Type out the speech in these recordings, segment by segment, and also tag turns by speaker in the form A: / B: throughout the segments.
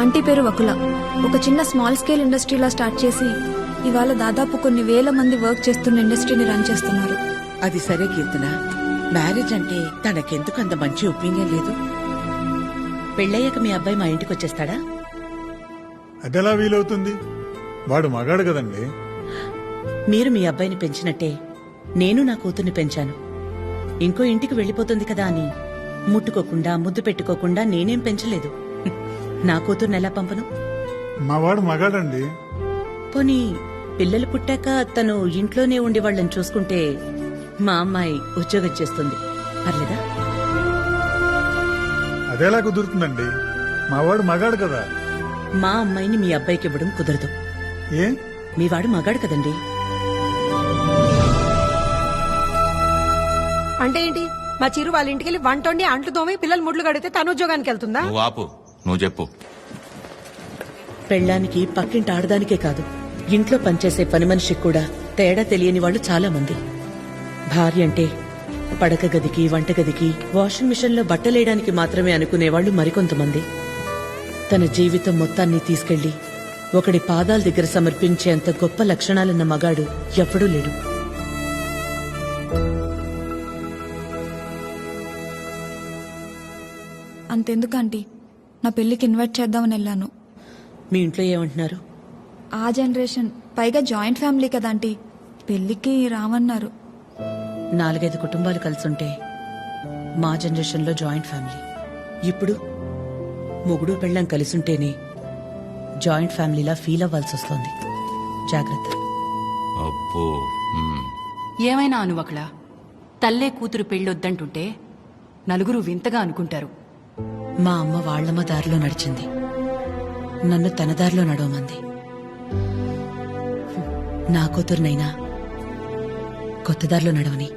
A: Aunty పేరు వకుల. ఒక చిన్న స్మాల్ స్కేల్ ఇండస్ట్రీలా స్టార్ట్ చేసి ఇవాళ దాదాపు కొన్ని వేల మంది వర్క్ చేస్తున్న ఇండస్ట్రీని రన్ చేస్తున్నారు.
B: అది సరే కీర్తన, మ్యారేజ్ అంటే తనకెందుకు అంత మంచి ఒపీనియన్ లేదు? పెళ్ళయ్యాక మీ అబ్బాయి మా ఇంటికి వచ్చేస్తాడా?
C: అదెలా వీలవుతుంది? వాడు మగాడు కదండి.
B: మీరు మీ అబ్బాయిని పెంచినట్టే నేను నా కూతుర్ని పెంచాను. ఇంకో ఇంటికి వెళ్లిపోతుంది కదా అని ముట్టుకోకుండా ముద్దు పెట్టుకోకుండా నేనేం పెంచలేదు. నా కూతుర్ని ఎలా పంపను?
C: మా వాడు మగాడండి.
B: పోనీ పిల్లలు పుట్టాక తను ఇంట్లోనే ఉండి వాళ్ళని చూసుకుంటే మా అమ్మాయి ఉద్యోగం చేస్తుంది, పర్లేదా?
C: అదెలా కుదురుతుందండి? మా వాడు మగాడు కదా.
B: మా అమ్మాయిని మీ అబ్బాయికి ఇవ్వడం కుదరదు.
C: ఏ?
B: మీ వాడు మగాడు కదండి.
D: అంటే ఏంటి? మా చిరు వాళ్ళ ఇంటికి వెళ్ళి వంట వండి అంట్లు తోమి పిల్లలు ముడ్లు కడితే తను ఉద్యోగానికి వెళ్తుందా?
E: నువ్వు ఆపు, నువ్వు చెప్పు.
B: పెళ్ళానికి పక్కింటి ఆడదానికే కాదు, ఇంట్లో పనిచేసే పని మనిషికి కూడా తేడా తెలియని వాళ్ళు చాలా మంది. భార్య అంటే పడక గదికి వంటగదికి వాషింగ్ మిషన్ లో బట్టలేయడానికి మాత్రమే అనుకునేవాళ్లు మరికొంతమంది. తన జీవితం మొత్తాన్ని తీసుకెళ్లి ఒకడి పాదాల దగ్గర సమర్పించేంత గొప్ప లక్షణాలున్న మగాడు ఎప్పుడూ లేడు.
A: అంతెందుకు ఆంటీ, నా పెళ్లికి ఇన్వైట్ చేద్దామని వెళ్ళాను.
B: మీ ఇంట్లో ఏమంటున్నారు?
A: ఆ జనరేషన్, పైగా జాయింట్ ఫ్యామిలీ కదా ఆంటీ, పెళ్లికి రామన్నారు.
B: 4-5 కుటుంబాలు కలిసుంటే మా జనరేషన్ లో జాయింట్ ఫ్యామిలీ. ఇప్పుడు మొగుడు పెళ్ళం కలిసుంటేనే జాయింట్ ఫ్యామిలీలా ఫీల్ అవ్వాల్సి వస్తోంది. జాగ్రత్త.
E: అబ్బో.
F: ఏమైనా అనువకళ, తల్లే కూతురు పెళ్ళొద్దంటుంటే నలుగురు వింతగా అనుకుంటారు.
B: మా అమ్మ వాళ్ళమ్మ దారిలో నడిచింది, నన్ను తన దారిలో నడవమంది. నా కూతురునైనా కొత్త దారిలో నడవని.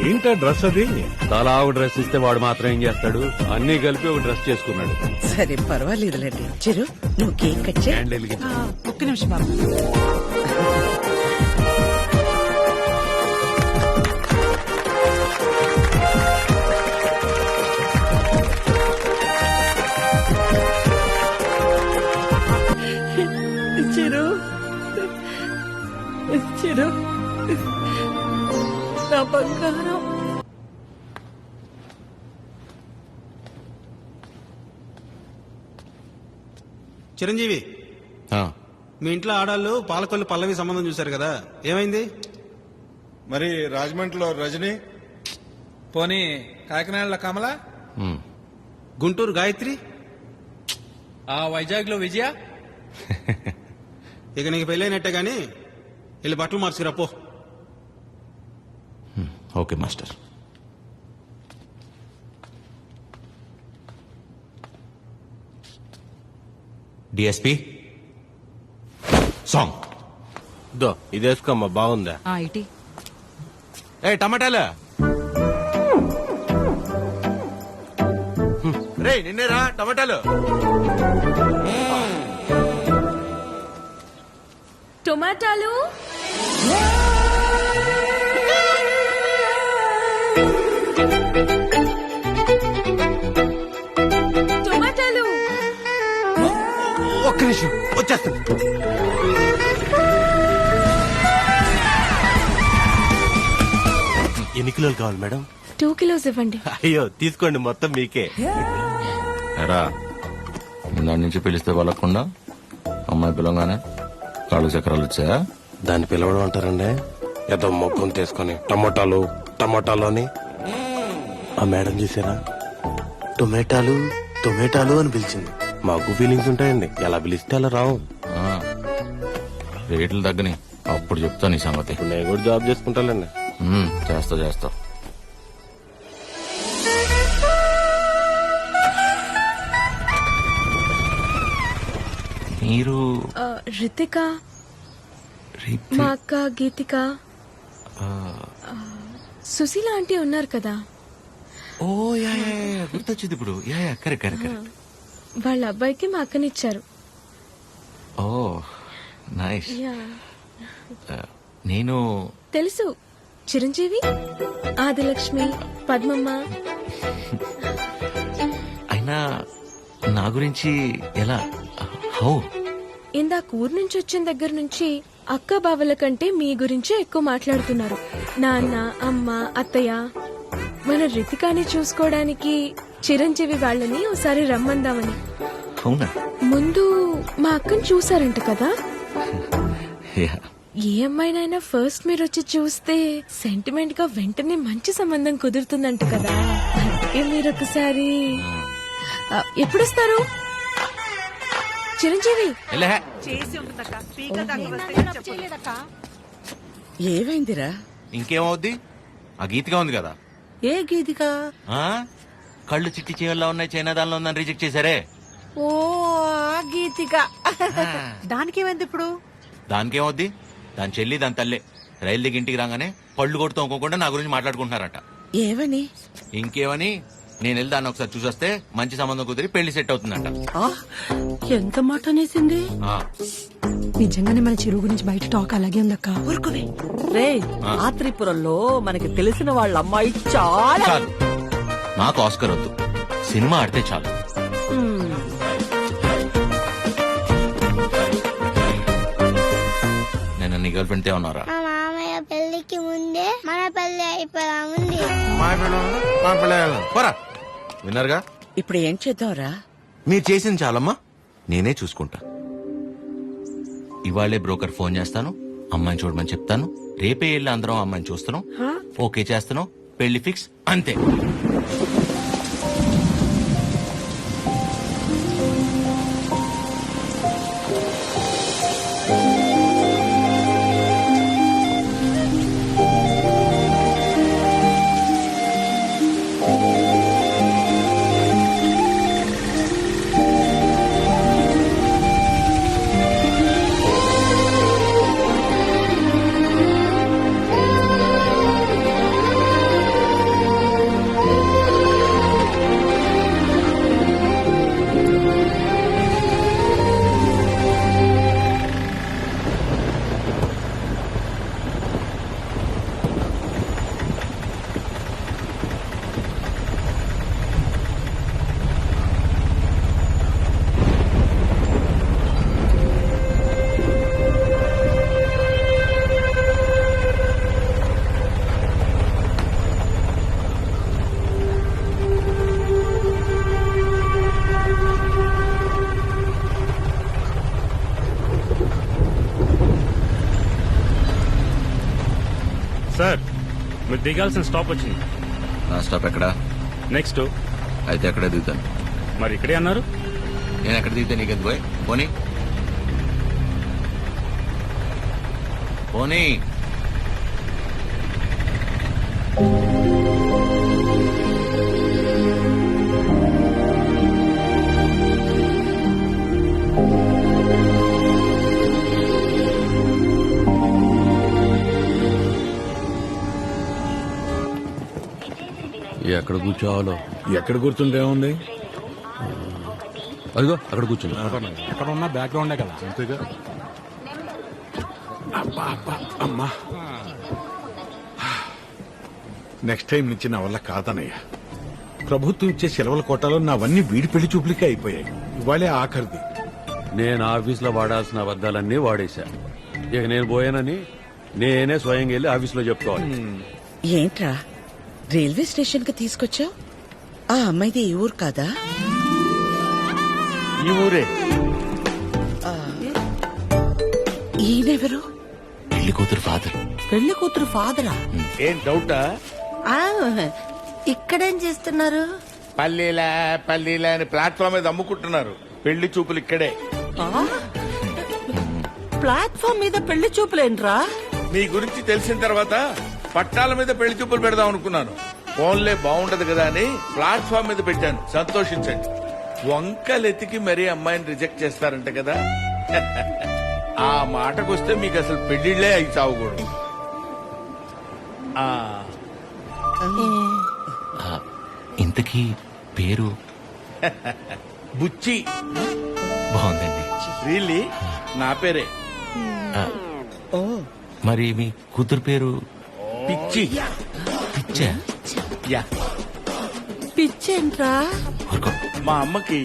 G: ఏంటా డ్రెస్ అది? తలా ఒక డ్రెస్ ఇస్తే వాడు మాత్రం ఏం చేస్తాడు? అన్ని కలిపి ఒక డ్రెస్ చేసుకున్నాడు.
B: సరే పర్వాలేదులేండి. చిరు, నువ్వు కేక్ కట్ చేయి.
G: హ్యాండ్ వెలిగించు.
D: ఒక్క నిమిషం బాబు.
B: చిరు, చిరు, నా బంగారం.
H: చిరంజీవి,
E: ఆ,
H: మీ ఇంట్లో ఆడాళ్ళు పాలకొల్లు పల్లవి సంబంధం చూశారు కదా, ఏమైంది?
C: మరి రాజమండ్రిలో రజని,
I: పోనీ కాకినాడలో కమల,
E: ఉమ్.
H: గుంటూరు గాయత్రి,
I: ఆ వైజాగ్ లో విజయ.
H: ఇక నీకు పెళ్ళైనట్టే గాని వెళ్ళి బట్టలు మార్చుకురా పో.
E: Okay master. DSP song.
G: దో ఇదేసుకోమ్మా, బాగుందా?
F: ఇటీ
E: ఏ టమాటాలు రే, నిన్నేరా టమాటాలు.
A: టొమాటాలు టొమాటాలు
E: ఒక్క నిమిషం వచ్చేస్తాను.
G: ఎన్ని కిలోలు కావాలి మేడం?
A: 2 kilos ఇవ్వండి.
G: అయ్యో తీసుకోండి, మొత్తం మీకే.
E: ఎరా, దాని నుంచి పిలిస్తే వాళ్ళకుండా అమ్మాయి పిలవగానే కాళ్ళు చక్రాలు వచ్చాయా?
J: దాన్ని పిలవడం అంటారండి. ఏదో మొగ్గం తీసుకొని టమోటాలు టమోటాలు అని. ఆ మేడం చూసారా, టొమాటాలు టొమాటాలు అని పిలిచింది. మాకు ఫీలింగ్స్ ఉంటాయండి, ఎలా పిలిస్తే అలా రావు.
E: ఆ, రేట్లు తగ్గని అప్పుడు చెప్తాను ఈ సంగతి.
J: నేను కూడా జాబ్ చేసుకుంటానండి.
E: చేస్తా చేస్తా. మీరు
A: రితిక, మా అక్క గీతిక, సుశీల ఆంటీ ఉన్నారు కదా.
E: ఓ యా గుర్తొచ్చింది ఇప్పుడు. Yeah correct correct correct.
A: వాళ్ళ అబ్బాయికి మా అక్కనిచ్చారు.
E: ఓ నైస్. నేను
A: తెలుసు, చిరంజీవి, ఆదిలక్ష్మి, పద్మమ్మ.
E: అయినా నా గురించి ఎలా హౌ
A: ఇందాక ఊరు నుంచి వచ్చిన దగ్గర నుంచి అక్క బావల కంటే మీ గురించే ఎక్కువ మాట్లాడుతున్నారు. నాన్న, అమ్మ, అత్తయ్య. మన రితికాని చూసుకోవడానికి చిరంజీవి వాళ్ళని ఓసారి రమ్మందామని.
E: అవునా?
A: ముందు మా అక్కని చూసారంట కదా?
E: యా.
A: ఏ అమ్మాయినైనా ఫస్ట్ మీరు వచ్చి చూస్తే సెంటిమెంట్ గా వెంటనే మంచి సంబంధం కుదురుతుందంట కదా. అందుకే మీరు ఒకసారి ఎప్పుడొస్తారు చిరంజీవి?
E: ఎలే.
B: ఏమైందిరా?
E: ఇంకేమవుద్ది? ఆ గీతగా ఉంది కదా.
B: ఏ గీతికా?
E: ఆ కళ్ళు చిట్టి చీవల్లో ఉన్నాయి, చైనా దానిలో ఉందని రిజెక్ట్ చేశారే.
D: ఓ ఆ గీతిక. దానికేమైంది ఇప్పుడు?
E: దానికేమవుద్ది? దాని చెల్లి దాని తల్లే రైలు దిగి ఇంటికి రాగానే పళ్ళు కొడుతూ అనుకోకుండా నా గురించి మాట్లాడుకుంటున్నారట.
B: ఏమని?
E: ఇంకేమని, నేను వెళ్ళి దాన్ని ఒకసారి చూసొస్తే మంచి సంబంధం కుదిరి పెళ్లి సెట్ అవుతుందంట.
B: ఎంత మాట అనేసింది?
E: ఆ,
D: నిజంగానే మన చిరు గురించి బయట టాక్ అలాగే ఉందక్క.
B: ఊరుకువే. రే, ఆ త్రిపురంలో మనకి తెలిసిన వాళ్ళ అమ్మాయి చాలా.
E: చాలు, నాకు ఆస్కర్ వద్దు, సినిమా ఆడితే చాలు. నేను నీ గర్ల్ ఫ్రెండ్ తే ఉన్నారా?
K: మా మామయ్య పెళ్లికి ముందే మన పెళ్లి అయిపోదా ఉంది.
E: పోరా, విన్నారుగా?
B: ఇప్పుడు ఏం చేద్దాంరా?
E: మీరు చేసింది చాలమ్మా, నేనే చూసుకుంటా. ఇవాళే బ్రోకర్ ఫోన్ చేస్తాను, అమ్మాయిని చూడమని చెప్తాను. రేపే వెళ్ళి అందరం అమ్మాయిని చూస్తున్నాం, ఓకే చేస్తున్నాం, పెళ్లి ఫిక్స్, అంతే.
G: సార్, మీరు దిగాల్సిన స్టాప్ వచ్చింది.
E: నా స్టాప్ ఎక్కడా?
G: నెక్స్ట్.
E: అయితే ఎక్కడే దిగుతాను.
G: మరి ఇక్కడే అన్నారు.
E: నేను ఎక్కడ దిగితే నీకెందుకు పోయి? పోనీ పోనీ.
G: ఎక్కడ కూర్చోవాలో?
C: ఎక్కడ కూర్చుంటే ఏముంది?
G: అదిగో అక్కడ కూర్చుంది.
H: ఎక్కడ ఉన్నా బ్యాక్గ్రౌండే కదా.
C: అంతేగా. అమ్మా, నెక్స్ట్ టైం నుంచి నా వల్ల కాదనయ్యా. ప్రభుత్వం ఇచ్చే సెలవుల కోటాలో నావన్నీ వీడి పెళ్లి చూపులకే అయిపోయాయి. ఇవాళే ఆఖరిది.
G: నేను ఆఫీసులో వాడాల్సిన అబద్దాలన్నీ వాడేశా. ఇక నేను పోయానని నేనే స్వయంగా వెళ్ళి ఆఫీసులో చెప్పుకోవాలి.
B: ఏంట్రా రైల్వే స్టేషన్ కి తీసుకొచ్చావు? ఆ అమ్మాయిది ఈ ఊరు కాదా?
J: ఈ ఊరే.
B: ఈయనెవరు?
E: పెళ్లి కూతురు ఫాదర్.
B: పెళ్లి కూతురు ఫాదరా?
J: ఏం డౌటా?
B: ఇక్కడేం చేస్తున్నారు?
J: పల్లీలా పల్లీలా అని ప్లాట్ఫామ్ మీద అమ్ముకుంటున్నారు. పెళ్లి చూపులు ఇక్కడే.
B: ప్లాట్ఫామ్ మీద పెళ్లి చూపులేంట్రా?
J: మీ గురించి తెలిసిన తర్వాత పట్టాల మీద పెళ్లి చూపులు పెడదాం అనుకున్నాను. ఫోన్లే బాగుంటది కదా అని ప్లాట్ఫామ్ మీద పెట్టాను. సంతోషించండి. వంకలెతికి మరీ అమ్మాయిని రిజెక్ట్ చేస్తారంట కదా. ఆ మాటకొస్తే మీకు అసలు పెళ్లిళ్లే అయి చావకూడదు.
E: ఇంతకీ పేరు?
J: బుచ్చి.
E: బాగుందండి.
J: రియల్లీ నా పేరే.
E: మరి మీ కూతురు పేరు
J: పిచ్చి.
E: పిచ్చా?
J: యా.
D: పిచ్చేంట్రా?
E: ఊరుకో.
J: మా అమ్మకి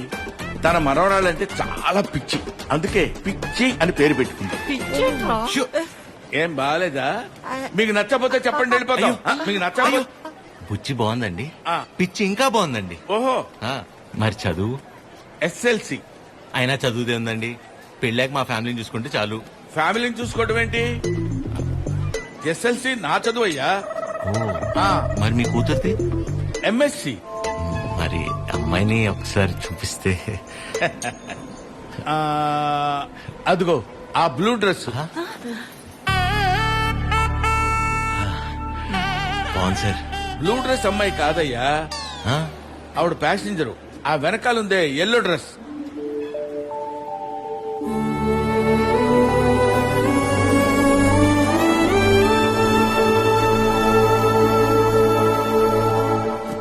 J: తన మనవరాలంటే చాలా పిచ్చి, అందుకే పిచ్చి అని పేరు పెట్టుకుంది.
D: పిచ్చేంట్రా?
J: ఏం బాగాలేదా? మీకు నచ్చకపోతే చెప్పండి, వెళ్ళిపోతాం. మీకు నచ్చకపోతే
E: బుచ్చి బాగుందండి.
J: ఆ.
E: పిచ్చి ఇంకా బాగుందండి.
J: ఓహో
E: ఆ, మరి చదువు?
J: ఎస్ఎల్సి.
E: అయినా చదువుదే ఉందండి. పెళ్ళాక మా ఫ్యామిలీని చూసుకుంటే చాలు.
J: ఫ్యామిలీని చూసుకోవడం ఏంటి? ఎస్ఎల్సి నా చదువు అయ్యా.
E: ఓ,
J: ఆ,
E: మరి మీ కూతురుది?
J: ఎంఎస్సి.
E: మరి అమ్మాయిని ఒకసారి చూపిస్తే.
J: ఆ, అదిగో ఆ బ్లూ డ్రెస్.
E: బాగుంది సార్.
J: బ్లూ డ్రెస్ అమ్మాయి కాదయ్యా,
E: ఆ,
J: ఆవిడ ప్యాసింజరు. ఆ వెనకాలందే ఎల్లో డ్రెస్.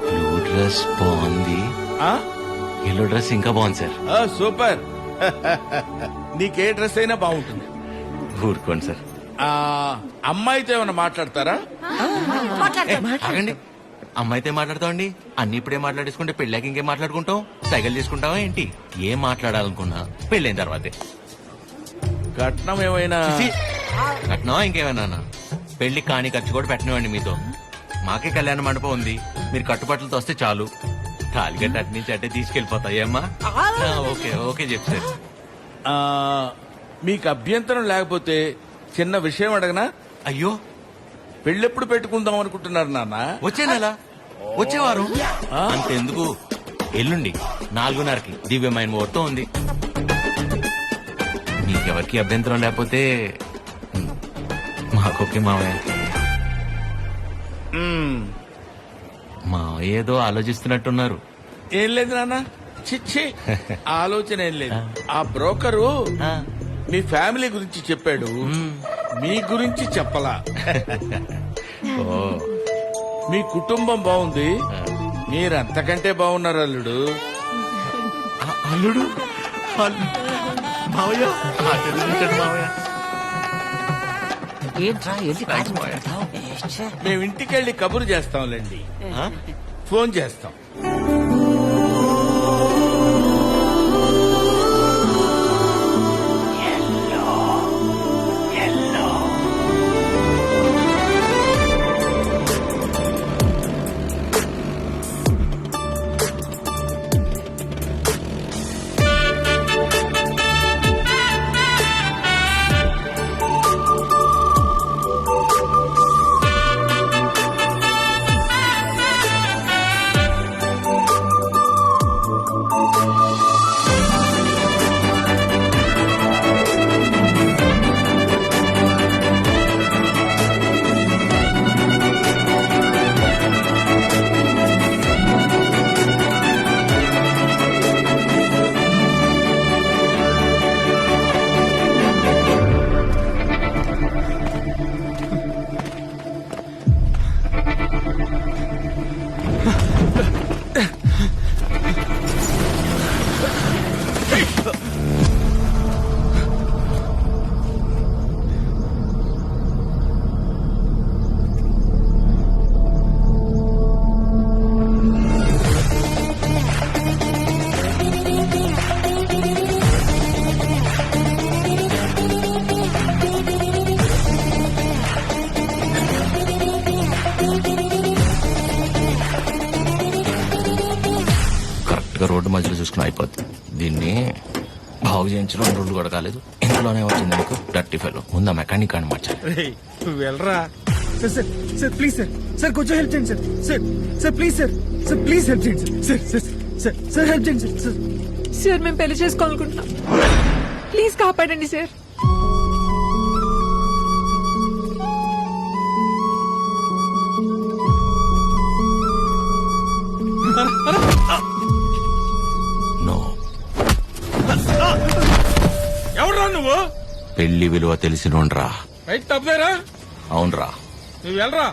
E: బ్లూ డ్రెస్ బాగుంది.
J: ఆ?
E: ఎల్లో డ్రెస్ ఇంకా బాగుంది సార్.
J: ఆ, సూపర్. నీకే డ్రెస్ అయినా బాగుంటుంది.
E: ఊరుకోండి సార్.
J: ఆ, అమ్మాయితో ఏమైనా మాట్లాడతారా?
E: ఆగండి. అమ్మాయితో ఏం మాట్లాడతామండి? అన్ని ఇప్పుడే మాట్లాడేసుకుంటే పెళ్ళాక ఇంకేం మాట్లాడుకుంటాం? సైకిల్ చేసుకుంటావా ఏంటి? ఏం మాట్లాడాలనుకున్నా పెళ్ళైన తర్వాతే.
J: కట్నం ఏమైనా?
E: కట్నమా ఇంకేమైనా? పెళ్లి కాని ఖర్చు కూడా పెట్టనివ్వండి మీతో. మాకే కళ్యాణ మండపం ఉంది, మీరు కట్టుబట్టలతో వస్తే చాలు. తాలిగట్ట అటు నుంచి అట్టే తీసుకెళ్లిపోతాయమ్మా. ఓకే ఓకే చెప్తారు.
J: ఆ, మీకు అభ్యంతరం లేకపోతే చిన్న విషయం అడగనా?
E: అయ్యో,
J: పెళ్ళెప్పుడు పెట్టుకుందాం అనుకుంటున్నారు నాన్న?
E: వచ్చే నెల, వచ్చేవారు. అంతెందుకు, ఎల్లుండి 4:30కి దివ్యమైన ముహూర్తం ఉంది. మీకెవరికి అభ్యంతరం లేకపోతే మాకొకే మావయ్య.
J: మ్మ్.
E: మావయ్య ఏదో ఆలోచిస్తున్నట్టున్నారు.
J: ఏం లేదు నాన్న, చిచ్చి ఆలోచన ఏం లేదు. ఆ బ్రోకరు
E: ఆ,
J: మీ ఫ్యామిలీ గురించి చెప్పాడు, మీ గురించి చెప్పలా.
E: ఓ,
J: మీ కుటుంబం బాగుంది, మీరంతకంటే బాగున్నారు అల్లుడు.
E: అల్లుడు మావయ్య, ఆశీర్వదించండి మావయ్య. థాంక్స్ మావయ్య.
J: మేము ఇంటికెళ్ళి కబురు చేస్తాంలేండి,
E: ఆ?
J: ఫోన్ చేస్తాం.
E: రోడ్డు మధ్యలో చూసుకుని అయిపోద్ది. దీన్ని బాగు చేయించడం 2 రోజులు కూడా కాలేదు, ఇంట్లోనే వచ్చింది మీకు డర్టీ ఫెలో. ముందా మెకానిక్ అని మార్చాలి.
H: నువ్వు వెళ్ళరా.
I: Sir sir sir please sir, sir కొంచెం హెల్ప్ చేయండి sir. Sir sir please sir, sir please help చేయండి sir. Sir sir sir help చేయండి సార్. సార్
D: సార్ మేము పెళ్లి చేసుకోవాలనుకుంటున్నాం, ప్లీజ్ కాపాడండి సార్.
E: నో,
H: ఎవరురా నువ్వు?
E: పెళ్లి విలువ తెలిసినోండ్రా.
H: రైట్ తప్పదేరా?
E: అవునరా.
H: నువ్వు వెళ్ళరా.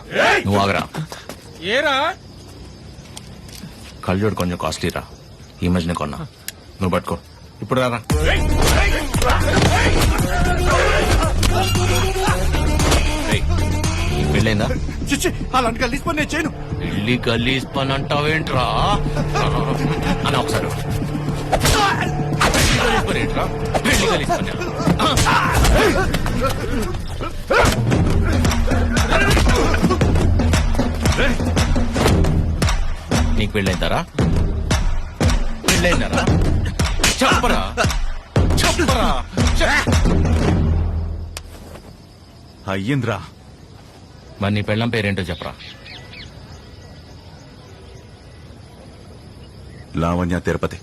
E: నువ్వు ఆగరా.
H: ఏరా?
E: కళ్ళజోడు కొంచెం కాస్ట్లీరా, ఈ మధ్యనే కొన్నా. నువ్వు పట్టుకో ఇప్పుడు రారా. ఏయ్, నీకు పెళ్ళైందా?
I: అలాంటి కలిసి పని నేను చేయను.
E: పెళ్లి గలీజ్ పని అంటావేంట్రా అని ఒకసారి పెళ్లి గలీజ్ పని ఏంట్రా? పెళ్లి గలీజ్ పని నీకు పెళ్ళైందారా? పెళ్ళైందారా? చెప్పరా చెప్పరా
I: అయ్యింద్రా.
E: మరి నీ పెళ్ళం పేరేంటో చెప్పరా.
I: లావణ్య తిరుపతి.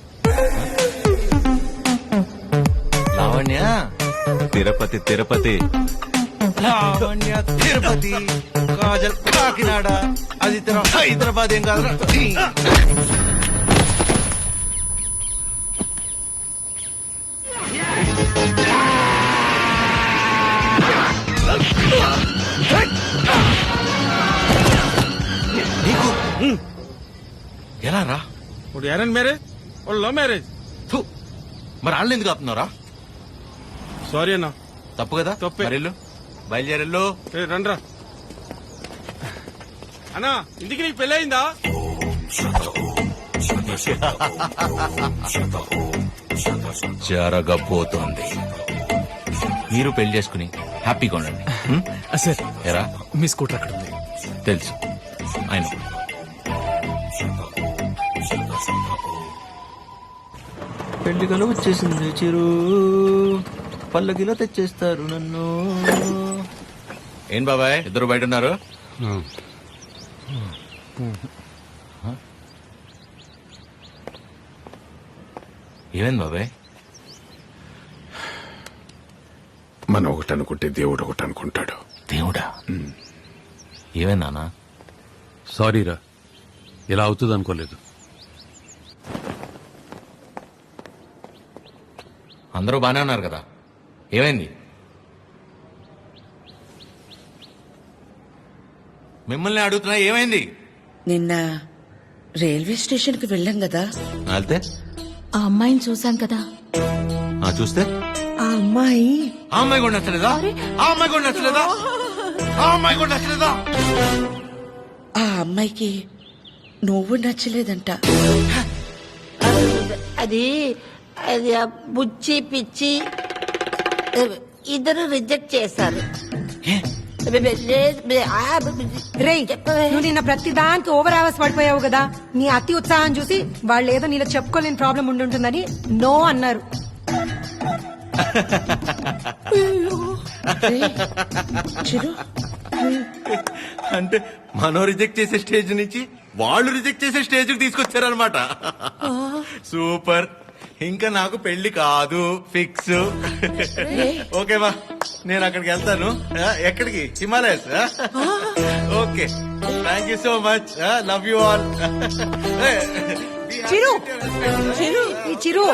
E: లావణ్య
I: తిరుపతి తిరుపతి.
E: లావణ్య తిరుపతి, కాజల్ కాకినాడ, అది హైదరాబాద్ ఏం కాదురా. నీకు ఎలా రా?
H: ఇప్పుడు అరేంజ్ మ్యారేజ్ వాళ్ళు లవ్ మ్యారేజ్.
E: థు, మరి వాళ్ళు ఎందుకు ఆపుతున్నారా?
H: సారీ అన్న.
E: తప్పు కదా.
H: తప్పే.
E: మరి వెళ్ళు, బయలుదేరెళ్ళు.
H: రండ్రా అన్నా, ఇంటికి నీకు పెళ్ళి అయిందా?
E: జరగబోతోంది. మీరు పెళ్లి చేసుకుని హ్యాపీగా ఉండండి. హ్మ్?
I: సార్
E: ఎరా
I: మీ స్కూటర్ అక్కడ ఉంది.
E: తెలుసు ఆయన. పెళ్లి కల వచ్చేసింది చిరు, పల్లకిలో తెచ్చేస్తారు నన్ను. ఏం బాబాయ్ ఇద్దరు బయట ఉన్నారు? ఏమైంది బాబాయ్?
C: మనం ఒకటి అనుకుంటే దేవుడు ఒకటి అనుకుంటాడు.
E: దేవుడా? ఏమైంది నాన్న?
G: సారీరా, ఇలా అవుతుంది అనుకోలేదు.
E: అందరూ బానే ఉన్నారు కదా, ఏమైంది? మిమ్మల్ని అడుగుతున్నా, ఏమైంది?
B: నిన్న రైల్వే స్టేషన్ కి వెళ్ళాం కదా,
E: వెళ్తే
A: ఆ అమ్మాయిని చూసాం కదా.
E: చూస్తే
B: ఆ అమ్మాయి
E: ఆ అమ్మాయి కూడా నచ్చలేదా? ఆ అమ్మాయి కూడా నచ్చలేదా? ఆ అమ్మాయి కూడా నచ్చలేదా?
B: ఆ అమ్మాయికి నువ్వు నచ్చలేదంట.
L: అది అది ఆ బుచ్చి పిచ్చి ఇద్దరు రిజెక్ట్ చేశారు.
D: రేయ్, నువ్వు నిన్న ప్రతి దానికి ఓవర్ అవర్స్ పడిపోయావు కదా. నీ అతి ఉత్సాహం చూసి వాళ్ళు ఏదో నీలో చెప్పుకోలేని ప్రాబ్లం ఉండుంటుందని నో అన్నారు.
B: చిరు,
E: అంటే మనం రిజెక్ట్ చేసే స్టేజ్ నుంచి వాళ్ళు రిజెక్ట్ చేసే స్టేజ్ కి తీసుకొచ్చారనమాట. సూపర్. ఇంకా నాకు పెళ్లి కాదు, ఫిక్స్. ఓకేవా, నేను అక్కడికి వెళ్తాను. ఎక్కడికి? Himalayas. Okay, thank you so much. Love you all.
D: Chiru, Chiru, ఈ చిరు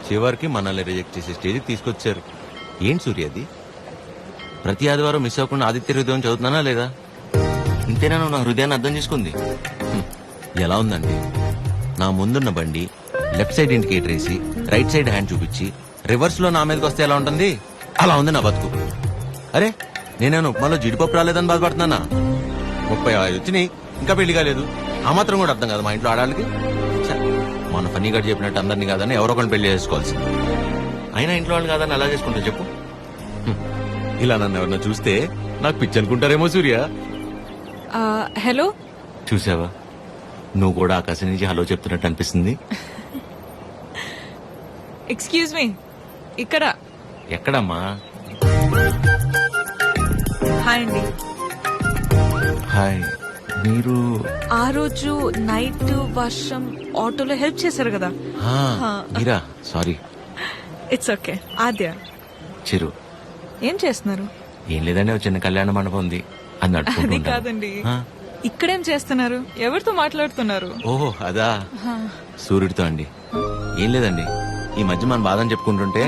E: చివరికి మనల్ని రిజెక్ట్ చేసే స్టేజ్కి తీసుకొచ్చారు. ఏంటి సూర్య అది? ప్రతి ఆదివారం మిస్ అవ్వకుండా ఆదిత్య హృదయం చదువుతున్నానా లేదా? ఇంతేనా నువ్వు నా హృదయాన్ని అర్థం చేసుకుంది? ఎలా ఉందండి, నా ముందున్న బండి లెఫ్ట్ సైడ్ ఇండికేటర్ వేసి రైట్ సైడ్ హ్యాండ్ చూపించి రివర్స్ లో నా మీదకి వస్తే ఎలా ఉంటుంది? అలా ఉంది నా బతుకు. అరే, నేనేను ఉప్మాలో జీడిపప్పు రాలేదని బాధపడుతున్నానా? 35 వచ్చినాయి, ఇంకా పెళ్లి కాలేదు. ఆ మాత్రం కూడా అర్థం కాదు మా ఇంట్లో ఆడాళ్ళకి. మన ఫన్నీ గడ్ చెప్పినట్టు అందరినీ కాదని ఎవరో ఒకరిని పెళ్లి చేసుకోవాల్సింది. అయినా ఇంట్లో వాళ్ళు కాదని అలా చేసుకుంటా చెప్పు. ఇలా నన్ను ఎవరన్నా చూస్తే నాకు పిచ్చి అనుకుంటారేమో సూర్య.
A: హలో,
E: చూసావా, నువ్వు కూడా ఆకాశం నుంచి హలో చెప్తున్నట్టు అనిపిస్తుంది.
A: ఎక్స్క్యూజ్ మీ, ఇక్కడ.
E: ఎక్కడమ్మా?
A: హాయ్ అండి.
E: హాయ్, మీరు?
A: ఆ రోజు నైట్ వర్షం ఆటోలో హెల్ప్ చేశారు కదా.
E: మీరా? Sorry.
A: It's okay. Aadya,
E: Chiru.
A: ఏం చేస్తున్నారు?
E: ఏం లేదండి, ఒక చిన్న కళ్యాణ మండపం ఉంది, అది
A: అది
E: నడుపుకుంటూ
A: కాదండి, ఇక్కడేం చేస్తున్నారు? ఎవరితో మాట్లాడుతున్నారు?
E: ఓహో అదా, సూర్యుడితో అండి. ఏం లేదండి, ఈ మధ్య మన బాధని చెప్పుకుంటుంటే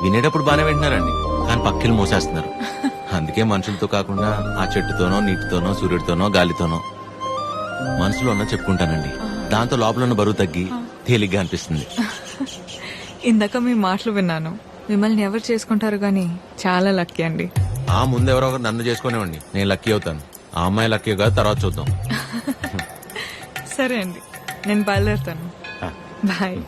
E: వినేటప్పుడు బాగానే వింటున్నారండి, కానీ పక్కలు మోసేస్తున్నారు. అందుకే మనుషులతో కాకుండా ఆ చెట్టుతోనో, నీటితోనో, సూర్యుడితోనో, గాలితోనో మనసులో ఉన్న చెప్పుకుంటానండి. దాంతో లోపల ఉన్న బరువు తగ్గి తేలిగ్గా అనిపిస్తుంది.
M: ఇందాక మీ మాటలు విన్నాను. మిమ్మల్ని ఎవరు చేసుకుంటారు గాని చాలా లక్కీ అండి.
E: ఆ ముందు ఎవరో ఒకరు నన్ను చేసుకునేవాడిని, నేను లక్కీ అవుతాను. ఆ అమ్మాయి లక్కీ కాదు, తర్వాత చూద్దాం.
M: సరే అండి, నేను బయలుదేరుతాను. బాయ్.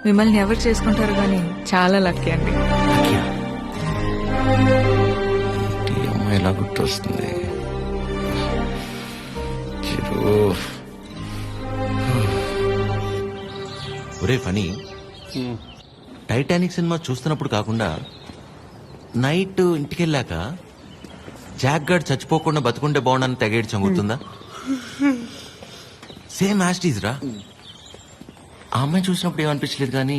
M: మిమ్మల్ని ఎవరు చేసుకుంటారు గాని చాలా లక్కీ అండి.
E: ఈ అమ్మాయి ఎలా గుర్తొస్తుంది? ఒరే ఫనీ, టైటానిక్ సినిమా చూస్తున్నప్పుడు కాకుండా నైట్ ఇంటికెళ్ళాక జాక్ గార్డ్ చచ్చిపోకుండా బతుకుంటే బాగుండని తెగేడు చంగుతుందా? సేమ్ యాస్టీజ్ రా. ఆ అమ్మాయి చూసినప్పుడు ఏమనిపించలేదు కానీ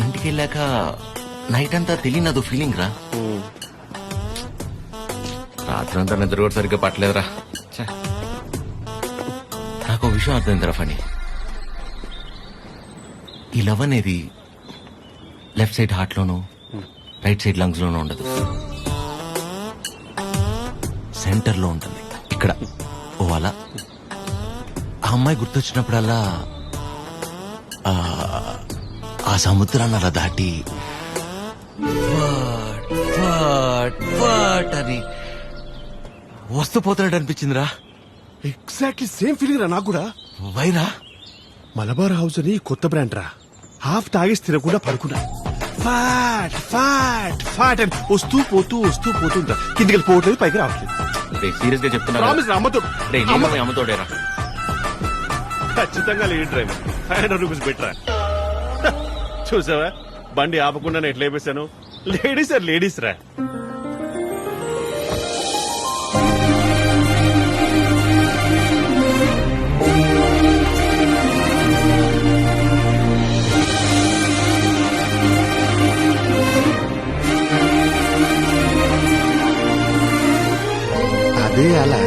E: ఇంటికెళ్ళాక నైట్ అంతా తెలియనదు ఫీలింగ్ రా. రాత్రంతా నిద్ర కూడా సరిగ్గా పట్టలేదురా. ఛే. నాకు ఒక విషయం అర్థమైందిరా ఫనీ. ఈ లవ్ అనేది లెఫ్ట్ సైడ్ హార్ట్ లోను రైట్ సైడ్ లంగ్స్ లోనూ ఉండదు, సెంటర్ లో ఉంటుంది. ఇక్కడ ఓ అలా ఆ అమ్మాయి గుర్తొచ్చినప్పుడల్లా ఆ సముద్రాన్ని అలా దాటి అని వస్తూ పోతున్నాడు అనిపించిందిరా.
J: ఎగ్జాక్ట్లీ సేమ్ ఫీలింగ్ రా నాకు కూడా.
E: వైరా
J: మలబార్ హౌస్ అని కొత్త బ్రాండ్ రా. హాఫ్ తాగేసి తినకుండా పడుకున్నా. ఫాట్ ఫాట్ ఫాట్ అని వస్తూ పోతుంటా. కిందికి వెళ్ళిపోవట్లేదు, పైకి రావట్లేదు.
E: సీరియస్ గా చెప్తున్నా.
J: ప్రామిస్ రా, అమ్మతో
E: అమ్మతోడేరా.
J: ఖచ్చితంగా లేడీ డ్రైవర్ 500 రూపీస్ బెటరా. చూసావా బండి ఆపకుండా ఎట్లా వేసాను. లేడీస్ ఆర్ లేడీస్ రా. అదే అలా.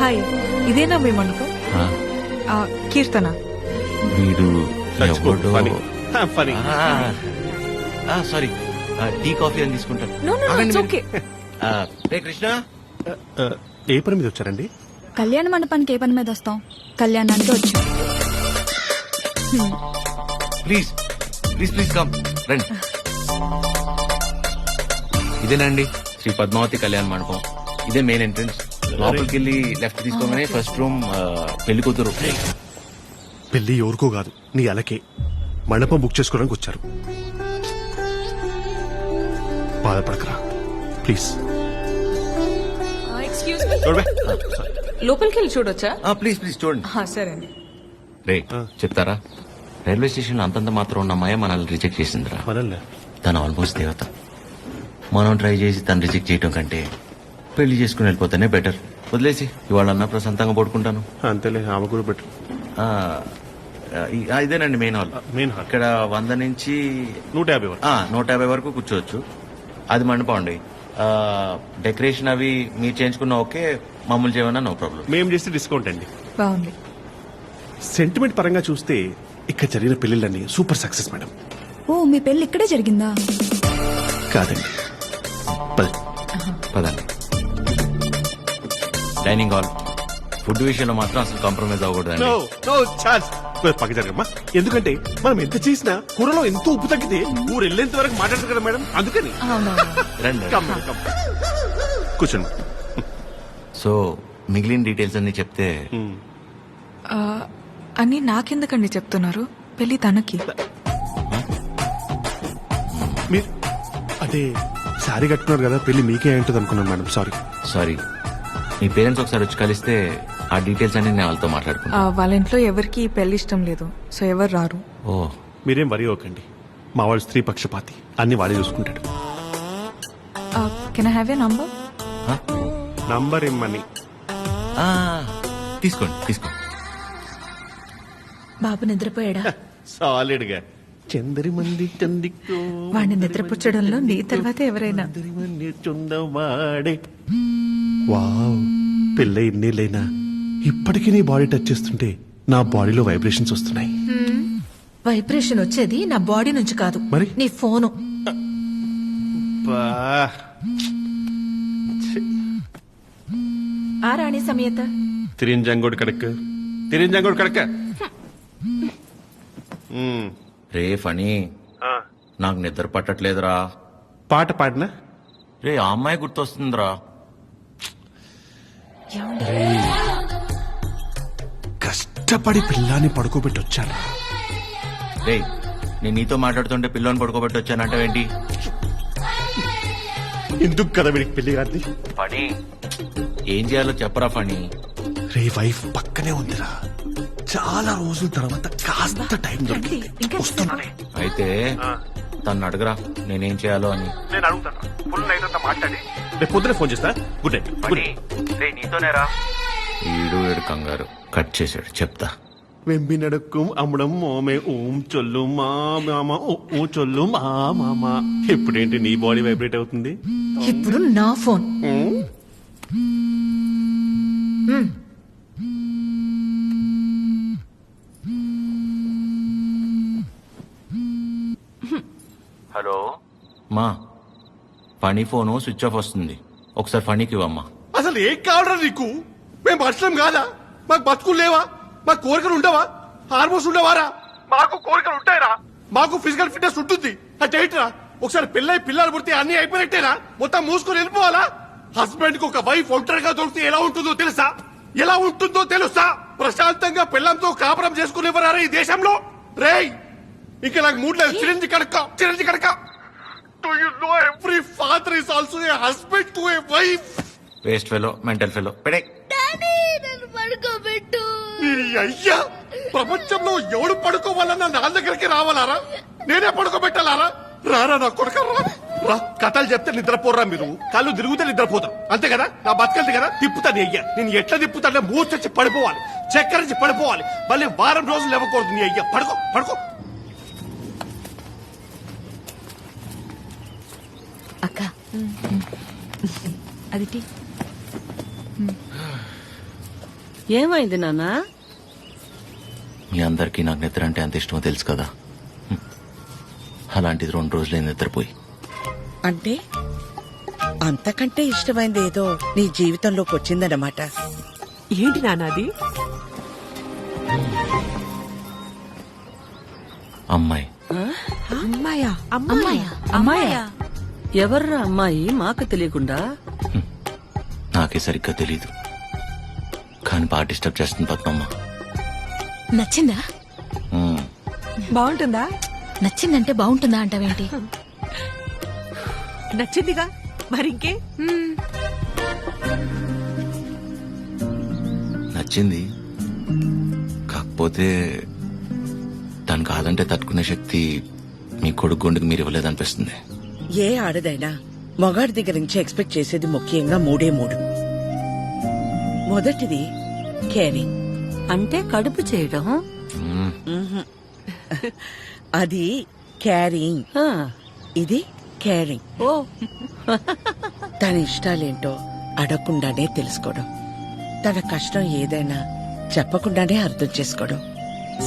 M: హాయ్, ఇదేనా మీ మండపం? కీర్తన.
E: వీడు ఎవడో.
J: ఫనీ.
E: సారీ, టీ కాఫీ అని తీసుకుంటాను.
M: No, no, no, it's okay.
E: రే కృష్ణ,
J: ఏ పని మీద వచ్చారండి?
K: కళ్యాణ మండపానికి ఏ పని మీద వస్తాం? కళ్యాణానికి వచ్చాం.
E: ప్లీజ్ ప్లీజ్ ప్లీజ్ కమ్, రండి. ఇదేనండి శ్రీ పద్మావతి కళ్యాణ మండపం. ఇదే మెయిన్ ఎంట్రన్స్. లోపలికి వెళ్ళి లెఫ్ట్ తీసుకోగానే ఫస్ట్ రూమ్ పెళ్లి కూతురు.
J: పెళ్లి ఎవరికో కాదు, నీ అలకే. మండపం బుక్ చేసుకోవడానికి వచ్చారు. బాధపడకరా ప్లీజ్.
M: ఎక్స్క్యూజ్ మీ, లోపలికి వెళ్ళి చూడొచ్చా?
E: ప్లీజ్ ప్లీజ్ చూడండి.
M: సరే అండి.
E: రే చెప్తారా, రైల్వే స్టేషన్ అంతంత మాత్రం ఉన్న అమ్మాయి మనల్ని రిజెక్ట్ చేసిందిరా.
J: మనల్ని
E: తను ఆల్మోస్ట్ దేవత. మనం ట్రై చేసి తను రిజెక్ట్ చేయటం కంటే పెళ్లి చేసుకుని వెళ్ళిపోతేనే బెటర్. వదిలేసి ఇవాళ అన్న ప్రశాంతంగా పడుకుంటాను.
J: అంతేలే, ఆమె కూడా బెటర్.
E: ఇదేనండి మెయిన్ హాల్.
J: మెయిన్ హాల్
E: ఇక్కడ 100 నుంచి
J: 150 వరకు.
E: 150 వరకు కూర్చోవచ్చు. అది మండపం అండి. డెకరేషన్ అవి మీరు చేయించుకున్న ఓకే, మామూలు చేయమన్నా నో ప్రాబ్లం.
J: మేము చేస్తే డిస్కౌంట్ అండి.
M: బాగుంది.
J: సెంటిమెంట్ పరంగా చూస్తే ఇక్కడ జరిగిన పెళ్లిళ్ళని సూపర్ సక్సెస్ మేడం.
K: ఓ, మీ పెళ్లి ఇక్కడే జరిగిందా?
J: కాదండి,
E: పదండి. Dining hall. ఫుడ్ విషయంలో మాత్రం అసలు కాంప్రమైజ్ అవ్వకూడదండి.
J: పక్క జరగమ్మా. ఎందుకంటే మనం ఎంత చేసినా కూరలో ఎంతో ఉప్పు తగ్గితే ఊరు వెళ్ళేంత వరకు మాట్లాడతారు కదా మేడం, అందుకని.
E: రండి.
J: కూర్చోండి.
E: సో మిగిలిన డీటెయిల్స్ అన్ని చెప్తే
M: అని నాకెందుకండి చెప్తున్నారు? పెళ్లి తనకి.
J: మీరు అదే శారీ కట్టుకున్నారు కదా, పెళ్లి మీకే ఉంటుంది అనుకున్నాను మేడం.
E: సారీ, మీ పేరెంట్స్ ఒకసారి వచ్చి కలిస్తే ఆ డీటెయిల్స్ అన్ని నేను వాళ్ళతో మాట్లాడుకున్నా.
M: వాళ్ళ ఇంట్లో ఎవరికి ఈ పెళ్లి ఇష్టం లేదు, సో ఎవరు రారు.
E: ఓ,
J: మీరేం వరి అవ్వకండి, మా వాడు స్త్రీ పక్షపాతి, అన్ని వాడే చూసుకుంటాడు.
M: Can I have a number?
J: Number ఇమ్మని.
E: తీసుకోండి.
A: బాబు నిద్రపోయాడా?
J: సాలిడ్ గా చందరి మంది చందికో
M: వాడిని నిద్రపుచ్చడంలో నీ తర్వాత ఎవరైనా.
J: చుందవాడే. వావ్, పెళ్ళ ఇన్నేళ్ళైనా ఇప్పటికీ నీ బాడీ టచ్ చేస్తుంటే నా బాడీలో వైబ్రేషన్స్ వస్తున్నాయి.
A: వైబ్రేషన్ వచ్చేది నా బాడీ నుంచి కాదు,
J: మరి?
A: నీ ఫోను. ఆ రాణి సమేత
J: తిరింజంగోడు కడక.
E: రే ఫణి, నాకు నిద్ర పట్టట్లేదురా.
J: పాట పాడినా
E: రే, ఆ అమ్మాయి గుర్తొస్తుందిరా.
J: కష్టపడి పిల్లాన్ని పడుకోబెట్టి వచ్చాను.
E: రే, నేను నీతో మాట్లాడుతుంటే పిల్లని పడుకోబెట్టి వచ్చానంటావేంటి?
J: ఎందుకు కదా వీడికి పెళ్లి కాదు?
E: ఫణి, ఏం చేయాలో చెప్పరా ఫణి.
J: రే, వైఫ్ పక్కనే ఉందిరా, చాలా రోజుల తర్వాత కాస్త టైం దొరికింది, వస్తున్నానే.
E: అయితే తను అడగరా నేనేం చేయాలో అని.
J: నేను అడుగుతాను, ఫుల్ నైట్ అంతా మాట్లాడి రేపు పొద్దున ఫోన్ చేస్తా. Good night.
E: నీతోనేరా. ఈడు కంగారు కట్ చేశాడు, చెప్తా.
J: వెంబి నడుక్కుం అమ్మడం మోమే ఓం చొల్లు మా మామ ఓ చొల్లు మా మామ. ఇప్పుడేంటి నీ బాడీ వైబ్రేట్ అవుతుంది?
A: ఇప్పుడు నా ఫోన్.
E: హలో మా, ఫణి ఫోను స్విచ్ ఆఫ్ వస్తుంది, ఒకసారి ఫణికి ఇవ్వమ్మా.
J: అసలు ఏం కావడం నీకు? మేము మనుషులం కాదా? మాకు బతుకులు లేవా? మాకు కోరికలు ఉండవా? హార్మోన్స్ ఉండవారా? మాకు కోరికలు ఉంటాయరా? మాకు ఫిజికల్ ఫిట్నెస్ ఉంటుంది. అంటే ఏంట్రా, ఒకసారి పెళ్ళై పిల్లలు పుడితే అన్ని అయిపోయినట్టేనా? మొత్తం మూసుకొని వెళ్ళిపోవాలా? హస్బెండ్ కి ఒక వైఫ్ ఒంటరిగా దొరికితే ఎలా ఉంటుందో తెలుసా? ప్రశాంతంగా పిల్లంతో కాపురం చేసుకునేవారా ఈ దేశంలో? రేయ్, ఇంకా నాకు మూడు లేదు. Chironji కడక. Do you know every father is also a husband to a wife?
E: Waste fellow, mental fellow, పెడే.
K: పడుకోబెట్టు.
J: అయ్యా, ప్రపంచంలో ఎవడు పడుకోవాలన్నా నా దగ్గరికి రావాలారా? నేనే పడుకోబెట్టాలారా? రారా నా కొడుక, రా. కథలు చెప్తే నిద్రపోరా మీరు, కళ్ళు తిరుగుతే నిద్రపోతారు, అంతే కదా? నా బతకల్ది కదా, తిప్పుతాను. అయ్యా, నేను ఎట్లా తిప్పుతానే మూర్చొచ్చి పడిపోవాలి, చక్కరించి పడిపోవాలి, మళ్ళీ వారం రోజులు ఇవ్వకూడదు. నీ అయ్యా, పడుకో.
A: అక్క అది టీ.
B: ఏమైంది నాన్నా?
E: మీ అందరికీ నాకు నిద్ర అంటే అంత ఇష్టమో తెలుసు కదా. అలాంటిది 2 రోజులే నిద్రపోయి.
B: అంటే అంతకంటే ఇష్టమైంది ఏదో నీ జీవితంలోకి వచ్చిందన్నమాట.
D: ఏంటి నాన్నది?
E: అమ్మాయి.
D: అమ్మాయా?
B: ఎవర్రా అమ్మాయి? మాకు తెలియకుండా.
E: నాకే సరిగ్గా తెలీదు, కానీ బాగా డిస్టర్బ్ చేస్తుంది పద్మమ్మ.
A: నచ్చిందా?
D: బాగుంటుందా?
A: నచ్చిందంటే బాగుంటుందా అంటావేంటి?
D: నచ్చిందిగా, మరింకే.
E: నచ్చింది, కాకపోతే తను కాదంటే తట్టుకునే శక్తి మీ కొడుకు గుండెకి మీరు ఇవ్వలేదనిపిస్తుంది.
B: ఏ ఆడదైనా మగాడి దగ్గర నుంచి ఎక్స్పెక్ట్ చేసేది ముఖ్యంగా 3. మొదటిది కేరింగ్,
D: అంటే కడుపు చేయడం.
B: అది క్యారింగ్, ఇది కేరింగ్. తన ఇష్టాలేంటో అడగకుండానే తెలుసుకోవడం, తన కష్టం ఏదైనా చెప్పకుండానే అర్థం చేసుకోవడం,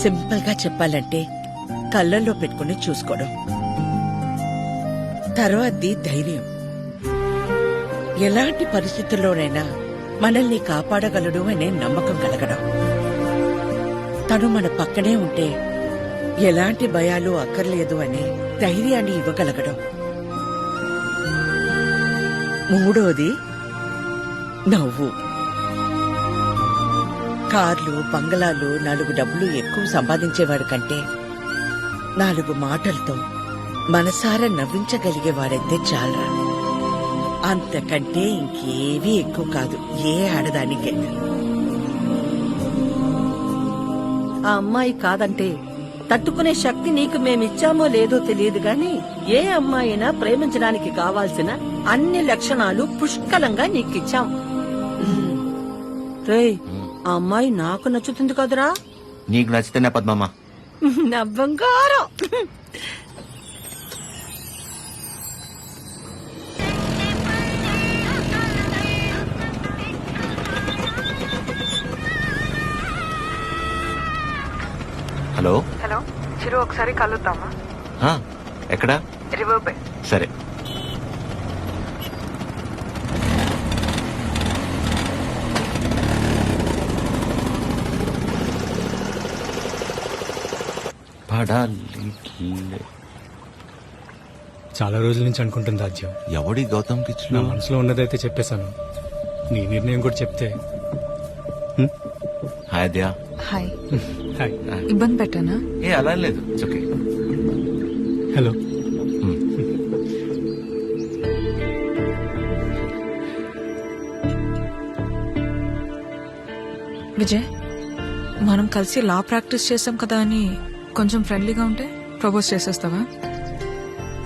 B: సింపుల్ గా చెప్పాలంటే కళ్ళల్లో పెట్టుకుని చూసుకోవడం. తర్వాతది ధైర్యం, ఎలాంటి పరిస్థితుల్లోనైనా మనల్ని కాపాడగలడు అనే నమ్మకం కలగడం. తను మన పక్కనే ఉంటే ఎలాంటి భయాలు అక్కర్లేదు అనే ధైర్యాన్ని ఇవ్వగలగడం. 3వది నవ్వు. కార్లు బంగళాలు 4 డబ్బులు ఎక్కువ సంపాదించేవాడు కంటే 4 మాటలతో మనసారా నవ్వించగలిగేవాడైతే చాలరా. అంతకంటే ఇంకేవీ ఎక్కువ కాదు ఏ ఆడదానికే.
L: ఆ అమ్మాయి కాదంటే తట్టుకునే శక్తి నీకు మేమిచ్చామో లేదో తెలియదు గాని ఏ అమ్మాయినా ప్రేమించడానికి కావాల్సిన అన్ని లక్షణాలు పుష్కలంగా నీకిచ్చాం. రేయ్, ఆ అమ్మాయి నాకు నచ్చుతుంది కదరా.
E: నీకు నచ్చితేనే పద్మమ్మ.
L: నా బంగారం.
E: హలో
M: హలో చిరు, ఒకసారి కలుద్దామా?
E: ఆ, ఎక్కడా?
M: River bay.
E: సరే.
I: చాలా రోజుల నుంచి అనుకుంటుంది రాజ్యం.
E: ఎవడి గౌతమ్ కి
I: నా మనసులో ఉన్నదైతే చెప్పేశాను. నీ నిర్ణయం కూడా చెప్తే.
E: హాయ్ దయా.
M: హాయ్.
I: హాయ్.
M: ఇబ్బంది పెట్టానా?
E: ఏ అలా లేదు, ఇట్స్ ఓకే.
I: హలో.
M: విజయ్, మనం కలిసి లా ప్రాక్టీస్ చేసాం కదా అని కొంచెం ఫ్రెండ్లీగా ఉంటే ప్రపోజ్ చేసేస్తావా?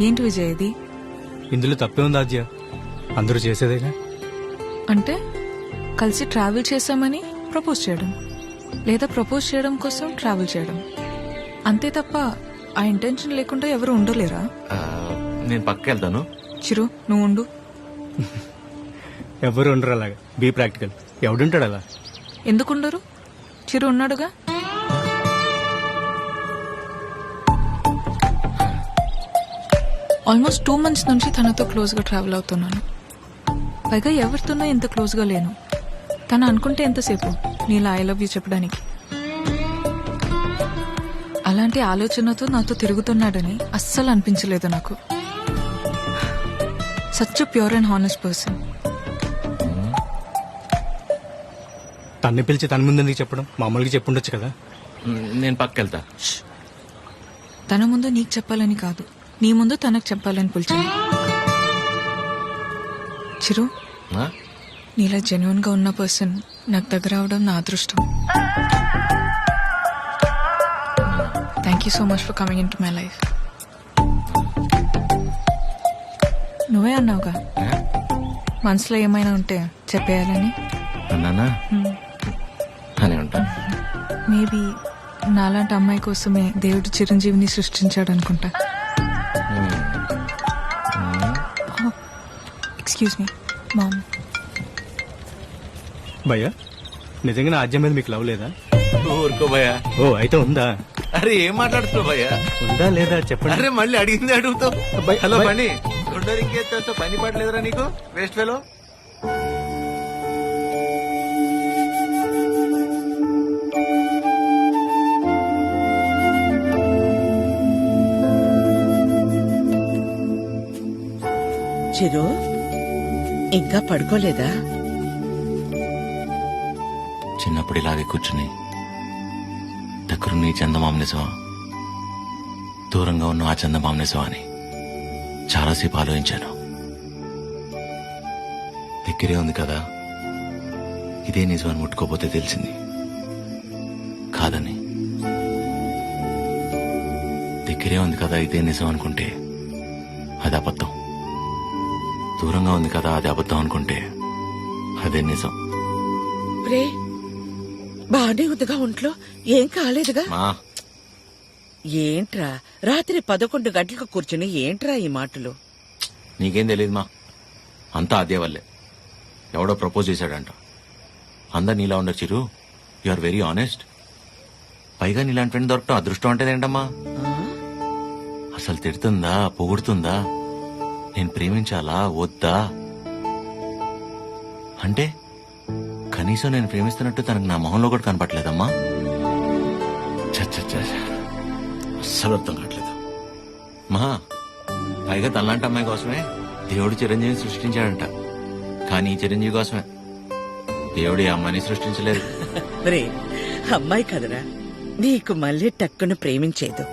M: ఏంటి విజయ్ ఇది?
I: ఇందులో తప్పే ఉంది రాజ్య, అందరూ చేసేదేగా.
M: అంటే కలిసి ట్రావెల్ చేసామని ప్రపోజ్ చేయడం, లేదా ప్రపోజ్ చేయడం కోసం ట్రావెల్ చేయడం, అంతే తప్ప ఆ ఇంటెన్షన్ లేకుండా ఎవరు ఉండలేరా?
E: నేను పక్కకి వెళ్తాను.
M: చిరు, నువ్వు ఉండు.
I: ఎవరు ఉండరు అలాగా. Be practical. ఎవడుంటాడు అలా?
M: ఎందుకుండరు? చిరు ఉన్నాడుగా. ఆల్మోస్ట్ 2 months నుంచి తనతో క్లోజ్ గా ట్రావెల్ అవుతున్నాను. పైగా ఎవరితోనో ఎంత క్లోజ్ గా లేను. తను అనుకుంటే ఎంతసేపు నీలా ఐ లవ్ యూ చెప్పడానికి. అలాంటి ఆలోచనతో నాతో తిరుగుతున్నాడని అస్సలు అనిపించలేదు నాకు. Such pure and honest person.
I: తన్ని పిలిచి తన ముందు ఎందుకు చెప్పడం? మామూలుగా చెప్పుండొచ్చు కదా.
E: నేను పక్కకి వెళ్తా.
M: తన ముందు నీకు చెప్పాలని కాదు, నీ ముందు తనకు చెప్పాలని పిలిచాను. చిరు,
E: ఆ?
M: నీలా జెన్యున్ గా ఉన్న పర్సన్ నాకు దగ్గర అవడం నా అదృష్టం. Thank you so much for coming in to my life. నువ్వే అన్నావుగా మనసులో ఏమైనా ఉంటే చెప్పేయాలని.
E: అన్నానా? అని ఉంటాను.
M: మేబీ నాలాంటి అమ్మాయి కోసమే దేవుడు చిరంజీవిని సృష్టించాడు అనుకుంటా. Excuse me ma'am.
I: భయ్యా, నిజంగా నా రాజ్యం మీద మీకు లవ్ లేదా?
E: ఊరుకో భయ్యా.
I: ఓ, అయితే ఉందా?
E: అరే ఏం మాట్లాడుతున్నావు భయ్యా?
I: ఉందా లేదా చెప్పండి.
E: అరే మళ్ళీ అడిగింది అడుగుతావు.
I: అబ్బాయి,
E: హలో
I: అబ్బాయి.
E: పని గుండెరికేస్తే పని పడలేదురా నీకు? Waste fellow.
B: చిరు, ఇంకా పడుకోలేదా?
E: చిన్నప్పుడు ఇలాగే కూర్చుని దగ్గరున్న ఈ చందమామ నిజమా, దూరంగా ఉన్న ఆ చందమామ నిజమా అని చాలాసేపు ఆలోచించాను. దగ్గరే ఉంది కదా, ఇదే నిజమని ముట్టుకోపోతే తెలిసింది కాదని. దగ్గరే ఉంది కదా ఇదే నిజం అనుకుంటే అది అబద్ధం. దూరంగా ఉంది కదా అది అబద్ధం అనుకుంటే అదే నిజం.
B: రే, బానే ఉందిగా ఒంట్లో? ఏం కాలేదుగా?
E: మా
B: ఏంట్రా రాత్రి 11 గంటలకు కూర్చుని ఏంట్రా ఈ మాటలు?
E: నీకేం తెలియదు మా, అంతా అదే వల్లే. ఎవడో ప్రపోజ్ చేశాడంట. అందరు నీలా ఉండరు చిరు, యు ఆర్ వెరీ ఆనెస్ట్. పైగా నీలాంటి ఫ్రెండ్ దొరకటం అదృష్టం అంటే ఏంటమ్మా? అసలు తిడుతుందా పొగుడుతుందా, నేను ప్రేమించాలా వద్దా అంటే కనీసం నేను ప్రేమిస్తున్నట్టు తనకు నా మొహంలో కూడా కనపట్లేదమ్మా. అస్సలు అర్థం కావట్లేదు మహా. పైగా తనలాంటి అమ్మాయి కోసమే దేవుడు చిరంజీవిని సృష్టించాడంట. కానీ ఈ చిరంజీవి కోసమే దేవుడు ఈ అమ్మాయిని సృష్టించలేదు.
B: రే అమ్మాయి కదరా, నీకు మళ్ళీ టక్కును ప్రేమించేదు.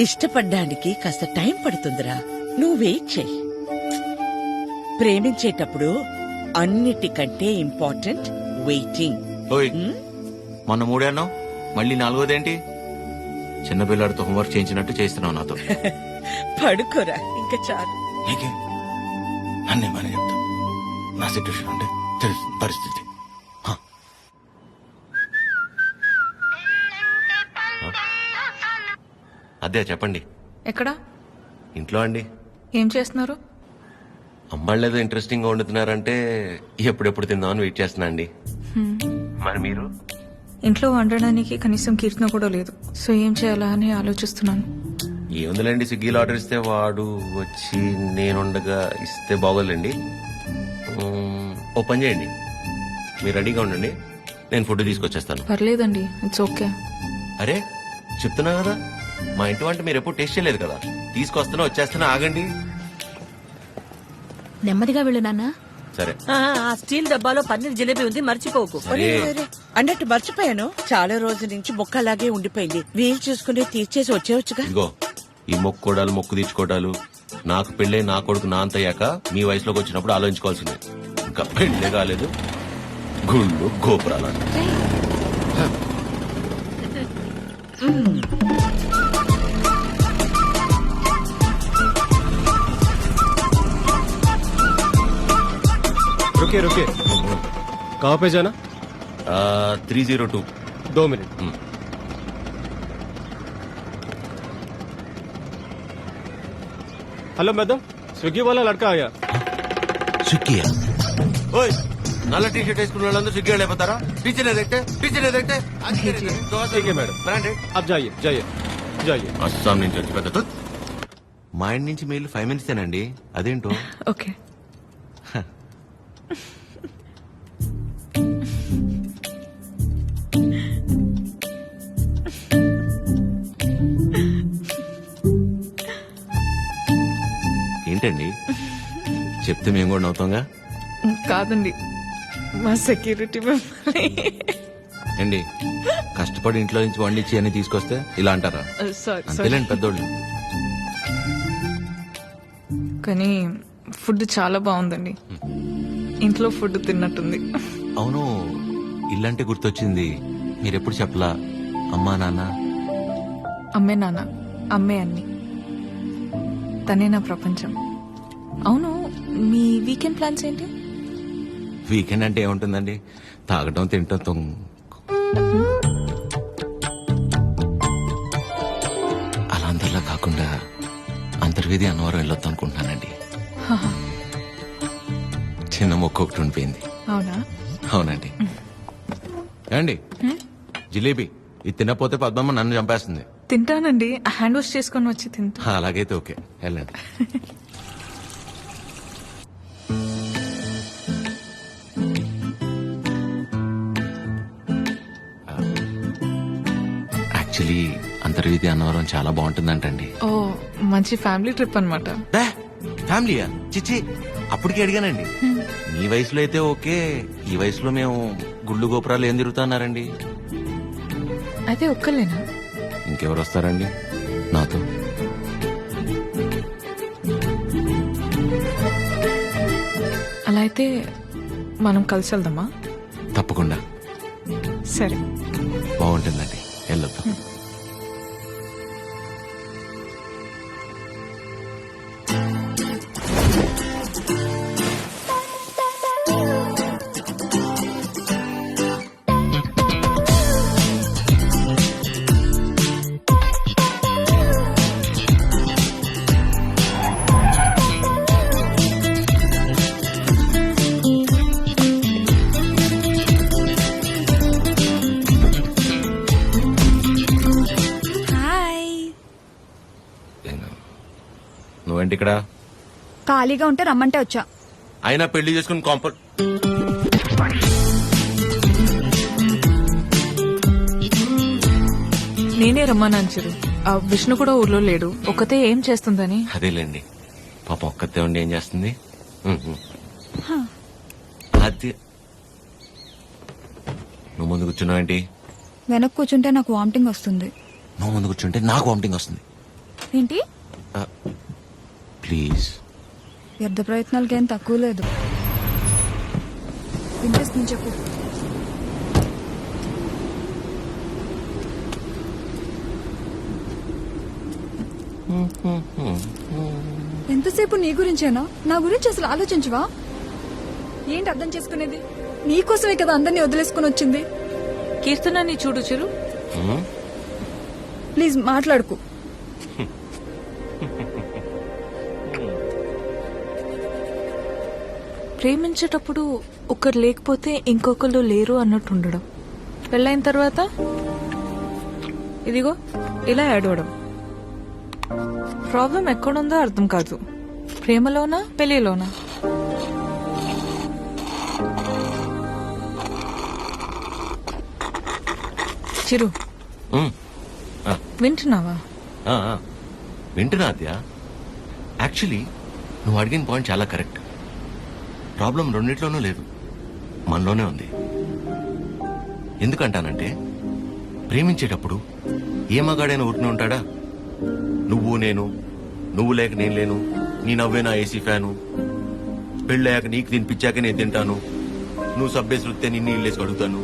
B: ఇష్టపడ్డానికి కాస్త టైం పడుతుందిరా, నువ్వు వెయిట్ చెయ్యి. ప్రేమించేటప్పుడు అన్నిటికంటే ఇంపార్టెంట్ వెయిటింగ్.
E: ఓయ్ మొన్న 3 అన్నావు, మళ్ళీ 4వదేంటి? చిన్నపిల్లాడితో హోంవర్క్ చేయించినట్టు చేస్తున్నావు నాతో.
B: పడుకోరా ఇంకా చాలు.
E: నీకే అన్నీ మన చెప్తా. నా సిచ్యువేషన్ అంటే తెలుసు పరిస్థితి. హ. అదే చెప్పండి.
M: ఎక్కడా?
E: ఇంట్లో అండి.
M: ఏం చేస్తున్నారు?
E: అమ్మాళ్ళు ఏదో ఇంట్రెస్టింగ్ గా వండుతున్నారంటే ఎప్పుడెప్పుడు తిందామని వెయిట్ చేస్తున్నా అండి. మరి మీరు?
M: ఇంట్లో వండడానికి కనీసం కీర్తన కూడా లేదు. సో ఏం చేయాలా అని ఆలోచిస్తున్నాను.
E: ఏముందిలేండి, స్విగ్గీలో ఆర్డర్ ఇస్తే వాడు వచ్చి నేనుండగా ఇస్తే బాగోలేండి. ఓ పని చేయండి, మీరు రెడీగా ఉండండి, నేను ఫుడ్ తీసుకొచ్చేస్తాను.
M: పర్లేదండి, ఇట్స్ ఓకే.
E: అరే చెప్తున్నా కదా, మా ఇంటి వంట మీరు ఎప్పుడు టేస్ట్ చేయలేదు కదా. తీసుకొస్తున్నా, వచ్చేస్తున్నా, ఆగండి.
F: నెమ్మదిగా వెళ్ళు నాన్న.
E: సరే.
L: ఆ స్టీల్ డబ్బాలో పన్నీర్ జిలేబీ ఉంది, మర్చిపోకు.
E: సరే.
B: అన్నట్టు మర్చిపోయాను, చాలా రోజుల నుంచి బొక్కలాగే ఉండిపోయింది. వీలు చూసుకుని తీర్చేసి వచ్చేవచ్చుగా.
E: ఇదిగో ఈ మొక్కుకోడాలు, మొక్కు తీర్చుకోవడాలు నాకు పెళ్ళై నా కొడుకు నా అంతయ్యాక మీ వయసులోకి వచ్చినప్పుడు ఆలోచించుకోవాల్సిందే. ఇంకా పెళ్ళే కాలేదు, గుళ్ళు గోపురాలు.
I: रुके रुके, कहाँ पे जाना?
E: 302.
I: 2 मिनट. हेलो मैडम, स्विगी वाला लड़का आया.
E: స్విగ్గీ? ఓయ్ నల్ల టీ షర్ట్ వేసుకున్న వాళ్ళందరూ స్విగ్గీ వెళ్ళిపోతారా? టీచర్ ఏదైతే
I: ठीक है मैडम, आप जाइए जाइए जाइए.
E: అస్సాం నుంచి వచ్చి పెద్ద తుత్. మా ఇంటి నుంచి మీరు 5 minutes ఏనండి, అదేంటో.
M: ఓకే.
E: ఏంటండి చెప్తే మేము కూడా నవ్వుతాంగా.
M: కాదండి, మా సెక్యూరిటీ
E: ఏండి కష్టపడి ఇంట్లో నుంచి వండించి అని తీసుకొస్తే ఇలా అంటారా?
M: సారీ
E: అంతేలేండి పెద్దోళ్ళు.
M: కానీ ఫుడ్ చాలా బాగుందండి. ఇంట్లో ఫుడ్ తిన్నట్టుంది.
E: అవును, ఇల్లంటే గుర్తొచ్చింది, మీరెప్పుడు చెప్పలా అమ్మా నాన్న?
M: అమ్మే నాన్న, అమ్మే అన్ని, తనే నా ప్రపంచం. అవును, మీ వీకెండ్ ప్లాన్స్ ఏంటి?
E: వీకెండ్ అంటే ఏముంటుందండి, తాగటం తినటం అలా అందరిలా కాకుండా అంతర్వేది అన్నవరం వెళ్ళొద్దాం అనుకుంటున్నానండి. చిన్న మొక్క ఒకటి ఉండిపోయింది.
M: అవునా?
E: అవునండి. ఏమండి జిలేబీ ఇది తినపోతే పద్మమ్మ నన్ను చంపేస్తుంది.
M: తింటానండి, హ్యాండ్ వాష్ చేసుకొని వచ్చి తింటా.
E: అలాగైతే ఓకే, వెళ్ళండి. యాక్చువల్లీ అంతర్వేది అన్నవరం చాలా బాగుంటుందంటండి.
M: ఓ మంచి ఫ్యామిలీ ట్రిప్ అన్నమాట.
E: ఫ్యామిలీయా? చిచ్చి, అప్పటికి అడిగానండి. మీ వయసులో అయితే ఓకే, ఈ వయసులో మేము గుళ్ళు గోపురాలు ఏం తిరుగుతున్నారండి.
M: అయితే ఒక్కలేనా?
E: ఇంకెవరు వస్తారండి నాతో?
M: అలా అయితే మనం కలిసి వెళ్దామా?
E: తప్పకుండా,
M: సరే.
E: బాగుంటుందండి, వెళ్ళొద్దాం. నువ్వేంటి ఇక్కడ?
K: ఖాళీగా ఉంటే రమ్మంటే వచ్చా.
E: అయినా పెళ్లి చేసుకుని
M: నేనే రమ్మన్నాను చిరు. ఆ విష్ణు కూడా ఊర్లో లేడు, ఒక్కతే ఏం చేస్తుందని.
E: అదేలేండి, పాప ఒక్కతే ఉండి ఏం చేస్తుంది. అది నువ్వు ముందు కూర్చున్నావు ఏంటి?
M: వెనక్కి కూర్చుంటే నాకు వామిటింగ్ వస్తుంది.
E: నువ్వు ముందు కూర్చుంటే నాకు వామిటింగ్ వస్తుంది.
M: ఏంటి?
E: ప్లీజ్.
M: వ్యర్థ ప్రయత్నాలకి ఏం తక్కువ లేదు. వినిపిస్తుంది చెప్పు. ఎంతసేపు నీ గురించేనా? నా గురించి అసలు ఆలోచించవా? ఏంటి అర్థం చేసుకునేది? నీకోసమే కదా అందరినీ వదిలేసుకుని వచ్చింది. కీర్తనాన్ని చూడు చిరు. ప్లీజ్ మాట్లాడుకు. ప్రేమించేటప్పుడు ఒకరు లేకపోతే ఇంకొకరు లేరు అన్నట్టు ఉండడం. పెళ్ళైన తర్వాత ఇదిగో ఇలా ఏడవడం. ప్రాబ్లం ఎక్కడుందో అర్థం కాదు. ప్రేమలోనా పెళ్లిలోనా? చిరు వింటున్నావా?
E: వింటున్నా అద్య. యాక్చువల్లీ నువ్వు అడిగిన పాయింట్ చాలా కరెక్ట్. ప్రాబ్లం రెండిట్లోనూ లేదు, మనలోనే ఉంది. ఎందుకంటానంటే ప్రేమించేటప్పుడు ఏ మగాడైనా ఊరినే ఉంటాడా? నువ్వు నేను, నువ్వు లేక నేను లేను, నీ నవ్వే నా ఏసీ ఫ్యాను, పెళ్ళయ్యాక నీకు తినిపించాక నేను తింటాను, నువ్వు సబ్బేసి వృత్తే నిన్ను ఇల్లేసి అడుగుతాను,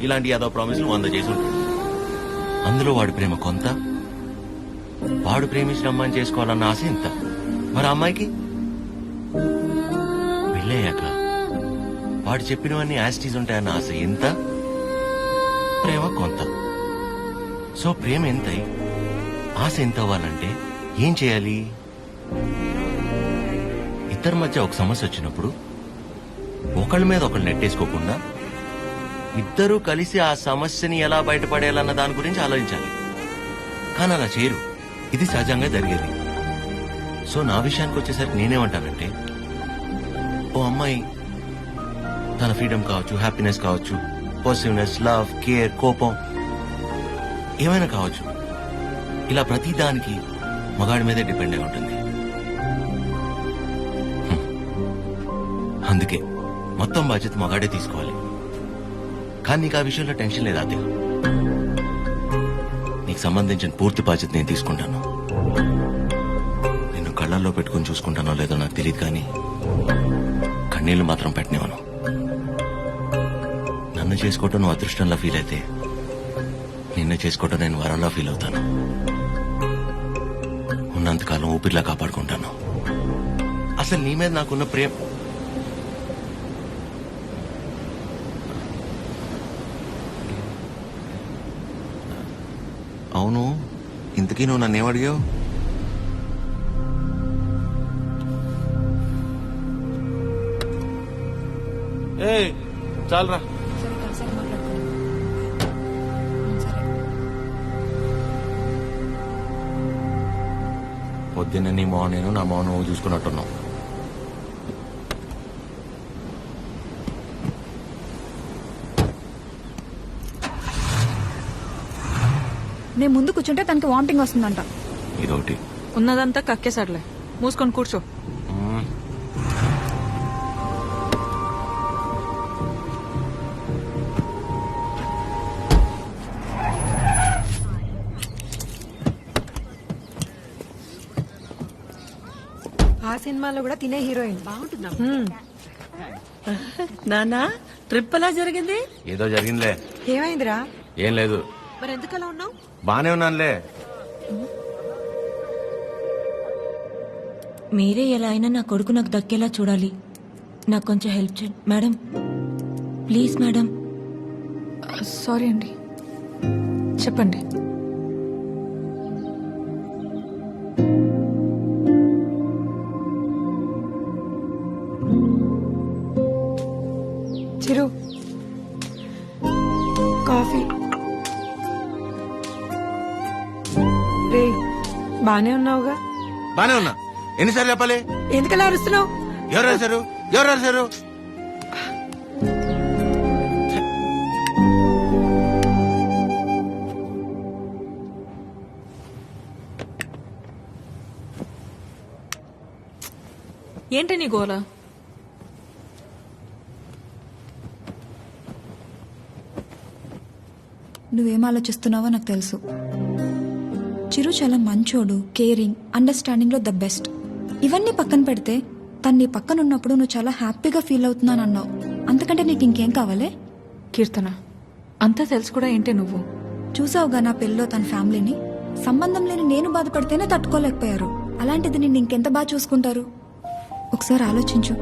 E: ఇలాంటి యాదో ప్రామిస్లు 100 చేసి ఉంటాడు. అందులో వాడి ప్రేమ కొంత, వాడు ప్రేమించిన అమ్మాయిని చేసుకోవాలన్న ఆశ ఇంత. మరి ఆ అమ్మాయికి పెళ్ళయ్యాక వాడు చెప్పినవన్నీ యాస్టీస్ ఉంటాయన్న ఆశ ఎంత, ప్రేమ కొంత. సో ప్రేమ ఎంతై ఆశ ఎంత అవ్వాలంటే ఏం చేయాలి? ఇద్దరి మధ్య ఒక సమస్య వచ్చినప్పుడు ఒకళ్ళ మీద ఒకళ్ళు నెట్టేసుకోకుండా ఇద్దరూ కలిసి ఆ సమస్యని ఎలా బయటపడేయాలన్న దాని గురించి ఆలోచించాలి. కానీ అలా చేయరు. ఇది సహజంగా జరిగేది. సో నా విషయానికి వచ్చేసరికి నేనేమంటానంటే, ఓ అమ్మాయి తన ఫ్రీడమ్ కావచ్చు, హ్యాపీనెస్ కావచ్చు, పాజిటివ్నెస్, లవ్, కేర్, కోపం ఏమైనా కావచ్చు, ఇలా ప్రతి దానికి మగాడి మీదే డిపెండ్ అయి ఉంటుంది. అందుకే మొత్తం బాధ్యత మగాడే తీసుకోవాలి. కానీ నీకు ఆ విషయంలో టెన్షన్ లేదా? అదే నీకు సంబంధించిన పూర్తి బాధ్యత నేను తీసుకుంటాను. నిన్ను కళ్ళల్లో పెట్టుకుని చూసుకుంటానో లేదో నాకు తెలియదు, కానీ కన్నీళ్లు మాత్రం పెట్టనివ్వను. నన్ను చేసుకోవటం నువ్వు అదృష్టంలా ఫీల్ అయితే, నిన్ను చేసుకోవటం నేను వరంలా ఫీల్ అవుతాను. ఉన్నంతకాలం ఊపిరిలా కాపాడుకుంటాను. అసలు నీ మీద నాకున్న ప్రేమ అవును. ఇంతకీ నువ్వు నన్నేమడిగావు?
J: చాలరా.
E: పొద్దున్న నీ మౌన నేను, నా మౌన నువ్వు చూసుకున్నట్టున్నావు.
M: నేను ముందు కూర్చుంటే తనకి వామిటింగ్ వస్తుందంట.
E: ఇదొకటి.
M: ఉన్నదంతా కక్కేసాడులే. మూసుకొని కూర్చో.
D: ఆ సినిమాలో కూడా తినే హీరోయిన్ బాగుంటుందా?
L: నానా ట్రిప్ ఎలా జరిగింది?
E: ఏదో జరిగిందిలే.
D: ఏమైందిరా?
E: ఏం లేదు.
D: మరి ఎందుకలా ఉన్నావు?
E: బానే ఉన్నానులే.
A: మీరే ఎలా అయినా నా కొడుకు నాకు దక్కేలా చూడాలి. నాకు కొంచెం హెల్ప్ చేయండి మేడం, ప్లీజ్ మేడం.
M: సారీ అండి, చెప్పండి.
D: చిరు, కాఫీ. రే, బానే ఉన్నావుగా?
E: బానే ఉన్నా. ఎన్నిసార్లు చెప్పాలి?
D: ఎందుకలా అరుస్తున్నావు?
E: ఎవరు రాశారు? ఎవరు రాశారు?
M: ఏంటి నీ గోలా?
N: నువ్వేం ఆలోచిస్తున్నావో నాకు తెలుసు. చిరు చాలా మంచోడు, కేరింగ్, అండర్స్టాండింగ్ లో ద బెస్ట్. ఇవన్నీ పక్కన పెడితే తను నీ పక్కన ఉన్నప్పుడు నువ్వు చాలా హ్యాపీగా ఫీల్ అవుతున్నాను అన్నావు. అంతకంటే నీకు ఇంకేం కావాలి?
M: కీర్తన, అంతా తెలుసు కూడా ఏంటి నువ్వు?
N: చూసావుగా నా పెళ్ళిలో తన ఫ్యామిలీని. సంబంధం లేని నేను బాధపడితేనే తట్టుకోలేకపోయారు. అలాంటిది నిన్ను ఇంకెంత బాగా చూసుకుంటారు? ఒకసారి ఆలోచించు.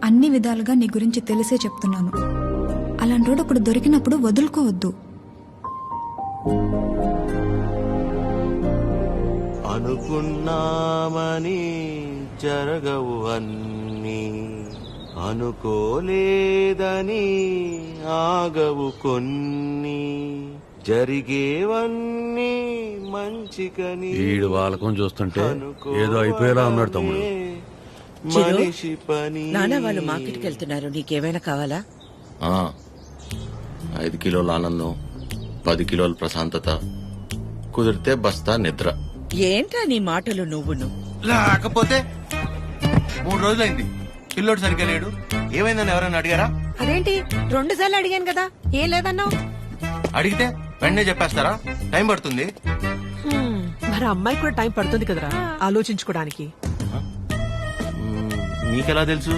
N: అన్ని విధాలుగా నీ గురించి తెలిసే చెప్తున్నాను. అలాంటి రోడ్ ఒకడు దొరికినప్పుడు వదులుకోవద్దు.
J: అనుకున్నామని జరగవు అన్నీ, అనుకోలేదని ఆగవు కొన్ని, జరిగేవన్నీ మంచికని.
G: ఈడు వాళ్ళకం చూస్తుంటే ఏదో అయిపోయేలా ఉన్నాడు తమ్ముడు.
J: మనిషి పని.
B: నాన్న వాళ్ళు మార్కెట్కి వెళ్తున్నారు, నీకేమైనా కావాలా?
E: 5 కిలోల ఆనందం, 10 కిలోల ప్రశాంతత, కుదిరితే బస్తా నిద్ర.
B: ఏంటా నీ మాటలు నువ్వును?
E: లేకపోతే 3 రోజులైంది పిల్లోడు సరిగ్గా లేడు. ఏమైందని ఎవరైనా అడిగారా?
D: అదేంటి 2 సార్లు అడిగాను కదా, ఏం లేదన్నావు?
E: అడిగితే వెంటనే చెప్పేస్తారా? టైం పడుతుంది.
L: మరి అమ్మాయి కూడా టైం పడుతుంది కదరా ఆలోచించుకోవడానికి.
E: మీకెలా తెలుసు?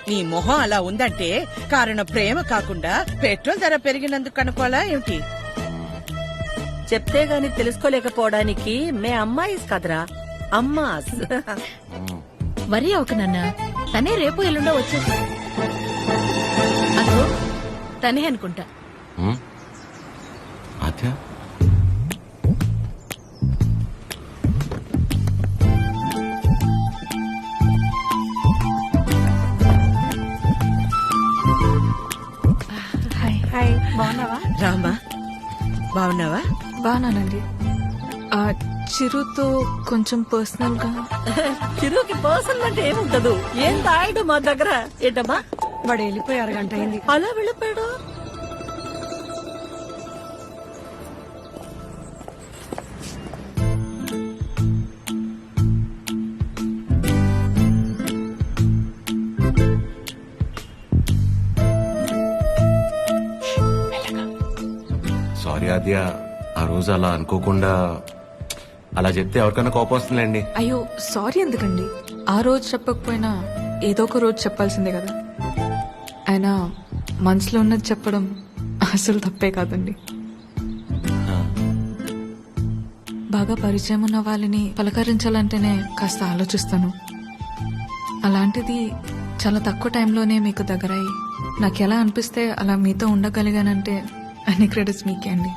B: నీ మొహం అలా ఉందంటే కారణం ప్రేమ కాకుండా పెట్రోల్ ధర పెరిగినందుకు కనుకోవాలా ఏమిటి?
L: చెప్తే గాని తెలుసుకోలేకపోవడానికి మే అమ్మాయిస్ కదరా, అమ్మాస్.
A: వరి ఒక నాన్న, తనే రేపు ఎల్లుండో వచ్చేసి అదో తనే అనుకుంటా.
E: ఆద్య,
D: హాయ్, బాగున్నావా?
B: రామా, బాగున్నావా?
M: బాగానండి. చిరుతో కొంచెం పర్సనల్ గా.
L: చిరుకి పర్సనల్ అంటే ఏముంటదు? ఏం తాయడు మా దగ్గర. ఏంటమ్మా?
D: వాడు వెళ్ళిపోయి 1 గంట అయింది.
L: అలా వెళ్ళిపోయాడు.
E: సారీ ఆద్య, ఆ రోజు అలా అనుకోకుండా అలా చెప్తే ఎవరికైనా కోపం వస్తుందండి.
M: అయ్యో సారీ ఎందుకండి? ఆ రోజు చెప్పకపోయినా ఏదో ఒక రోజు చెప్పాల్సిందే కదా. అయినా మనసులో ఉన్నది చెప్పడం అసలు తప్పే కాదండి. బాగా పరిచయం ఉన్న వాళ్ళని పలకరించాలంటేనే కాస్త ఆలోచిస్తాను. అలాంటిది చాలా తక్కువ టైంలోనే మీకు దగ్గరయ్యి నాకు ఎలా అనిపిస్తే అలా మీతో ఉండగలిగానంటే అన్ని క్రెడిట్స్ మీకే అండి.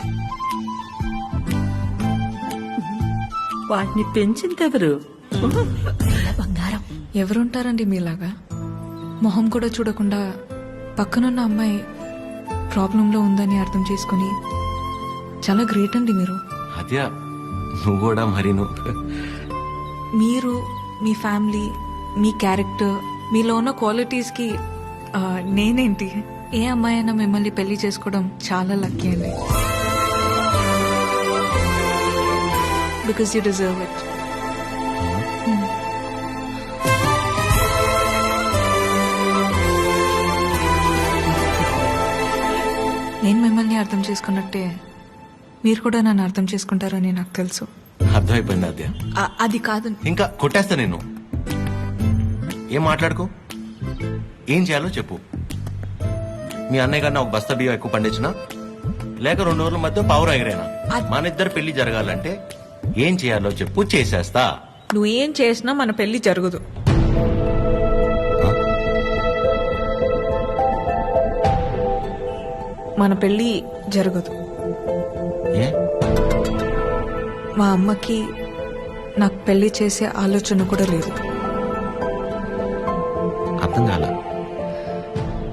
L: వాటిని పెంచిందెవరు?
M: బంగారం. ఎవరుంటారండి మీలాగా? మొహం కూడా చూడకుండా పక్కనున్న అమ్మాయి ప్రాబ్లంలో ఉందని అర్థం చేసుకుని చాలా గ్రేట్ అండి మీరు.
E: ఆద్య, నువ్వు కూడా మరి
M: మీరు, మీ ఫ్యామిలీ, మీ క్యారెక్టర్, మీలో ఉన్న క్వాలిటీస్ కి నేనేంటి? ఏ అమ్మాయి అయినా మిమ్మల్ని పెళ్లి చేసుకోవడం చాలా లక్కీ అండి. Because you deserve it. నేను మిమ్మల్ని అర్థం చేసుకున్నట్టే మీరు కూడా నన్ను అర్థం చేసుకుంటారని నాకు తెలుసు.
E: అర్థమైపోయింది ఆద్య.
M: అది కాదు,
E: ఇంకా కొట్టేస్తా నేను. ఏం మాట్లాడుకో, ఏం చేయాలో చెప్పు. మీ అన్నయ్య గారిని ఒక బస్తా బియ్యం ఎక్కువ పండించినా, లేక 2 రోజుల మధ్య పావురు ఎగిరేనా? మన ఇద్దరు పెళ్లి జరగాలంటే ఏం చేయాలో చెప్పు, చేసేస్తా.
M: నువ్వేం చేసినా మన పెళ్లి జరగదు. మన పెళ్లి జరగదు.
E: ఏ?
M: మా అమ్మకి నాకు పెళ్లి చేసే ఆలోచన కూడా లేదు.
E: అర్థం కాల.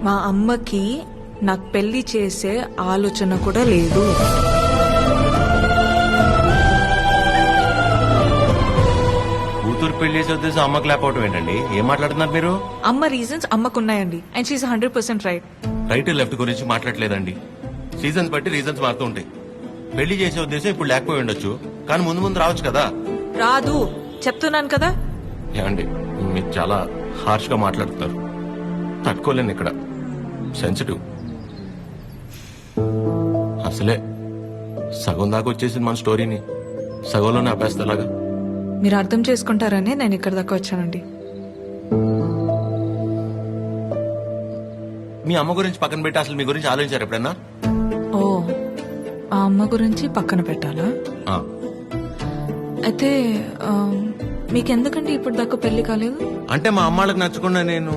M: మా అమ్మకి నాకు పెళ్లి చేసే ఆలోచన కూడా లేదు.
E: కూతురు పెళ్లి చేసే ఉద్దేశం అమ్మకి లేకపోవటం ఏంటండి? ఏం మాట్లాడుతున్నారు మీరు?
M: అమ్మ రీజన్స్ అమ్మకున్నాయండి. And she 100% right.
E: Right left గురించి మాట్లాడలేదండి. సీజన్స్ బట్టి రీజన్స్ మారుతూ ఉంటాయి. పెళ్లి చేసే ఉద్దేశం ఇప్పుడు లేకపోయి ఉండొచ్చు, కానీ ముందు ముందు రావచ్చు కదా.
M: రాదు, చెప్తున్నాను కదా.
E: ఏమండి, మీరు చాలా హార్ష్ గా మాట్లాడుతున్నారు. తట్టుకోలేను. ఇక్కడ సెన్సిటివ్. అసలే సగం దాకా వచ్చేసింది మన స్టోరీని సగంలోనే ఆపేస్తలాగా.
M: మీరు అర్థం చేసుకుంటారనే నేను ఇక్కడ దాకా వచ్చానండి.
E: మీ అమ్మ గురించి పక్కన పెట్టి అసలు మీ గురించి ఆలోచించారు ఎప్పుడన్నా?
M: ఓ, ఆ అమ్మ గురించి పక్కన పెట్టాలా?
E: ఆ,
M: అయితే మీకెందుకంటే ఇప్పుడు దాకా పెళ్లి కాలేదు?
E: అంటే మా అమ్మాళ్ళకి నచ్చకుండా నేను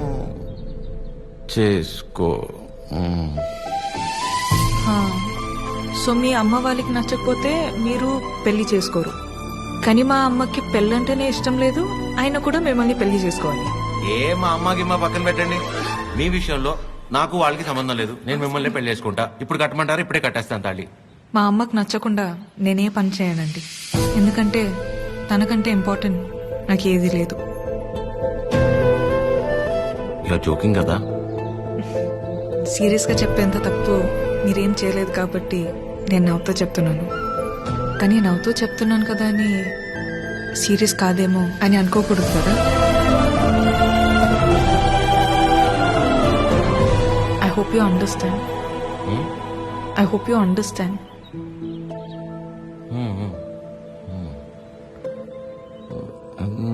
E: చేసుకో
M: ఆ, సో మీ అమ్మ వాళ్ళకి నచ్చకపోతే మీరు పెళ్లి చేసుకోరు. కానీ మా అమ్మకి పెళ్ళంటేనే ఇష్టం లేదు, ఆయన కూడా మిమ్మల్ని పెళ్లి చేసుకోవాలి.
E: మా అమ్మకి మా పక్కన పెట్టండి. మీ విషయంలో నాకు వాళ్ళకి సంబంధం లేదు. నేను మిమ్మల్ని పెళ్లి చేసుకుంటా. ఇప్పుడు కట్టమంటారు, ఇప్పుడే కట్టేస్తాను తాళి.
M: మా అమ్మకి నచ్చకుండా నేనే పని చేయనండి. ఎందుకంటే తనకంటే ఇంపార్టెంట్ నాకు ఏది లేదు.
E: ఇలా జోకింగ్ కదా.
M: సీరియస్ గా చెప్పేంత తప్పు మీరేం చేయలేదు కాబట్టి నేను నవ్వుతూ చెప్తున్నాను. కానీ నవ్వుతూ చెప్తున్నాను కదా అని సీరియస్ కాదేమో అని అనుకోకూడదు కదా. I hope you understand. I hope you understand.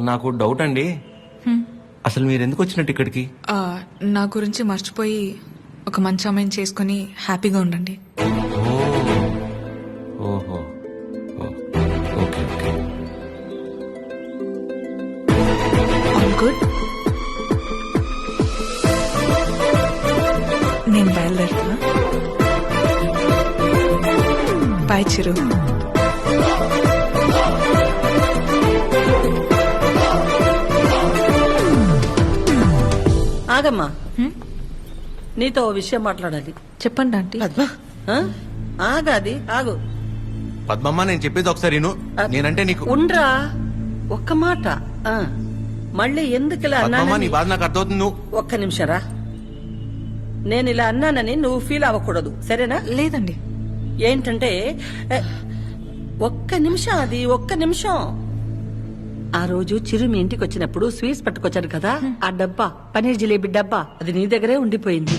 E: నాకు డౌట్ అండి, అసలు మీరు ఎందుకు వచ్చినట్టు ఇక్కడికి?
M: నా గురించి మర్చిపోయి ఒక మంచి అమ్మాయిని చేసుకుని హ్యాపీగా ఉండండి.
E: ఓహో, ఓకే ఓకే.
M: All good. నేను బయలుదేరుతా. బాయ్ చిరు.
L: ఆగమ్మా, నీతో ఓ విషయం మాట్లాడాలి.
M: చెప్పండి ఆంటీ.
L: పద్మ, ఆగాది ఆగు.
E: పద్మమ్మ, నేను చెప్పేది ఒకసారి విను. నేనంటే నీకు
L: ఉండ్రా, ఒక్క మాట. మళ్ళీ ఎందుకు ఇలా
E: పద్మమ్మ, నీ
L: అన్నానని
E: బాధ నాకు అర్థమవుతుంది. నువ్వు
L: ఒక్క నిమిషం రా. నేను ఇలా అన్నానని నువ్వు ఫీల్ అవ్వకూడదు, సరేనా?
M: లేదండి.
L: ఏంటంటే ఒక్క నిమిషం, అది ఒక్క నిమిషం. ఆ రోజు చిరు మీ ఇంటికి వచ్చినప్పుడు స్వీట్స్ పట్టుకొచ్చాడు కదా, ఆ డబ్బా, పనీర్ జిలేబీ డబ్బా, అది నీ దగ్గరే ఉండిపోయింది.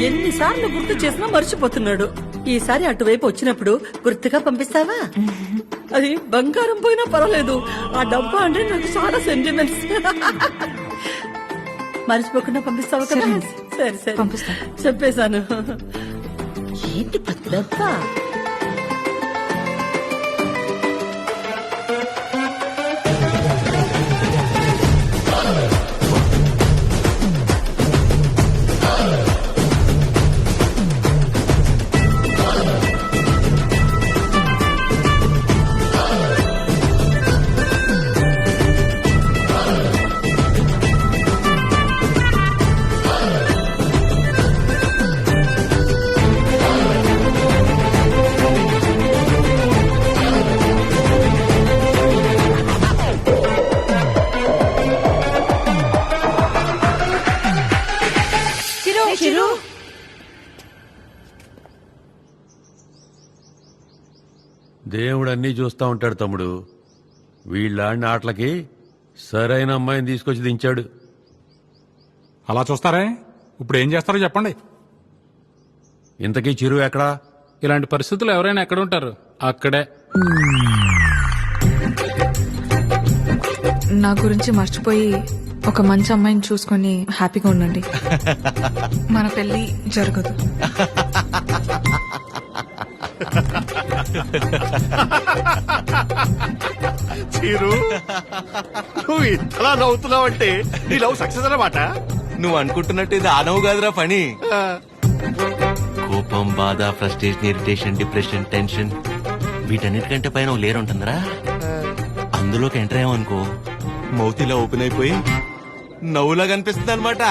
L: ఎన్నిసార్లు గుర్తు చేసినా మర్చిపోతున్నాడు. ఈసారి అటువైపు వచ్చినప్పుడు గుర్తుగా పంపిస్తావా? అది బంగారం పోయినా పర్వాలేదు, ఆ డబ్బా అంటే నాకు చాలా సెంటిమెంట్స్. మర్చిపోకుండా పంపిస్తావా కదా? సరే సరే
M: పంపిస్తా.
L: చెప్పేశాను. ఏంటి డబ్బా?
G: దేవుడు అన్నీ చూస్తా ఉంటాడు తమ్ముడు. వీళ్ళాడిన ఆటలకి సరైన అమ్మాయిని తీసుకొచ్చి దించాడు.
O: అలా చూస్తారే, ఇప్పుడు ఏం చేస్తారో చెప్పండి.
G: ఇంతకీ చిరు ఎక్కడా?
O: ఇలాంటి పరిస్థితులు ఎవరైనా ఎక్కడ ఉంటారు? అక్కడే.
M: నా గురించి మర్చిపోయి ఒక మంచి అమ్మాయిని చూసుకొని హ్యాపీగా ఉండండి. మన పెళ్లి జరగదు.
J: చీరు, నువ్వు ఇంతలా నవ్వుతున్నావంటే నీ లవ్ సక్సెస్ అన్నమాట.
E: నువ్వు అనుకుంటున్నట్టు ఇది ఆనవు కాదురా పని. కోపం, బాధ, ఫ్రస్ట్రేషన్, ఇరిటేషన్, డిప్రెషన్, టెన్షన్, వీటన్నిటికంటే పైన లేరు ఉంటుందిరా. అందులోకి ఎంటర్ అయ్యామనుకో, మౌత్ ఇలా ఓపెన్ అయిపోయి నవ్వులా కనిపిస్తుంది అనమాట.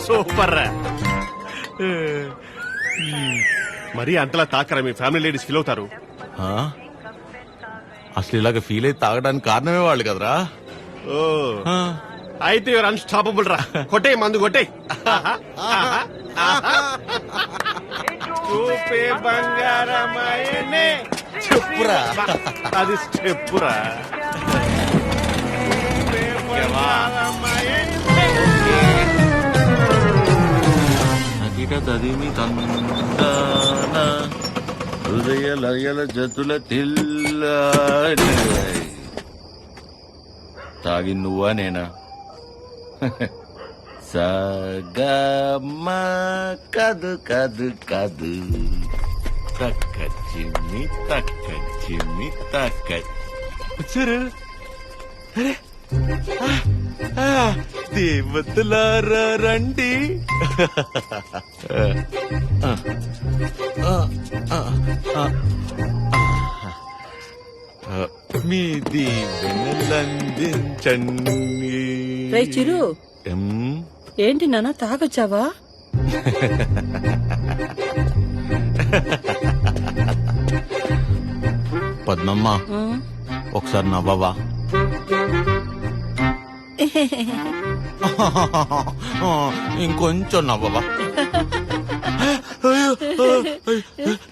J: సూపర్ రా. మరి అంతలా తాకరా, మీ ఫ్యామిలీ లేడీస్ ఫీల్ అవుతారు.
E: అసలు ఇలాగ ఫీల్ అయి తాగడానికి కారణమే వాళ్ళు కదరా.
J: ఓ, అయితే యువర్ అన్స్టాపబుల్ రా. కొట్టే మందు కొట్టే. చూపే బంగారమాయనే.
E: చెప్పురా.
J: అది చెప్పురా. చూపే బంగారమాయనే.
E: తదిమిక తదిమి తందాన హృదయ లయల జతుల తిల్ల తాగి నువ్వా నేనా సగమ కదు కదు కదు తక్క చిమ్మి తక్క వచ్చారు అరే దేవతలారా రండి మీ దీవెనలందించండి.
L: రే చిరు
E: ఎం?
L: ఏంటి నాన్న తాగొచ్చావా?
E: పద్మమ్మ ఒకసారి నవ్వవా? ఇంకొంచెం నవ్వవా?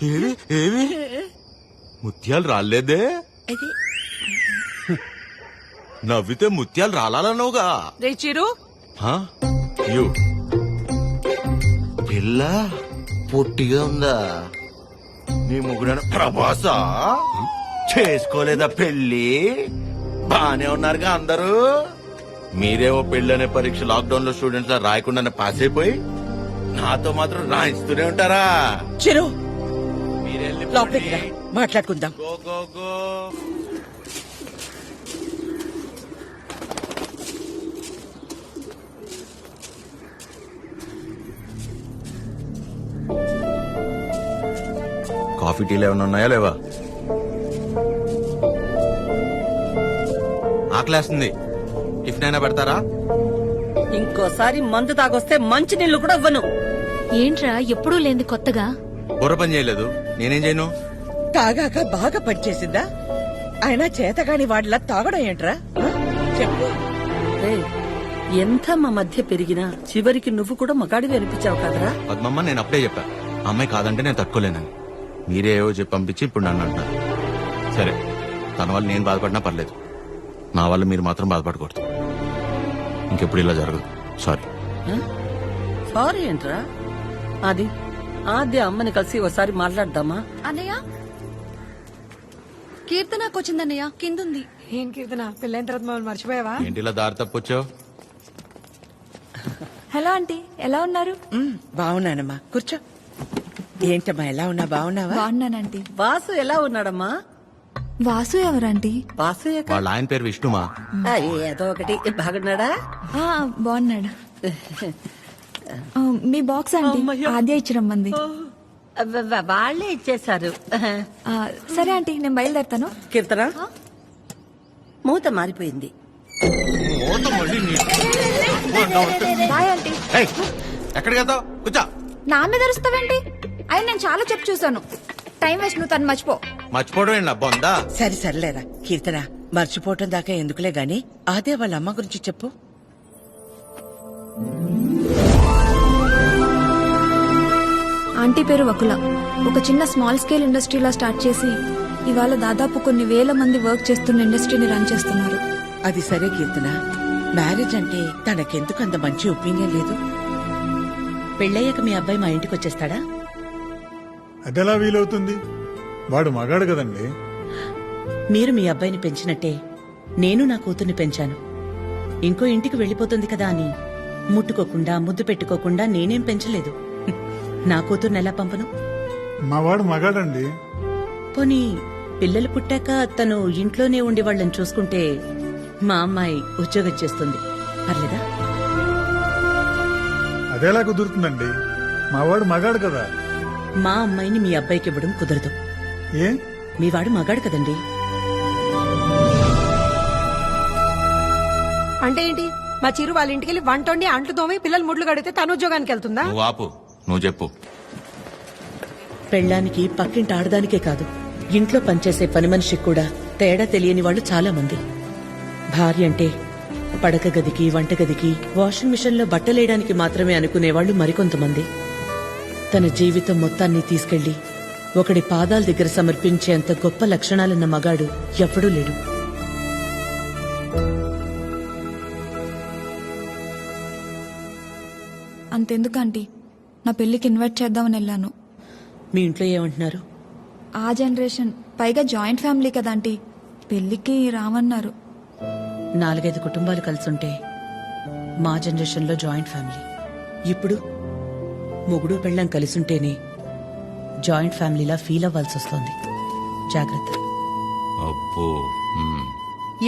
E: ఏవి ఏవి ముత్యాలు రాలేదే? నవ్వితే ముత్యాలు రాలన్నావుగా.
D: రే చిరు
E: యు పిల్ల పొట్టిగా ఉందా? నీ ముగ్గురు ప్రభాస చేసుకోలేదా పెళ్లి? బానే ఉన్నారుగా అందరూ. మీరేమో పెళ్ళనే పరీక్ష లాక్డౌన్ లో స్టూడెంట్స్ లా రాయకుండా పాస్ అయిపోయి నాతో మాత్రం రాయిస్తూనే ఉంటారా?
B: చిరు
E: మీరెళ్ళి
B: లోపలికి రా, మాట్లాడుకుందాం.
E: Go go go. కాఫీ టీలు ఏమైనా ఉన్నాయా లేవా? ఆకలేస్తుంది, టిఫిన్ అయినా పెడతారా?
L: ఇంకోసారి మందు తాగొస్తే మంచి నీళ్లు కూడా ఇవ్వను.
A: ఏంట్రా ఎప్పుడూ లేని కొత్తగా?
E: బుర్ర పని చేయలేదు, నేనేం చేయను?
B: తాగాక బాగా పనిచేసిందా? అయినా చేతగాని వాడిలా తాగడం ఏంట్రా? చెప్పు.
L: రేయ్, ఎంత మా మధ్య పెరిగినా చివరికి నువ్వు కూడా మగాడివి అనిపించావు కదరా?
E: పద్మమ్మ నేను అప్పుడే చెప్పా, అమ్మాయి కాదంటే నేను తట్టుకోలేనని. మీరే ఏవో చెప్పి పంపించి ఇప్పుడు నన్ను అంటారు. సరే, తన వల్ల నేను బాధపడినా పర్లేదు, నా వల్ల మీరు మాత్రం బాధపడకూడదు. ఇంకెప్పుడు ఇలా జరగదు. సారీ.
L: సారీ ఏంట్రా? అది ఆద్య అమ్మని కలిసి ఒకసారి మాట్లాడదామా?
N: అన్నయ్య కీర్తనకు వచ్చిందన్నయ్య, కిందుంది.
D: ఏం కీర్తన పెళ్ళైన తర్వాత మమ్మల్ని మర్చిపోయావా?
E: ఏంటి ఇలా దారి తప్పొచ్చావు?
N: హలో ఆంటీ, ఎలా ఉన్నారు?
B: బాగున్నానమ్మా, కూర్చో. ఏంటమ్మా ఎలా ఉన్నా? బాగున్నావా?
N: బాగున్నానంటీ.
L: వాసు ఎలా ఉన్నాడమ్మా?
N: వాసు ఎవరంటీ?
L: వాసు ఎక్కడ?
E: వాళ్ళ ఆయన పేరు విష్ణుమా.
L: ఏదో ఒకటి. బాగున్నాడా?
N: బాగున్నాడు. మీ బాక్స్ ఆంటీ ఆద్య ఇచ్చిరమ్మంది.
L: వాళ్లే ఇచ్చేశారు.
N: సరే ఆంటీ, నేను బయలుదేరుతాను.
L: కీర్తన, మూత మారిపోయింది.
N: Bye aunty.
E: ఎక్కడికి వెళ్తావు? కూర్చో.
N: నా మీద అరుస్తావేంటి? అయినా నేను చాలా చెప్పు చూసాను. టైం వేస్ట్, నువ్వు తను మర్చిపో.
E: మర్చిపోవడం ఏంటి బొందా?
B: సరే సర్లేరా కీర్తన, మర్చిపోవటం దాకా ఎందుకులే గాని అదే వాళ్ళ అమ్మ గురించి చెప్పు.
N: ఆంటీ పేరు వకుల. ఒక చిన్న స్మాల్ స్కేల్ ఇండస్ట్రీలా స్టార్ట్ చేసి ఇవాళ దాదాపు కొన్ని వేల మంది వర్క్ చేస్తున్న ఇండస్ట్రీని రన్ చేస్తున్నారు.
B: అది సరే కీర్తన, మ్యారేజ్ అంటే తనకెందుకు అంత మంచి ఒపీనియన్ లేదు? పెళ్ళయ్యాక మీ అబ్బాయి మా ఇంటికి వచ్చేస్తాడా?
O: అదెలా వీలవుతుంది? వాడు మగాడు కదండి.
B: మీరు మీ అబ్బాయిని పెంచినట్టే నేను నా కూతుర్ని పెంచాను. ఇంకో ఇంటికి వెళ్ళిపోతుంది కదా అని ముట్టుకోకుండా ముద్దు పెట్టుకోకుండా నేనేం పెంచలేదు. నా కూతుర్ని ఎలా పంపను?
O: మా వాడు మగాడండి.
B: పోనీ పిల్లలు పుట్టాక తను ఇంట్లోనే ఉండి వాళ్ళని చూసుకుంటే మా అమ్మాయి ఉద్యోగం చేస్తుంది, పర్లేదా?
O: అదెలా కుదురుతుందండి? మా వాడు మగాడు కదా.
B: మా అమ్మాయిని మీ అబ్బాయికి ఇవ్వడం కుదరదు.
O: ఏ?
B: మీ వాడు మగాడు కదండి.
D: అంటే ఏంటి? మా చిరు వాళ్ళ ఇంటికి వెళ్ళి వంట వండి అంట్లు తోమి పిల్లలు ముడ్లు కడితే తను ఉద్యోగానికి వెళ్తుందా?
E: నువ్వు ఆపు, నువ్వు చెప్పు.
B: పెళ్ళానికి పక్కింటి ఆడదానికే కాదు, ఇంట్లో పనిచేసే పని మనిషికి కూడా తేడా తెలియని వాళ్ళు చాలా మంది. భార్య అంటే పడక గదికి వంటగదికి వాషింగ్ మిషన్ లో బట్టలేయడానికి మాత్రమే అనుకునేవాళ్లు మరికొంతమంది. తన జీవితం మొత్తాన్ని తీసుకెళ్లి ఒకడి పాదాల దగ్గర సమర్పించేంత గొప్ప లక్షణాలున్న మగాడు ఎప్పుడూ లేడు.
N: అంతెందుకు ఆంటీ, నా పెళ్లికి ఇన్వైట్ చేద్దామని వెళ్ళాను.
B: మీ ఇంట్లో ఏమంటున్నారు?
N: ఆ జనరేషన్, పైగా జాయింట్ ఫ్యామిలీ కదా ఆంటీ, పెళ్లికి రామన్నారు.
B: 4-5 కుటుంబాలు కలిసుంటే మా జనరేషన్లో జాయింట్ ఫ్యామిలీ. ఇప్పుడు మొగుడు పెళ్ళం కలిసుంటేనే జాయింట్ ఫ్యామిలీలా ఫీల్ అవ్వాల్సి వస్తుంది. జాగ్రత్త.
E: అబ్బో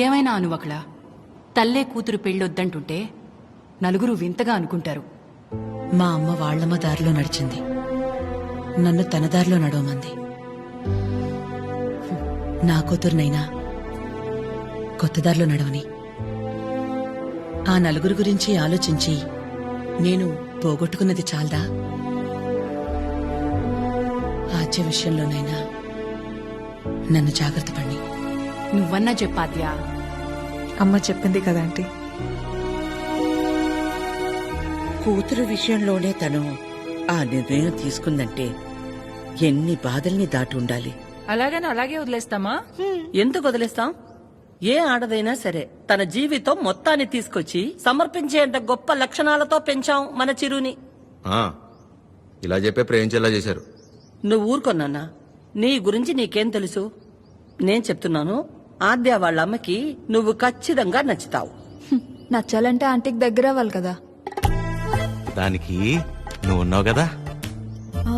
F: ఏమైనా అనువకళ, తల్లే కూతురు పెళ్ళొద్దంటుంటే నలుగురు వింతగా అనుకుంటారు.
B: మా అమ్మ వాళ్ళమ్మ దారిలో నడిచింది, నన్ను తన దారిలో నడవమంది. నా కూతురునైనా కొత్త దారిలో నడవని. ఆ నలుగురు గురించి ఆలోచించి నేను పోగొట్టుకున్నది చాలదా? ఆద్య విషయంలోనైనా నన్ను జాగ్రత్త పడి.
F: నువ్వన్నా చెప్పాద్యా.
M: అమ్మ చెప్పింది కదా ఆంటీ.
L: కూతురు విషయంలోనే తను ఆ నిర్ణయం తీసుకుందంటే ఎన్ని బాధల్ని దాటి ఉండాలి.
F: అలాగని అలాగే వదిలేస్తామా?
L: ఎందుకు వదిలేస్తాం? ఏ ఆడదైనా సరే తన జీవితం మొత్తాన్ని తీసుకొచ్చి సమర్పించేంత గొప్ప లక్షణాలతో పెంచాం మన చిరుని.
E: ఇలా చెప్పే ప్రేమించేలా చేశారు.
L: నువ్వు ఊరుకొన్నా, నీ గురించి నీకేం తెలుసు? నేను చెప్తున్నాను, ఆద్య వాళ్ళ అమ్మకి నువ్వు ఖచ్చితంగా నచ్చుతావు.
N: నచ్చాలంటే ఆంటీకి దగ్గర అవ్వాలి కదా.
E: దానికి నువ్వు ఉన్నావు కదా.
N: ఆ,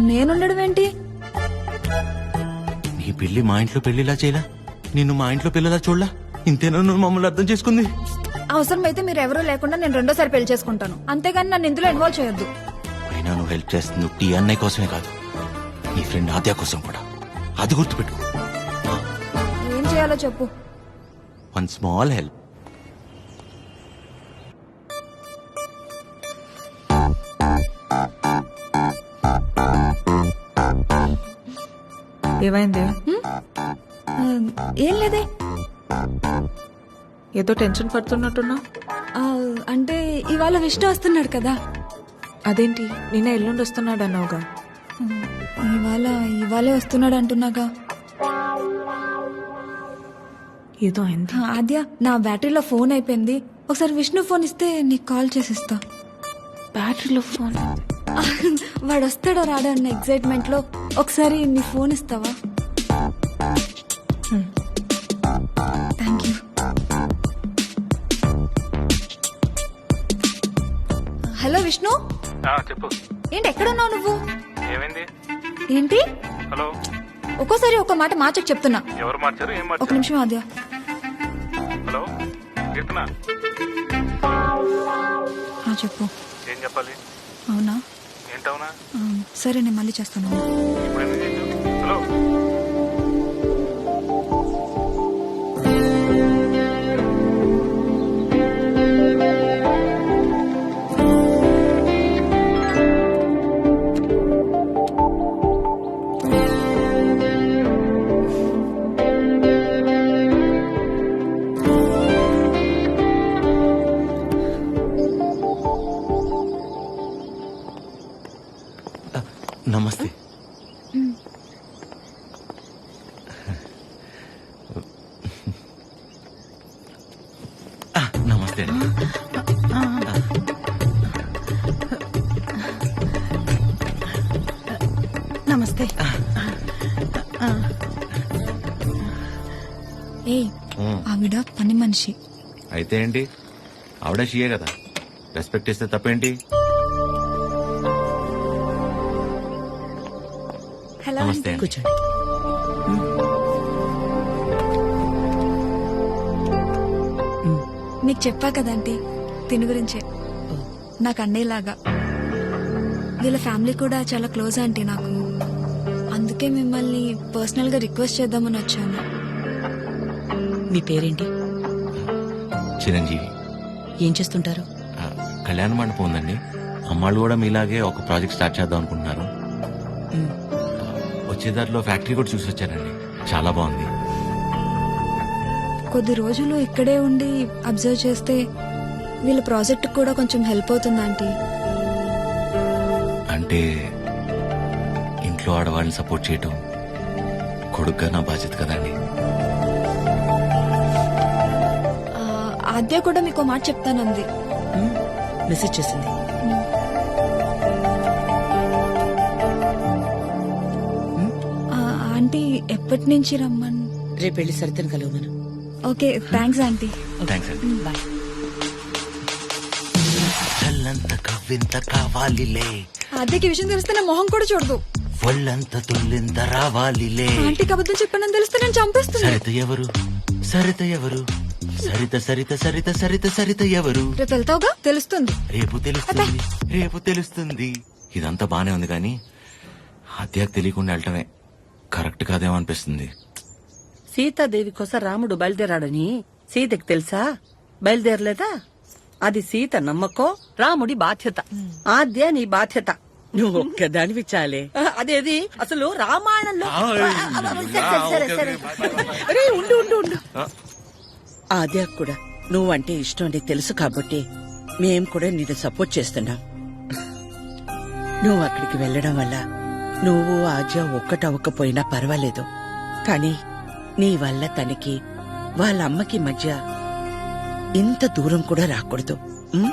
N: నేనుండడం ఏంటి?
E: నీ పెళ్లి మా ఇంట్లో పెళ్లిలా చేయలా, నిన్ను మా ఇంట్లో పిల్లలా చూడలా. ఇంతేనా నువ్వు మమ్మల్ని అర్థం చేసుకుంది?
N: అవసరమైతే మీరు ఎవరూ లేకుండా నేను రెండోసారి పెళ్లి చేసుకుంటాను, అంతేగాని నన్ను ఇందులో ఇన్వాల్వ్ చేయొద్దు.
E: అయినా నువ్వు హెల్ప్ చేస్తుంది టీ అన్నయ్య కోసమే కాదు, నీ ఫ్రెండ్ ఆద్య కోసం కూడా. అది గుర్తుపెట్టు.
N: ఏం చేయాలో చెప్పు.
E: One small help.
M: ఏమైంది?
N: ఆ, ఏం లేదే.
M: ఏదో టెన్షన్ పడుతున్నట్టున్నా.
N: ఆ, అంటే ఇవాళ విష్ణు వస్తున్నాడు కదా.
M: అదేంటి, నిన్న ఎల్లుండి వస్తున్నాడు అన్నావుగా.
N: ఇవాళే వస్తున్నాడు అంటున్నాగా.
M: ఏదో అయింది.
N: ఆద్య, నా బ్యాటరీలో ఫోన్ అయిపోయింది. ఒకసారి విష్ణు ఫోన్ ఇస్తే నీకు కాల్ చేసిస్తా.
M: బ్యాటరీలో ఫోన్?
N: వాడు వస్తాడో రాడో అన్న ఎక్సైట్మెంట్ లో ఒకసారి నీ ఫోన్ ఇస్తావా? Thank you. హలో విష్ణు.
O: చెప్పు.
N: ఏంటి ఎక్కడున్నావు నువ్వు?
O: ఏమైంది?
N: ఏంటి?
O: హలో.
N: ఒక్కోసారి ఒక మాట మార్చకు చెప్తున్నా.
O: ఎవరు మార్చారు? ఏం
N: ఒక నిమిషం ఆద్య.
O: హలో కీర్తన,
N: చెప్పు.
O: ఏం చెప్పాలి?
N: అవునా?
O: ఏంటవునా?
N: సరే, నేను మళ్ళీ చేస్తాను.
O: ఇప్పుడు ఎందుకు చేసావు? హలో.
E: నమస్తే. నమస్తే అండి.
N: నమస్తే. ఆవిడ పని మనిషి.
E: అయితే ఏంటి, ఆవిడ షియే కదా, రెస్పెక్ట్ ఇస్తే తప్పేంటి?
N: హలో.
E: నమస్తే.
B: కూర్చోండి.
N: మీకు చెప్పా కదంటీ తిని గురించే. నాకు అన్నయ్యలాగా. వీళ్ళ ఫ్యామిలీ కూడా చాలా క్లోజ్ ఆంటీ నాకు. అందుకే మిమ్మల్ని పర్సనల్ గా రిక్వెస్ట్ చేద్దామని వచ్చాను.
B: మీ పేరేంటి?
E: చిరంజీవి.
B: ఏం చేస్తుంటారు?
E: కళ్యాణ మండపం ఉందండి. అమ్మాళ్ళు కూడా మీలాగే ఒక ప్రాజెక్ట్ స్టార్ట్ చేద్దాం అనుకుంటున్నారు. వచ్చేదారిలో ఫ్యాక్టరీ కూడా చూసి వచ్చానండి, చాలా బాగుంది.
N: కొద్ది రోజులు ఇక్కడే ఉండి అబ్జర్వ్ చేస్తే వీళ్ళ ప్రాజెక్ట్ కూడా కొంచెం హెల్ప్ అవుతుంది ఆంటీ.
E: అంటే ఇంట్లో ఆడవాళ్ళని సపోర్ట్ చేయటం కొడుగ్గా నా బాధ్యత కదండి.
N: ఆద్య కూడా మీకు మాట చెప్తానంది.
B: మెసేజ్ చేసింది.
N: ఎప్పటి నుంచి రమ్మన్
B: రేపు వెళ్ళి సరితను కలవమను.
N: Okay thanks aunty.
E: థ్యాంక్స్ అండి.
B: బాయ్.
J: చల్లంత కవ్వింత కావాలిలే,
N: అద్దెకి విషయం తెలిస్తే నా మొహం కూడా చూడదు.
J: ఒళ్ళంత తుల్లింత రావాలిలే.
N: ఆంటీకి అబద్ధం చెప్పానని తెలిస్తే నేను చంపేస్తుంది.
J: సరిత ఎవరు, సరిత ఎవరు, సరిత సరిత సరిత సరిత సరిత ఎవరు?
N: రేపు వెళ్తావుగా తెలుస్తుంది.
J: రేపు తెలుస్తుంది, రేపు తెలుస్తుంది.
E: ఇదంతా బానే ఉంది కానీ హత్యకు తెలియకుండా వెళ్ళటమే కరెక్ట్ కాదేమో అనిపిస్తుంది.
L: సీతాదేవి కోసం రాముడు బయలుదేరాడని సీతకి తెలుసా? బయలుదేరలేదా? అది సీత నమ్మకం, రాముడి బాధ్యత. ఆద్య నీ బాధ్యత.
B: నువ్వు ఒక్కదానివి చాలే.
L: అదేది అసలు రామాయణంలో సరే, సరే.
B: అరే ఉండు ఉండు ఉండు. ఆద్య కూడా నువ్వంటే ఇష్టం అని తెలుసు కాబట్టి మేం కూడా నిన్ను సపోర్ట్ చేస్తున్నాం. నువ్వు అక్కడికి వెళ్ళడం వల్ల నువ్వు ఆద్య ఒక్కటవ్వకపోయినా పర్వాలేదు, కానీ నీ వల్ల తనకి వాళ్ళ అమ్మకి మధ్య ఇంత దూరం కూడా రాకూడదు. ఉం?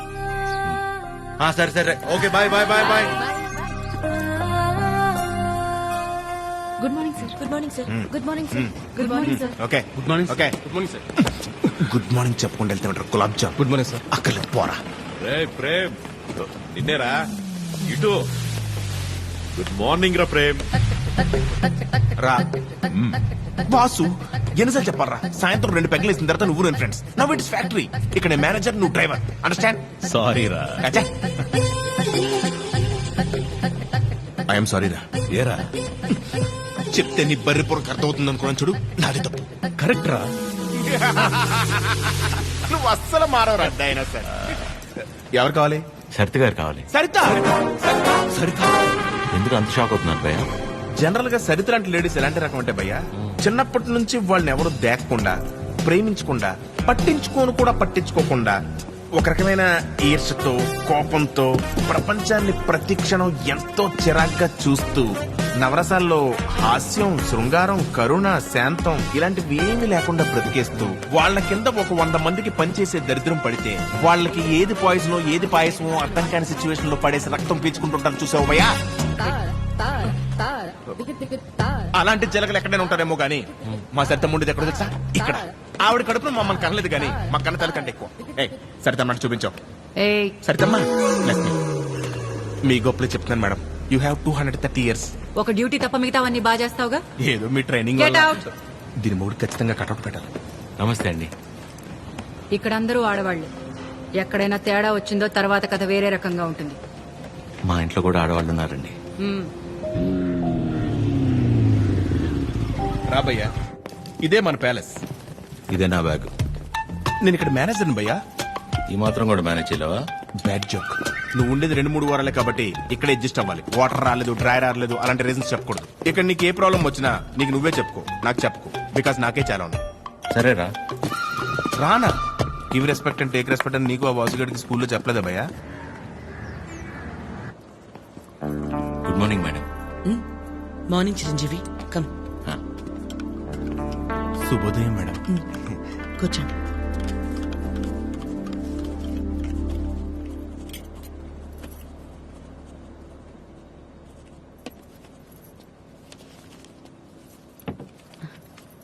J: సరే సరే, okay, bye bye bye bye.
F: Good morning sir. Good morning sir. Good morning sir. Good morning sir.
J: Okay,
H: good morning
J: okay.
H: Good morning sir.
J: Good morning చెప్పుకుంటూ వెళ్తే ఉంటారు. Gulab jam.
H: Good morning sir.
J: అక్కర్లేదు, పోరా.
G: ప్రేమ్ నిన్నేరా ఇటు. గుడ్ మార్నింగ్ రా ప్రేమ్.
J: రా వాసు, ఎన్నిసార్లు చెప్పాలరా? సాయంత్రం 2 పెగ్గలు వేసిన తర్వాత నువ్వు నేను ఫ్రెండ్స్. Now it's factory. ఇక్కడ మేనేజర్, నువ్వు డ్రైవర్. అండర్స్టాండ్?
G: సారీ రా.
J: ఐఎమ్ సారీ రా.
G: ఏరా
J: చెప్తే నీ బర్రి పొరకు అర్థమవుతుంది అనుకున్నాను చూడు, నాది తప్పు.
G: కరెక్ట్ రా.
J: నువ్వు అస్సలు మారవరా అయినా సరే. ఎవరు కావాలి?
E: సరిత గారు కావాలి.
J: సరిత. సరిత
E: ఎందుకు అంత షాక్ అవుతున్నారు భయ్య?
J: జనరల్ గా సరిత లాంటి లేడీస్ ఎలాంటి రకం అంటే భయ్యా, చిన్నప్పటి నుంచి వాళ్ళని ఎవరు దేకకుండా, ప్రేమించకుండా, పట్టించుకోకుండా ఒక రకమైన ఈర్షతో, కోపంతో ప్రపంచాన్ని ప్రతి క్షణం ఎంతో చిరాగ్గా చూస్తూ, నవరసాల్లో హాస్యం, శృంగారం, కరుణ, శాంతం ఇలాంటివి ఏమీ లేకుండా బ్రతికేస్తూ వాళ్ళ కింద ఒక 100 మందికి పనిచేసే దరిద్రం పడితే వాళ్ళకి ఏది పాయిజనో ఏది పాయసమో అర్థం కాని సిచ్యువేషన్ లో పడేసి రక్తం పీల్చుకుంటుంటారు. చూసావు భయ్యా? అలాంటి జలగలు ఎక్కడైనా ఉంటారేమో గానీ మా సరిత ముండిది ఎక్కడ తెలుసా? ఇక్కడ. ఆవిడ కడుపులో మమ్మల్ని కనలేదు గానీ మా కన్న తల్లి కంటే ఎక్కువ. సరితమ్మ చూపించావు. సరితమ్మా, మీ గొప్పలు చెప్తున్నాను మేడం. You have 230 years.
F: ఒక డ్యూటీ తప్ప మిగతావన్నీ బాగా చేస్తావుగా.
J: ఏదో మీ ట్రైనింగ్
F: Get out.
J: దీని మూడు ఖచ్చితంగా కటౌట్ పెట్టాలి.
E: నమస్తే అండి.
F: ఇక్కడ అందరూ ఆడవాళ్లే. ఎక్కడైనా తేడా వచ్చిందో తర్వాత కథ వేరే రకంగా ఉంటుంది.
E: మా ఇంట్లో కూడా ఆడవాళ్ళు ఉన్నారండి.
F: మ్మ్.
J: రాబయ్యా, ఇదే మన ప్యాలెస్.
E: ఇదే నా బ్యాగ్.
J: నేను ఇక్కడ మేనేజర్ని భయ్యా.
E: ఈ మాత్రం కూడా మేనేజ్ చేయలేవా?
J: Bad joke. నువ్వు ఉండేది 2-3 వారాలే కాబట్టి ఇక్కడ అడ్జస్ట్ అవ్వాలి. వాటర్ రాలేదు, డ్రై రాలేదు అలాంటి రీజన్స్ చెప్పకూడదు. ఇక్కడ నీకు ఏ ప్రాబ్లం వచ్చినా నీకు నువ్వే చెప్పుకో, నాకు చెప్పుకో. బికాస్ నాకే చాలా ఉంది.
E: సరేరా.
J: రానా? Give respect and take respect అని నీకు ఆ వాసుగడికి స్కూల్లో చెప్పలేదా భయ్యా?
E: Good morning madam.
B: Morning Chiranjeevi, come.
J: శుభోదయం మేడం.
B: కూర్చోండి.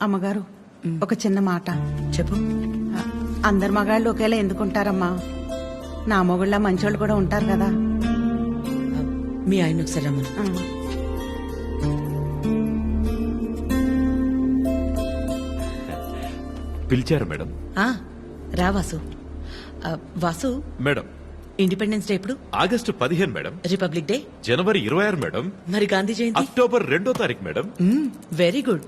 P: అమ్మగారు, ఒక చిన్న మాట
B: చెప్పు.
P: అందరు మగాళ్ళు ఒకేలా ఎందుకుంటారమ్మా? నా మొగుళ్ళ మంచోళ్ళు కూడా ఉంటారు కదా.
B: మీ ఆయన ఒకసారి రమ్మను.
G: పిలిచారు మేడం.
B: రా Vasu. Vasu,
G: madam
B: independence day ఎప్పుడు?
G: August 15 madam.
B: రిపబ్లిక్ డే
G: జనవరి 26 మేడం.
B: మరి గాంధీ జయంతి?
G: అక్టోబర్ 2వ తారీఖు మేడం.
B: Very good.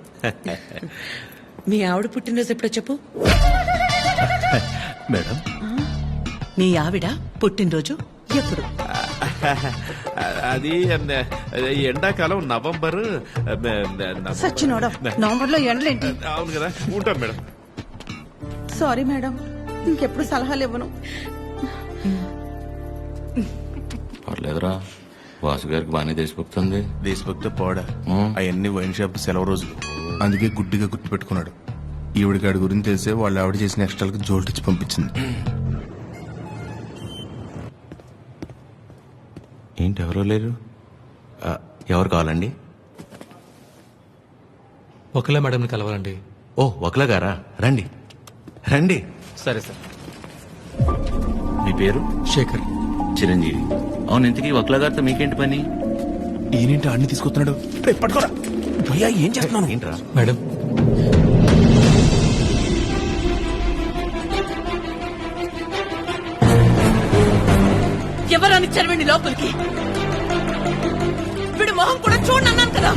B: మీ ఆవిడ పుట్టినరోజు ఎప్పుడో చెప్పు.
G: మేడం
B: మీ ఆవిడ పుట్టినరోజు ఎప్పుడు?
G: అది ఎండాకాలం నవంబర్.
P: సచ్చినోడా, నవంబర్ లో ఎండలేంటి?
G: అవును కదా, ఉంటాం మేడం.
P: సారీ మేడం, ఇంకెప్పుడు సలహాలు ఇవ్వను.
E: పర్లేదురా, వాసు గారికి బాగానే దేశభక్తుంది.
J: దేశభక్తి పోడా, అవన్నీ వైన్ షాప్ సెలవు రోజులు. అందుకే గుడ్డిగా గుర్తు పెట్టుకున్నాడు. ఈవిడికాడి గురించి తెలిసే వాళ్ళు ఆవిడ చేసిన ఎక్స్ట్రాలకు జోల్టిచ్చి పంపించింది.
E: ఏంటి ఎవరో లేరు? ఎవరు కావాలండి?
I: ఒకలా మేడంని కలవాలండి.
E: ఓ ఒకలా గారా, రండి రండి.
I: సరే సార్.
E: మీ పేరు?
I: శేఖర్.
E: చిరంజీవి. అవును, ఇంతకీ ఒకలా గారితో మీకేంటి పని?
J: ఈయనేంటి అన్ని తీసుకొస్తున్నాడు? రేయ్, పట్టుకోరా భయ్యా, ఏం చేస్తున్నాను?
E: ఏంట్రా?
I: మేడం
B: ఎవరని చదివండి లోపలికి. వీడు మొహం కూడా చూడండి అన్నాను కదా.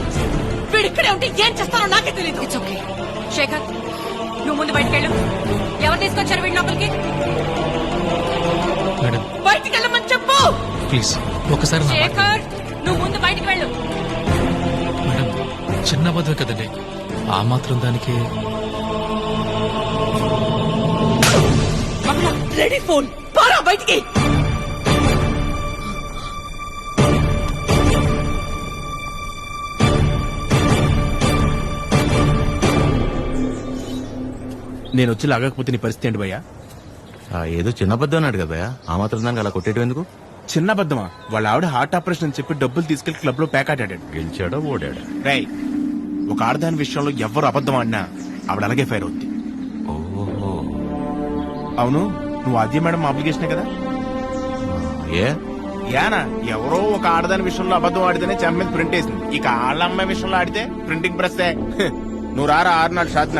B: వీడు ఇక్కడే ఉంటే ఏం చేస్తానో నాకే తెలీదు.
F: It's okay. శేఖర్, నువ్వు ముందు బయటకెళ్ళు. ఎవరు తీసుకొచ్చారు వీడి లోపలికి?
I: మేడం
B: బయటికి వెళ్ళమని చెప్పు.
I: ప్లీజ్ ఒకసారి నా మాట.
F: శేఖర్, నువ్వు ముందు బయటకు వెళ్ళు.
I: మేడం చిన్న అబద్ధం కదండి, ఆ మాత్రం దానికి.
B: రెడీ ఫోన్ పారా బయటికి.
J: నేను వచ్చి లాగకపోతే నీ పరిస్థితి ఏంటి భయ్యా?
E: ఏదో చిన్న అబద్ధం అన్నాడు కదా భయ్యా, ఆ మాత్రం దానికి అలా కొట్టేయడం ఎందుకు?
J: చిన్న అబద్ధమా? వాళ్ళ ఆవిడ హార్ట్ ఆపరేషన్ అని చెప్పి డబ్బులు తీసుకెళ్లి క్లబ్ లో ప్యాక్ ఆడాడు.
E: గెలిచాడా ఓడాడా?
J: రేయ్, ఒక ఆడదాని విషయంలో ఎవరు అబద్ధం ఆడినా ఆవిడ అలాగే ఫైర్ అవుద్ది.
E: ఓహో.
J: అవును, నువ్వు ఆద్య మేడం అప్లికేషనే కదా?
E: ఏ
J: యానా ఎవరో ఒక ఆడదాని విషయంలో అబద్ధం ఆడితేనే చెమ్మ మీద ప్రింట్ వేసింది. ఇక ఆళ్ళ అమ్మాయి విషయంలో ఆడితే ప్రింటింగ్ ప్రెస్. నువ్వు రారా 6 నాడు షాద్.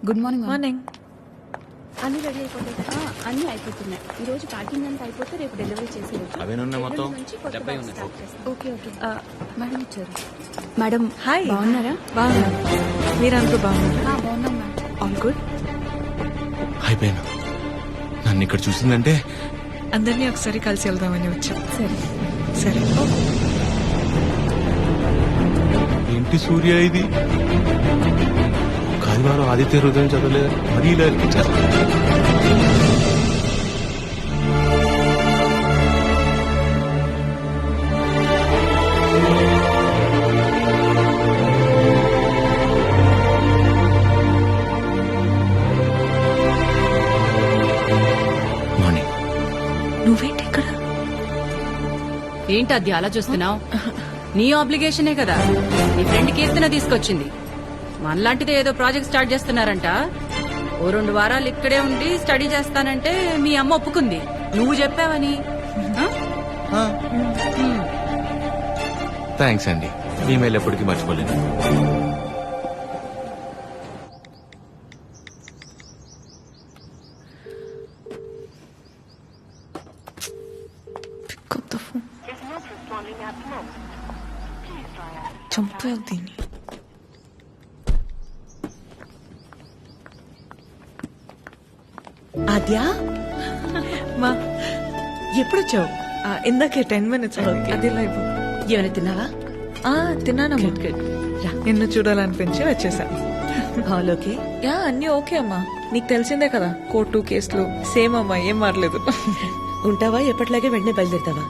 N: Good morning. మార్నింగ్.
A: అన్ని రెడీ అయిపోతాయి. అన్ని అయిపోతున్నాయి. ఈ రోజు ప్యాకింగ్ అంతా అయిపోతే రేపు డెలివరీ చేసేయచ్చు.
E: అవేనున్నాయి మొత్తం?
A: Okay okay. మేడం వచ్చారు. మేడం హాయ్, బాగున్నారా?
M: బాగున్నాను. మీరందరూ బాగున్నారు?
A: బాగున్నాం మేడం.
M: All good.
E: అయిపోయాను. నన్ను ఇక్కడ చూసిందంటే
M: అందరినీ ఒకసారి కలిసి వెళ్దామని వచ్చాం.
A: సరే
M: సరే.
E: ఏంటి సూర్య ఇది? ఆదివారం ఆదిత్య హృదయం చదవలేదు, మరీ ఇలా ఇరికించారు. మార్నింగ్.
M: నువ్వేంటి ఇక్కడ?
F: ఏంటి అది అలా చూస్తున్నావు? నీ ఆబ్లిగేషనే కదా. నీ ఫ్రెండ్ కీర్తన తీసుకొచ్చింది. మనలాంటిదే ఏదో ప్రాజెక్ట్ స్టార్ట్ చేస్తున్నారంట. ఓ 2 వారాలు ఇక్కడే ఉండి స్టడీ చేస్తానంటే మీ అమ్మ ఒప్పుకుంది. నువ్వు చెప్పావని.
E: థ్యాంక్స్ అండి, మీ మేలు ఎప్పటికీ మర్చిపోలేదు.
M: చంపేయాలి దీన్ని.
B: ఆద్యా,
M: మా
B: ఎప్పుడొచ్చావు?
M: ఇందాకే 10 minutes అయింది. అది లైవ్.
B: ఏమైనా తిన్నావా?
M: తిన్నానమ్మా. నిన్ను చూడాలనిపించి వచ్చేసా.
B: All okay?
M: యా, అన్నీ ఓకే అమ్మా. నీకు తెలిసిందే కదా, కోర్టు కేసులు సేమ్ అమ్మా, ఏం మారలేదు.
B: ఉంటావా? ఎప్పటిలాగే వెంటనే బయలుదేరుతావా?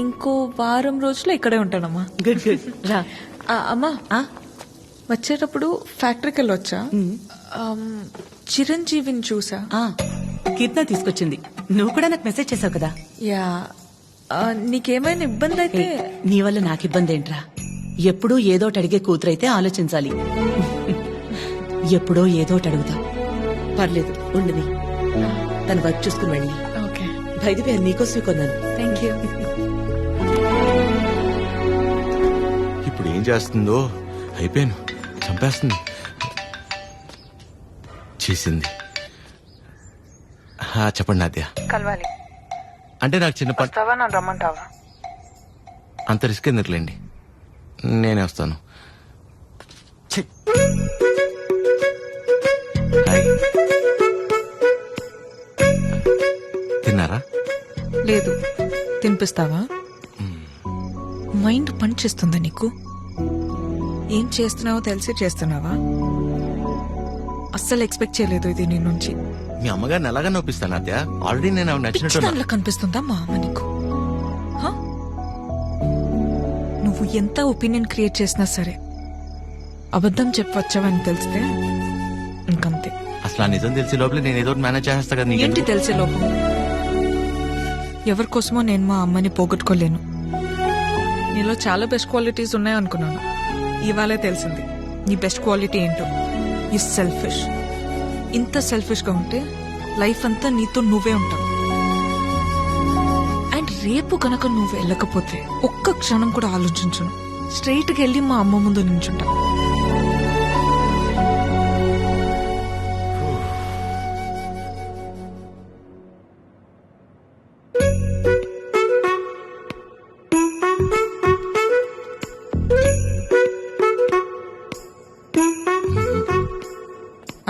M: ఇంకో వారం రోజులు ఇక్కడే ఉంటానమ్మా.
B: Good good. రా.
M: అమ్మా, వచ్చేటప్పుడు ఫ్యాక్టరీకి వెళ్ళొచ్చా? చిరంజీవిని చూసా.
B: కీర్తన తీసుకొచ్చింది. నువ్వు కూడా నాకు మెసేజ్ చేసావు కదా.
M: యా, నీకేమైనా ఇబ్బంది అయితే?
B: నీ వల్ల నాకు ఇబ్బంది ఏంట్రా? ఎప్పుడూ ఏదోటి అడిగే కూతురైతే ఆలోచించాలి. ఎప్పుడో ఏదోటి అడుగుతా. పర్లేదు, ఉండని. తన వర్క్ చూసుకుని వెళ్ళి.
M: ఓకే.
B: బయట నీకోసమే కొన్నాను.
M: Thank you.
E: ఇప్పుడు ఏం చేస్తుందో? అయిపోయాను, చంపేస్తుంది. చేసింది. చెప్పండి నాద్య.
M: కలవాలి
E: అంటే నాకు చిన్న పని.
M: నన్ను రమ్మంటావా?
E: అంత రిస్క్ ఎందుకులేండి, నేనే వస్తాను. హాయ్. తిన్నారా?
M: లేదు. తినిపిస్తావా? మైండ్ పనిచేస్తుందా నీకు? ఏం చేస్తున్నావో తెలిసి చేస్తున్నావా? అస్సలు ఎక్స్పెక్ట్ చేయలేదు ఇది నీ నుంచి.
E: మీ అమ్మగారిని ఎలాగా నొప్పిస్తాను అత్య? ఆల్రెడీ నేను ఆవిడ నచ్చినట్టు.
M: దానిలో కనిపిస్తుందా మా అమ్మ నీకు? నువ్వు ఎంత ఒపీనియన్ క్రియేట్ చేసినా సరే అబద్ధం చెప్పవచ్చావని తెలిస్తే ఇంకంతే.
E: అసలు ఆ నిజం తెలిసే లోపల నేను ఏదో మేనేజ్ చేస్తా కదా.
M: ఏంటి తెలిసే లోపం? ఎవరి కోసమో నేను మా అమ్మని పోగొట్టుకోలేను. నీలో చాలా బెస్ట్ క్వాలిటీస్ ఉన్నాయనుకున్నాను. ఇవాళే తెలిసింది నీ బెస్ట్ క్వాలిటీ ఏంటో. ఈ సెల్ఫిష్. ఇంత సెల్ఫిష్ గా ఉంటే లైఫ్ అంతా నీతో నువ్వే ఉంటావు. అండ్ రేపు కనుక నువ్వు వెళ్ళకపోతే ఒక్క క్షణం కూడా ఆలోచించను. స్ట్రైట్ గా వెళ్ళి మా అమ్మ ముందు నించుంటా.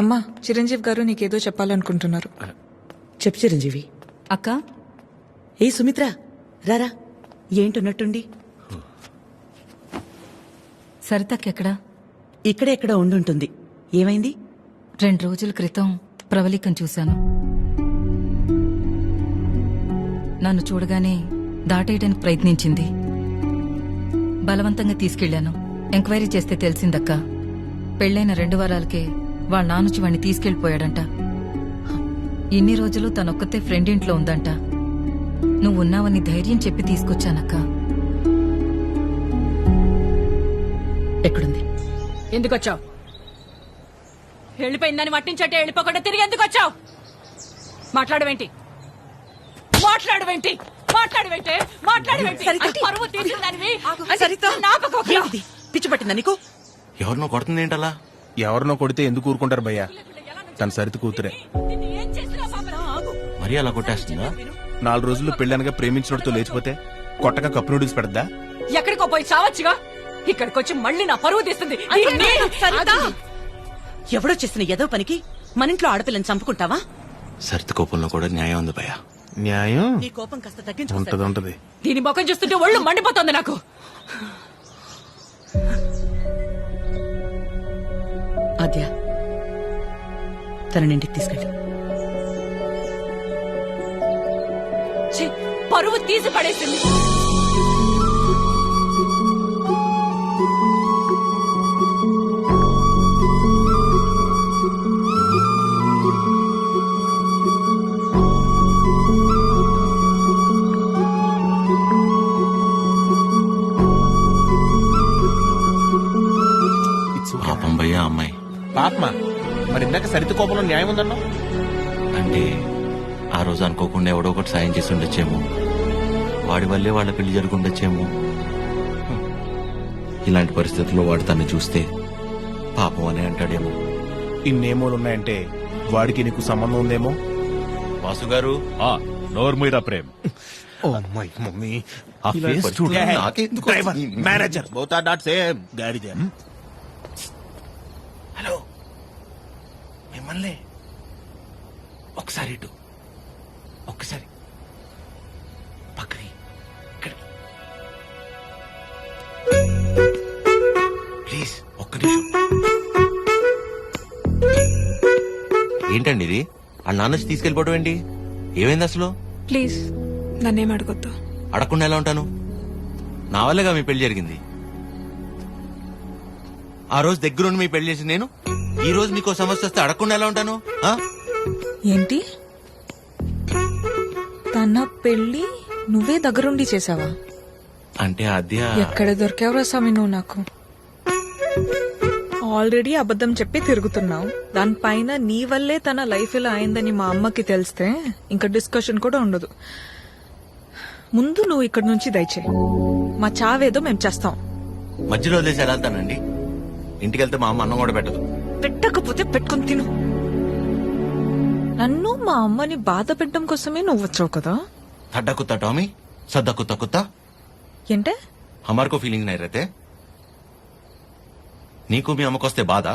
M: అమ్మా, చిరంజీవి గారు నీకేదో చెప్పాలనుకుంటున్నారు.
B: చెప్పు చిరంజీవి.
F: అక్క,
B: ఏ సుమిత్ర, రారా. ఏంటున్నట్టుండి
F: సరితక్కెక్కడా?
B: ఇక్కడే ఎక్కడ ఉండుంటుంది. ఏమైంది?
F: 2 రోజుల క్రితం ప్రవళికం చూశాను. నన్ను చూడగానే దాటేయడానికి ప్రయత్నించింది. బలవంతంగా తీసుకెళ్లాను. ఎంక్వైరీ చేస్తే తెలిసిందక్క, పెళ్లైన 2 వారాలకే వాళ్ళ నానుచి వాణ్ణి తీసుకెళ్లిపోయాడంట. ఇన్ని రోజులు తనొక్కతే ఫ్రెండ్ ఇంట్లో ఉందంట. నువ్వున్నావని ధైర్యం చెప్పి తీసుకొచ్చానక్క.
B: ఎక్కడుంది?
F: ఎందుకొచ్చావు? వెళ్ళిపోయిందని మట్టించట్టే వెళ్ళిపోకుండా తిరిగి ఎందుకు వచ్చావు? మాట్లాడవేంటి? మాట్లాడవేంటి? మాట్లాడవేంటి? మాట్లాడవేంటి? పరువు తీసిందానివి.
B: ఏంటిది? పిచ్చి పట్టిందా నీకు?
E: ఎవరినో కొడుతుంది ఏంటలా?
H: ఎవరినో కొడితే ఎందుకు ఊరుకుంటారు భయ్యా? తన సరిత కూతురే.
E: మరీ అలా కొట్టేస్తుందా?
H: 4 రోజుల్లో పెళ్ళనగా ప్రేమించినోడితో లేచిపోతే కొట్టగా కప్పు నూడిల్స్ పెడద్దా?
F: ఎక్కడికో పోయి చావచ్చుగా. ఇక్కడికొచ్చి మళ్ళీ నా పరువు తీస్తుంది.
B: ఎవడో చేసిన ఏదో పనికి మన ఇంట్లో ఆడపిల్లని చంపుకుంటావా?
E: సరిత కోపంలో కూడా న్యాయం ఉంది భయ్యా.
H: న్యాయం
B: నీ కోపం కాస్త తగ్గించుకో.
H: ఉంటది.
F: దీని ముఖం చూస్తుంటే ఒళ్ళు మండిపోతుంది నాకు.
B: ఆద్య, తననింటికి తీసుకెళ్ళి.
F: ఛీ, పరువు తీసి పడేసింది.
E: పాపం భయ్యా అమ్మాయి.
H: పాపమా? మరి ఇందాక సరిత కోపంలో న్యాయం ఉందన్నా?
E: అంటే ఆ రోజు అనుకోకుండా ఎవడో ఒకటి సాయం చేసి ఉండొచ్చేమో. వాడి వల్లే వాళ్ళ పెళ్లి జరుగుండొచ్చేమో. ఇలాంటి పరిస్థితుల్లో వాడు తను చూస్తే పాపం అని అంటాడేమో.
H: ఇన్నేమోలున్నాయంటే వాడికి నీకు సంబంధం ఉందేమో.
E: వాసు గారు,
G: నోర్మీరా ప్రేమ్.
H: ఓ అమ్మాయి మమ్మీ,
E: ఆ ఫేస్ చూడు. నాకెందుకు
H: manager both are not same. గాడిద.
E: హలో, మిమ్మల్ని ఒకసారి ఇటు, ఒక్కసారి పక్కకి, ఇక్కడికి ప్లీజ్, ఒక్క నిమిషం. ఏంటండి ఇది? ఆ నాన్న తీసుకెళ్ళిపోవడం ఏంటి? ఏమైంది అసలు?
M: ప్లీజ్ నన్నేం అడగొద్దు.
E: అడగకుండా ఎలా ఉంటాను? నా వల్లగా మీ పెళ్లి జరిగింది. ఆ రోజు దగ్గరుండి మీ పెళ్లి చేసి నేను ఈ రోజు నీకో సమస్య వస్తే అడగకుండా ఎలా ఉంటాను?
M: ఏంటి? తన పెళ్లి నువ్వే దగ్గరుండి చేసావా?
E: అంటే అద్య
M: ఎక్కడ దొరికావురా స్వామి నువ్వు నాకు? ఆల్రెడీ అబద్ధం చెప్పి తిరుగుతున్నావు. దానిపైన నీ వల్లే తన లైఫ్ ఇలా అయిందని మా అమ్మకి తెలిస్తే ఇంకా డిస్కషన్ కూడా ఉండదు. ముందు నువ్వు ఇక్కడి నుంచి దయచేయి. మా చావేదో మేము చేస్తాం.
E: మధ్యలో వదిలేసి ఎలా వెళ్తానండి? ఇంటికి వెళ్తే మా అమ్మ అన్నం కూడా పెట్టదు.
M: పెట్టకపోతే పెట్టుకుని తిను. నన్ను మా అమ్మని బాధ పెట్టడం కోసమే నువ్వు వచ్చావు కదా.
E: थड्डा कुत्ता टॉमी, सद्दा कुत्ता कुत्ता
M: ఏంటే?
E: हमारे को फीलिंग नहीं रहते. నీకు మీ అమ్మకొస్తే బాధ,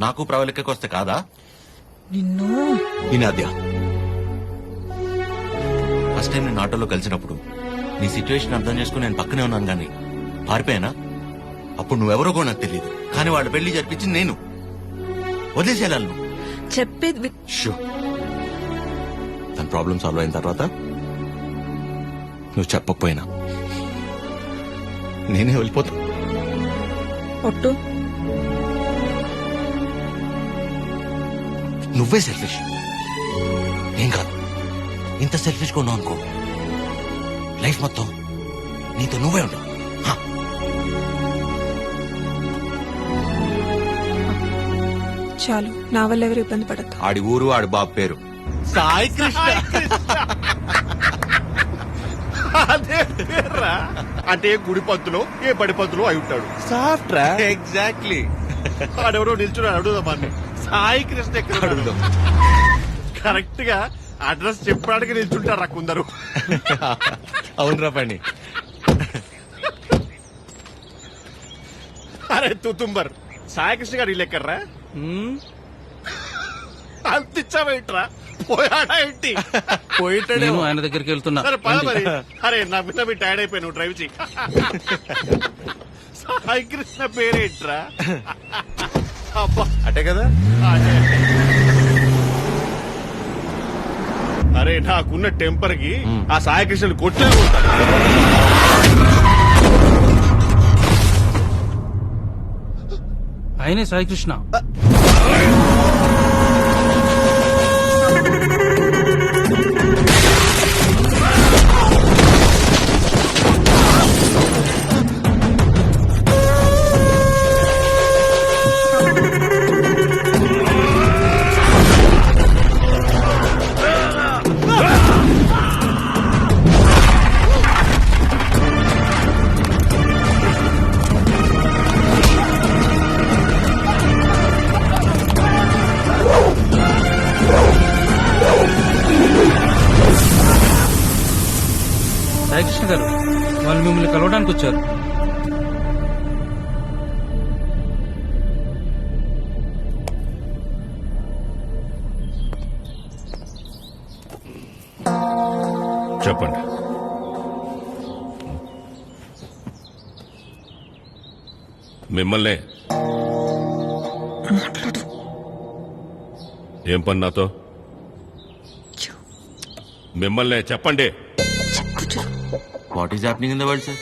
E: నాకు ప్రవళికకొస్తే కాదా?
M: నిన్ను
E: వినాద్య, ఫస్ట్ టైం నేను ఆటోలో కలిసినప్పుడు నీ సిచ్యువేషన్ అర్థం చేసుకుని నేను పక్కనే ఉన్నాను గాని పారిపోయానా? అప్పుడు నువ్వెవరో కూడా నాకు తెలియదు. కానీ వాళ్ళ పెళ్లి జరిపించింది నేను. వదిలేసేయాలి నువ్వు.
M: చెప్పేది
E: తన ప్రాబ్లం సాల్వ్ అయిన తర్వాత నువ్వు చెప్పకపోయినా నేనే వెళ్ళిపోతా.
M: ఒట్టు.
E: నువ్వే సెల్ఫిష్, ఏం కాదు. ఇంత సెల్ఫిష్గా ఉన్నావు అనుకో, లైఫ్ మొత్తం నీతో నువ్వే ఉండవు.
A: చాలు, నా వల్ల ఎవరు ఇబ్బంది పడద్దు.
E: ఆడి ఊరు ఆడి బాబు పేరు సాయి కృష్ణ.
J: అదే పేర్రా. అంటే ఏ గుడి పంతులో ఏ బడి పంతులో అయి ఉంటాడు. సాఫ్ట్ రా.
E: ఎగ్జాక్ట్లీ.
J: ఆడెవరో నిల్చున్నాడు, అడుగుదాం. సాయి కృష్ణ ఎక్కడ
E: అడుగుదాం.
J: కరెక్ట్ గా అడ్రస్ చెప్పడానికి నిల్చుంటారా కొందరు.
E: అవునరా పని.
J: అరే తుతుంబర్, సాయికృష్ణ గారు ఇల్లు ఎక్కర్రా? అంతిచ్చావేంట్రా? పోయాడా ఏంటి?
E: పోయిటాడేమో.
H: ఆయన దగ్గరికి వెళ్తున్నా.
J: సరే పద మరి. అరే నా మీద మీ టైర్డ్ అయిపోయి నువ్వు డ్రైవ్ చేయి. సాయికృష్ణ పేరేంట్రా? అబ్బా
E: అటే కదా.
J: అదే. అరే నాకున్న టెంపర్ కి ఆ సాయికృష్ణని కొట్లే ఉంటా.
H: ఆయనే సాయికృష్ణ. సాయికృష్ణ గారు, వాళ్ళు మిమ్మల్ని కలవడానికి వచ్చారు.
J: చెప్పండి. మిమ్మల్ని ఏం పని నాతో? మిమ్మల్ని చెప్పండి.
E: What is happening in the world, sir?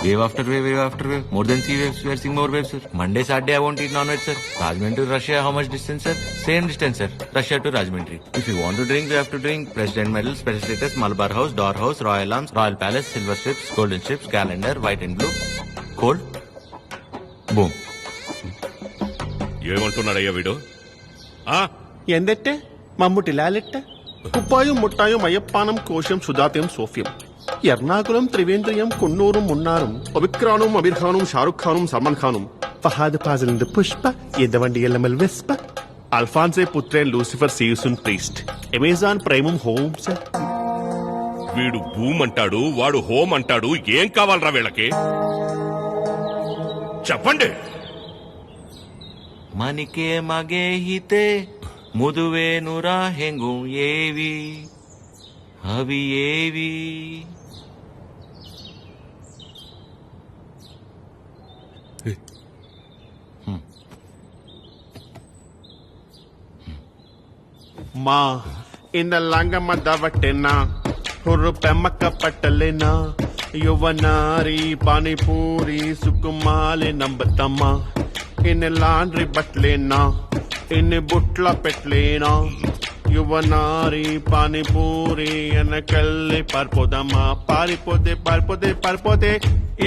E: Wave after wave, wave after wave. More than 3 waves, we are seeing more waves, sir. Monday, Saturday, I won't eat non-veg, sir. Rajahmundry to Russia, how much distance, sir? Same distance, sir. Russia to Rajahmundry. If you want to drink, you have to drink. President Medal, Special Status, Malabar House, Door House, Royal Arms, Royal Palace, Silver Strips, Golden Strips, Calendar, White and Blue. Cold. Boom.
J: ఏమంటున్నాడయ్యా వీడు? ఎందెట్టే మమ్ముటి లాలెట్ట కుప్పాయం ముట్టాయం అయ్యప్పానం కోశం సుధాత్యం సోఫ్యం ఎర్నాకులం త్రివేంద్రియం కున్నూరు మున్నారం ఒబిక్రానుం అబిర్ఖానుం షారుఖ్ ఖానుం సల్మాన్ ఖానుం ఫహాద్ ఫాజిల్ పుష్ప ఎద్దవండి ఎల్లమల్ వెస్ప అల్ఫాన్సే పుత్రేన్ లూసిఫర్ సీయుసున్ ప్రీస్ట్ అమెజాన్ ప్రైమం హోమ్స్. వీడు భూమ్ అంటాడు, వాడు హోమ్ అంటాడు. ఏం కావాలరా వీళ్ళకి? చెప్పండి.
E: ಮನಿಕೆ ಮಗೆ ಹಿತೆ ಮುದುವೆ ನುರ ಹೆಂಗು ಏವಿ ಅವಿ ಏವಿ.
J: మా ఇన్న లంగమ్మ దవట్టెనా ಹುರು ಪೆಮ್ಮಕ್ಕ ಪಟ್ಟಲೆನ ಯುವನಾರಿ ಪಾನಿಪೂರಿ ಸುಕುಮಾಲೆ ನಂಬತಮ್ಮ ಇನ್ನು ಲಾಂಡ್ರಿ ಬಟ್ಲೇನಾ ಇನ್ನು ಬುಟ್ಲ ಪೆಟ್ಲೇನಾ యువనారి పానీపూరి వెనకల్లి పారిపోదమ్మా పారిపోతే పారిపోతే పారిపోతే.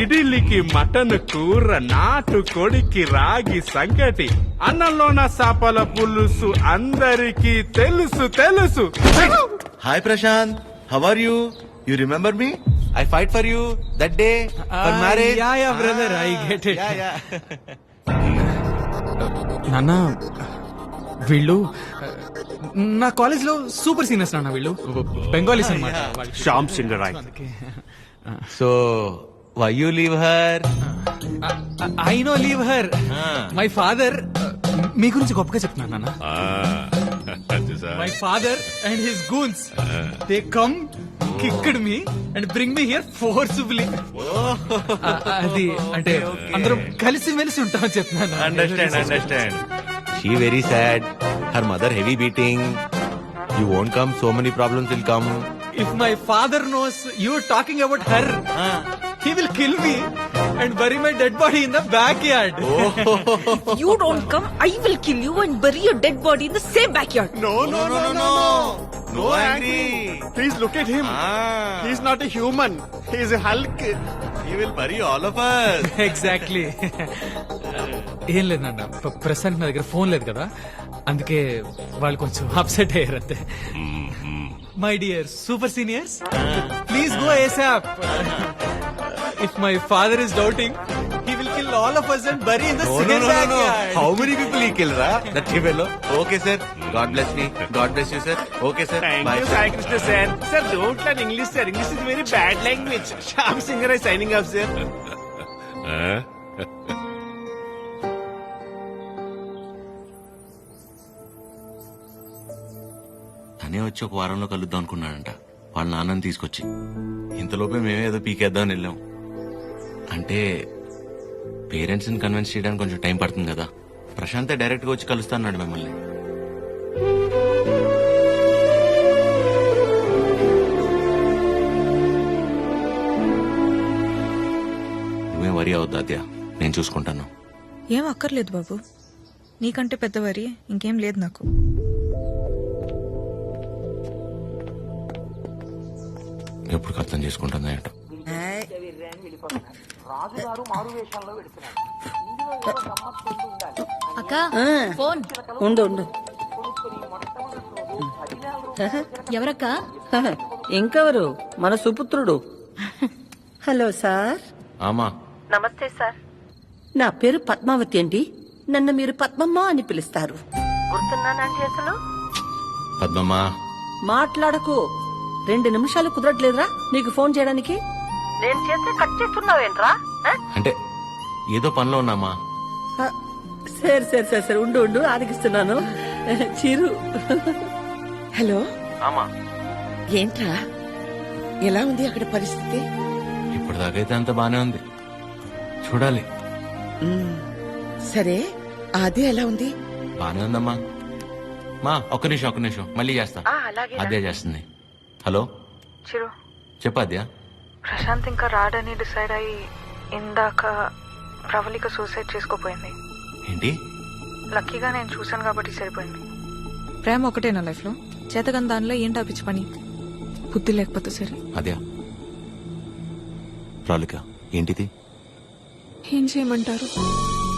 O: ఇడ్లీకి మటన్ కూర, నాటు కొడికి రాగి సంగటి, అన్నంలోన చేపల పులుసు అందరికీ తెలుసు తెలుసు.
E: Hi Prashant, how are you? You remember me? I fight for you that day for marriage.
I: Yeah, brother, I get it.
E: Yeah.
I: నాన్న, వీళ్ళు నా కాలేజ్ లో సూపర్ సీనియర్స్ నాన్న. వీళ్ళు బెంగాలీస్ అన్నమాట.
J: Shyam Singh Roy.
E: So, why you leave her?
I: I no leave her. My father మీ గురించి గొప్పగా చెప్తున్నాను నాన్న. My father and his goons they come kicked me and bring me here forcefully. అది అంటే అందరం కలిసి మెలిసి ఉంటామని చెప్తున్నాను.
E: Understand. She very sad. Her mother heavy beating. You won't come, so many problems will come.
I: If my father knows you talking about her, he will kill me and bury my dead body in the backyard.
F: If you don't come, I will kill you and bury your dead body in the same backyard.
J: No. No angry. Please look at him. He's not a human. He's a Hulk.
E: He will bury all of us.
I: Exactly. ఏం లేదు నాన్న, ప్రస్తుతానికి నా దగ్గర phone లేదు కదా, అందుకే వాళ్ళు కొంచెం అప్సెట్ అయ్యారు అంతే. My dear super seniors, please go ASAP. If my father is doubting, he will kill all of us and bury in the same backyard.
E: How many people he killed, ra? That fellow. Okay, sir. God bless me. God bless you, sir. Okay, sir. Bye, sir.
J: Sai Krishna sir. Sir, don't learn English, sir. English is very bad language. Shyam Singer is signing off, sir.
E: తనే వచ్చి ఒక వారంలో కలుద్దాం అనుకున్నాడంట వాళ్ళ నాన్నని తీసుకొచ్చి. ఇంతలోపే మేమేదో పీకేద్దామని వెళ్ళాం. అంటే పేరెంట్స్ ని కన్విన్స్ చేయడానికి కొంచెం టైం పడుతుంది కదా. ప్రశాంతే డైరెక్ట్ గా వచ్చి కలుస్తా అన్నాడు మిమ్మల్ని. నువ్వేం వరి అవద్దు అద్యా, నేను చూసుకుంటాను.
M: ఏం అక్కర్లేదు బాబు, నీకంటే పెద్ద వరి ఇంకేం లేదు నాకు.
E: ఎప్పుడు అర్థం చేసుకుంటుందా ఏంటో.
F: అక్క ఫోన్
L: ఉండు ఉండు.
F: ఎవరక్క?
L: ఇంకెవరు, మన సుపుత్రుడు. Hello sir.
E: ఆమా
L: నమస్తే సార్. నా పేరు పద్మావతి అండి. నన్ను మీరు పద్మమ్మ అని పిలుస్తారు. గుర్తున్నానండి అసలు?
E: పద్మమ్మా
L: మాట్లాడకు. 2 నిమిషాలు కుదరట్లేదురా నీకు ఫోన్ చేయడానికి? నేను చేస్తే కట్ చేస్తున్నావేంట్రా?
E: అంటే ఏదో పనిలో ఉన్నామా.
L: సరే సరే సరే సరే ఉండు ఉండు ఆరగిస్తున్నాను. చిరు.
B: హలో,
E: ఆమా
B: ఏంట్రా, ఎలా ఉంది అక్కడ పరిస్థితి?
E: ఇప్పటిదాకైతే అంత బానే ఉంది, చూడాలి.
B: సరే, అదే ఎలా ఉంది?
E: బానే ఉందమ్మా. మా ఒక్క నిమిషం మళ్ళీ చేస్తా. అదే చేస్తుంది. హలో
M: చిరు,
E: చెప్పద్యా.
M: ప్రశాంత్ ఇంకా రాడని డిసైడ్ అయ్యి ఇందాక ప్రవళిక సూసైడ్ చేసుకోపోయింది.
E: ఏంటి?
M: లక్కీగా నేను చూశాను కాబట్టి సరిపోయింది. ప్రేమ ఒకటే నా లైఫ్ లో, చేతగని దానిలో ఏంటి అపిచ్చి పని? బుద్ధి లేకపోతే సరే.
E: అద్యా ప్రాలిక ఏంటిది?
A: ఏం చేయమంటారు,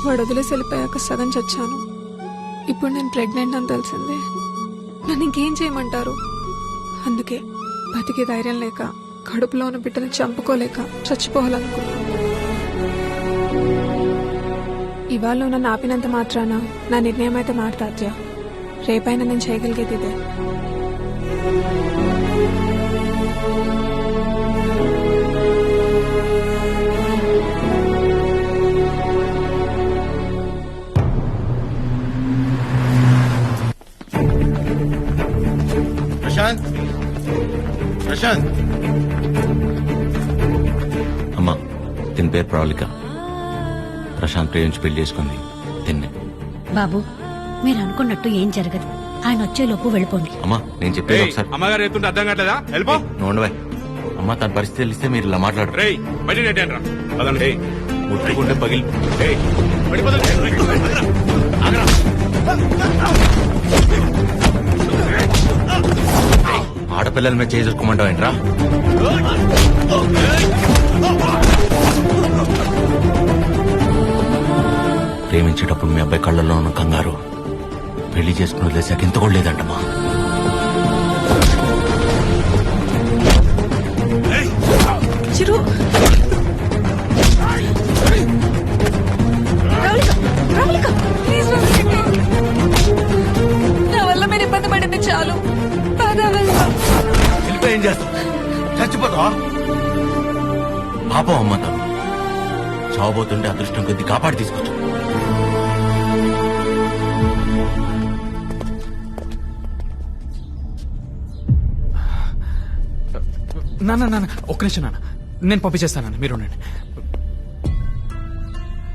A: వాడు వదిలేసి వెళ్ళిపోయాక సగం చచ్చాను. ఇప్పుడు నేను ప్రెగ్నెంట్ అని తెలిసిందే. నన్ను ఇంకేం చేయమంటారు? అందుకే బతికే ధైర్యం లేక, కడుపులో ఉన్న బిడ్డను చంపుకోలేక చచ్చిపోవాలనుకున్నాను. ఇవాళ నన్ను ఆపినంత మాత్రాన నా నిర్ణయం అయితే మారుతాద్యా. రేపైనా నేను చేయగలిగేది ఇదే.
E: ప్రశాంత్, ప్రశాంత్. అమ్మా, దీని పేరు ప్రాలిక. ప్రశాంత్ ప్రేమించి పెళ్లి చేసుకుంది తిన్నే.
F: బాబు, మీరు అనుకున్నట్టు ఏం జరగదు. ఆయన వచ్చేలోపు వెళ్ళిపోండి.
E: అమ్మా, నేను చెప్పేది ఒకసారి.
O: అమ్మగారు ఎత్తుంటే అర్థం కావట్లేదా? వెళ్ళిపో.
E: నోండవే అమ్మా, తన పరిస్థితి తెలిస్తే మీరు ఇలా మాట్లాడు. ముట్టుకుంటే పగిలి ఆడపిల్లల మీద చేసుకోమంటావేంట్రా? ప్రేమించేటప్పుడు మీ అబ్బాయి కళ్ళల్లో ఉన్న కంగారు పెళ్లి చేసుకుని వదిలేసాక ఎంత కూడా లేదంటమ్మా.
A: చిరు, నా వల్ల మీరు ఇబ్బంది పడింది చాలు.
E: ఏం చేస్తావు? చచ్చిపోతావా? పాపం అమ్మ, తను చావబోతుంటే అదృష్టం కొద్ది కాపాడి తీసుకొచ్చు.
I: నాన్న ఒక్క నిమిషం నాన్న, నేను పంపించేస్తాను. మీరు ఉండండి.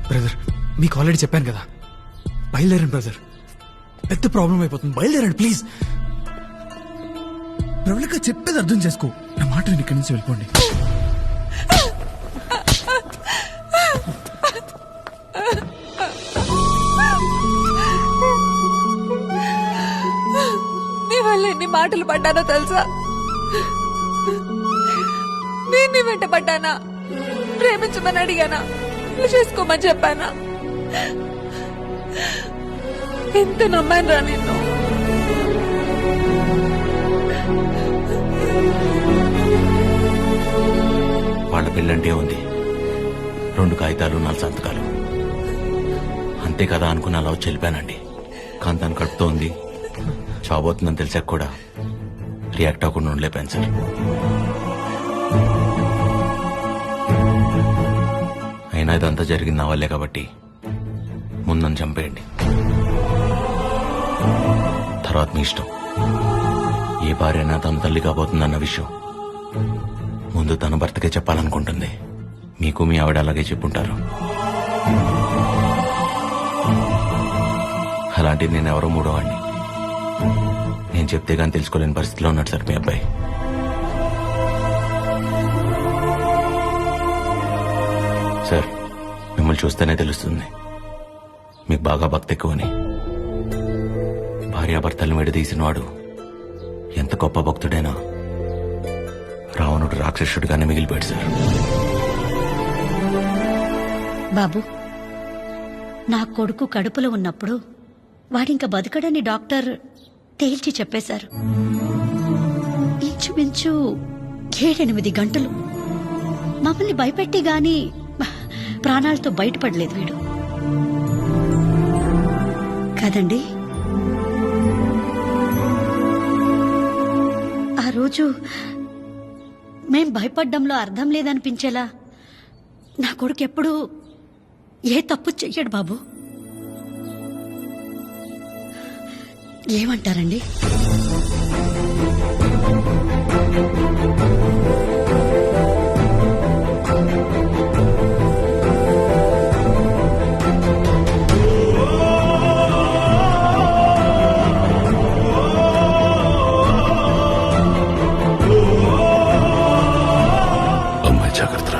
I: బ్రదర్, మీకు ఆల్రెడీ చెప్పాను కదా, బయలుదేరండి బ్రదర్. పెద్ద ప్రాబ్లం అయిపోతుంది, బయలుదేరండి ప్లీజ్. ప్రవళిక చెప్పేది అర్థం చేసుకో. నా మాట నేను ఇక్కడి నుంచి వెళ్ళిపోండి.
A: నీ వల్ల ఎన్ని మాటలు పడ్డానో తెలుసా? నేను నీ వెంట పడ్డానా? ప్రేమించమని అడిగానా? పెళ్లి చేసుకోమని చెప్పానా?
M: ఎంత నమ్మాను రా నిన్ను.
E: వాళ్ళ పెళ్ళంటే ఉంది, 2 కాగితాలు 4 సంతకాలు అంతే కదా అనుకుని అలా వచ్చి వెళ్ళిపోయానండి. కానీ తను కడుపుతో ఉంది, చావబోతుందని తెలిసాక కూడా రియాక్ట్ అవ్వకుండా ఉండలేపాను సార్. అయినా ఇదంతా జరిగింది నా వల్లే కాబట్టి ముందని చంపేయండి, తర్వాత మీ ఇష్టం. ఏ భార్య అయినా తన తల్లి కాబోతుందన్న విషయం ముందు తన భర్తకే చెప్పాలనుకుంటుంది. మీకు మీ ఆవిడ అలాగే చెప్పుంటారు. అలాంటిది నేను ఎవరో మూడోవాడిని. నేను చెప్తే గాని తెలుసుకోలేని పరిస్థితిలో ఉన్నాడు సార్ మీ అబ్బాయి. సార్, మిమ్మల్ని చూస్తేనే తెలుస్తుంది మీకు బాగా భక్తి ఎక్కువని. భార్యాభర్తలను విడదీసినవాడు ఎంత గొప్ప భక్తుడైనా రావణుడు రాక్షసుడిగానే మిగిలిపోయాడు సార్.
Q: బాబు, నా కొడుకు కడుపులో ఉన్నప్పుడు వాడింక బతకడని డాక్టర్ తేల్చి చెప్పేశారు. ఇంచుమించు 7-8 గంటలు మమ్మల్ని భయపెట్టి గాని ప్రాణాలతో బయటపడలేదు వీడు కదండి. ఆ రోజు మేం భయపడ్డంలో అర్థం లేదనిపించేలా నా కొడుకు ఎప్పుడూ ఏ తప్పు చెయ్యడు బాబు. ఏమంటారండి?
J: అమ్మాయి జాగ్రత్త.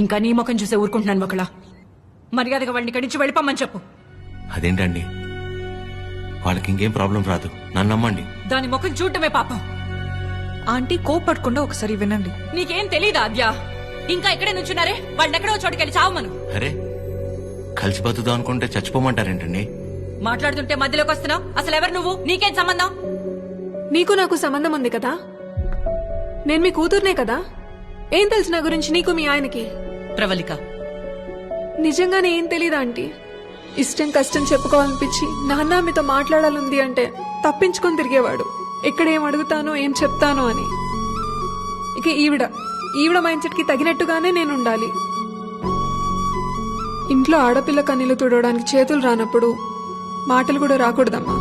F: ఇంకా నీ ముఖం చూసే ఊరుకుంటున్నాను ఒకలా. మర్యాదగా వాడిని ఇక్కడి నుంచి వెళ్ళిపోమని చెప్పు.
E: అదేంటండి, వాళ్ళకి ఇంకేం ప్రాబ్లం రాదు, నన్ను నమ్మండి.
F: దాని ముఖం చూడటమే పాపం.
M: ఆంటీ కోపడకుండా ఒకసారి వినండి.
F: నీకేం తెలీదా అద్యా? ఇంకా ఇక్కడే నుంచున్నారే, వాడిని ఎక్కడో చోటుకెళ్ళి చావమను.
E: అరే, కలిసి బతుకుదాం అనుకుంటే చచ్చిపోమంటారేంటండి?
F: మాట్లాడుతుంటే మధ్యలోకి వస్తున్నావు. అసలు ఎవరు నువ్వు? నీకేం సంబంధం?
A: నీకు నాకు సంబంధం ఉంది కదా, నేను మీ కూతుర్నే కదా. ఏం తెలుసు నా గురించి నీకు మీ ఆయనకి?
B: ప్రవళిక,
A: నిజంగానే ఏం తెలీదా ఆంటీ? ఇష్టం కష్టం చెప్పుకోవాలనిపించి నాన్న మీతో మాట్లాడాలంది అంటే తప్పించుకొని తిరిగేవాడు. ఎక్కడ ఏం అడుగుతానో ఏం చెప్తానో అని. ఇక ఈవిడ మైండ్ సెట్ కి తగినట్టుగానే నేను ఉండాలి. ఇంట్లో ఆడపిల్ల కన్నీళ్లు తుడవడానికి చేతులు రానప్పుడు మాటలు కూడా రాకూడదమ్మా.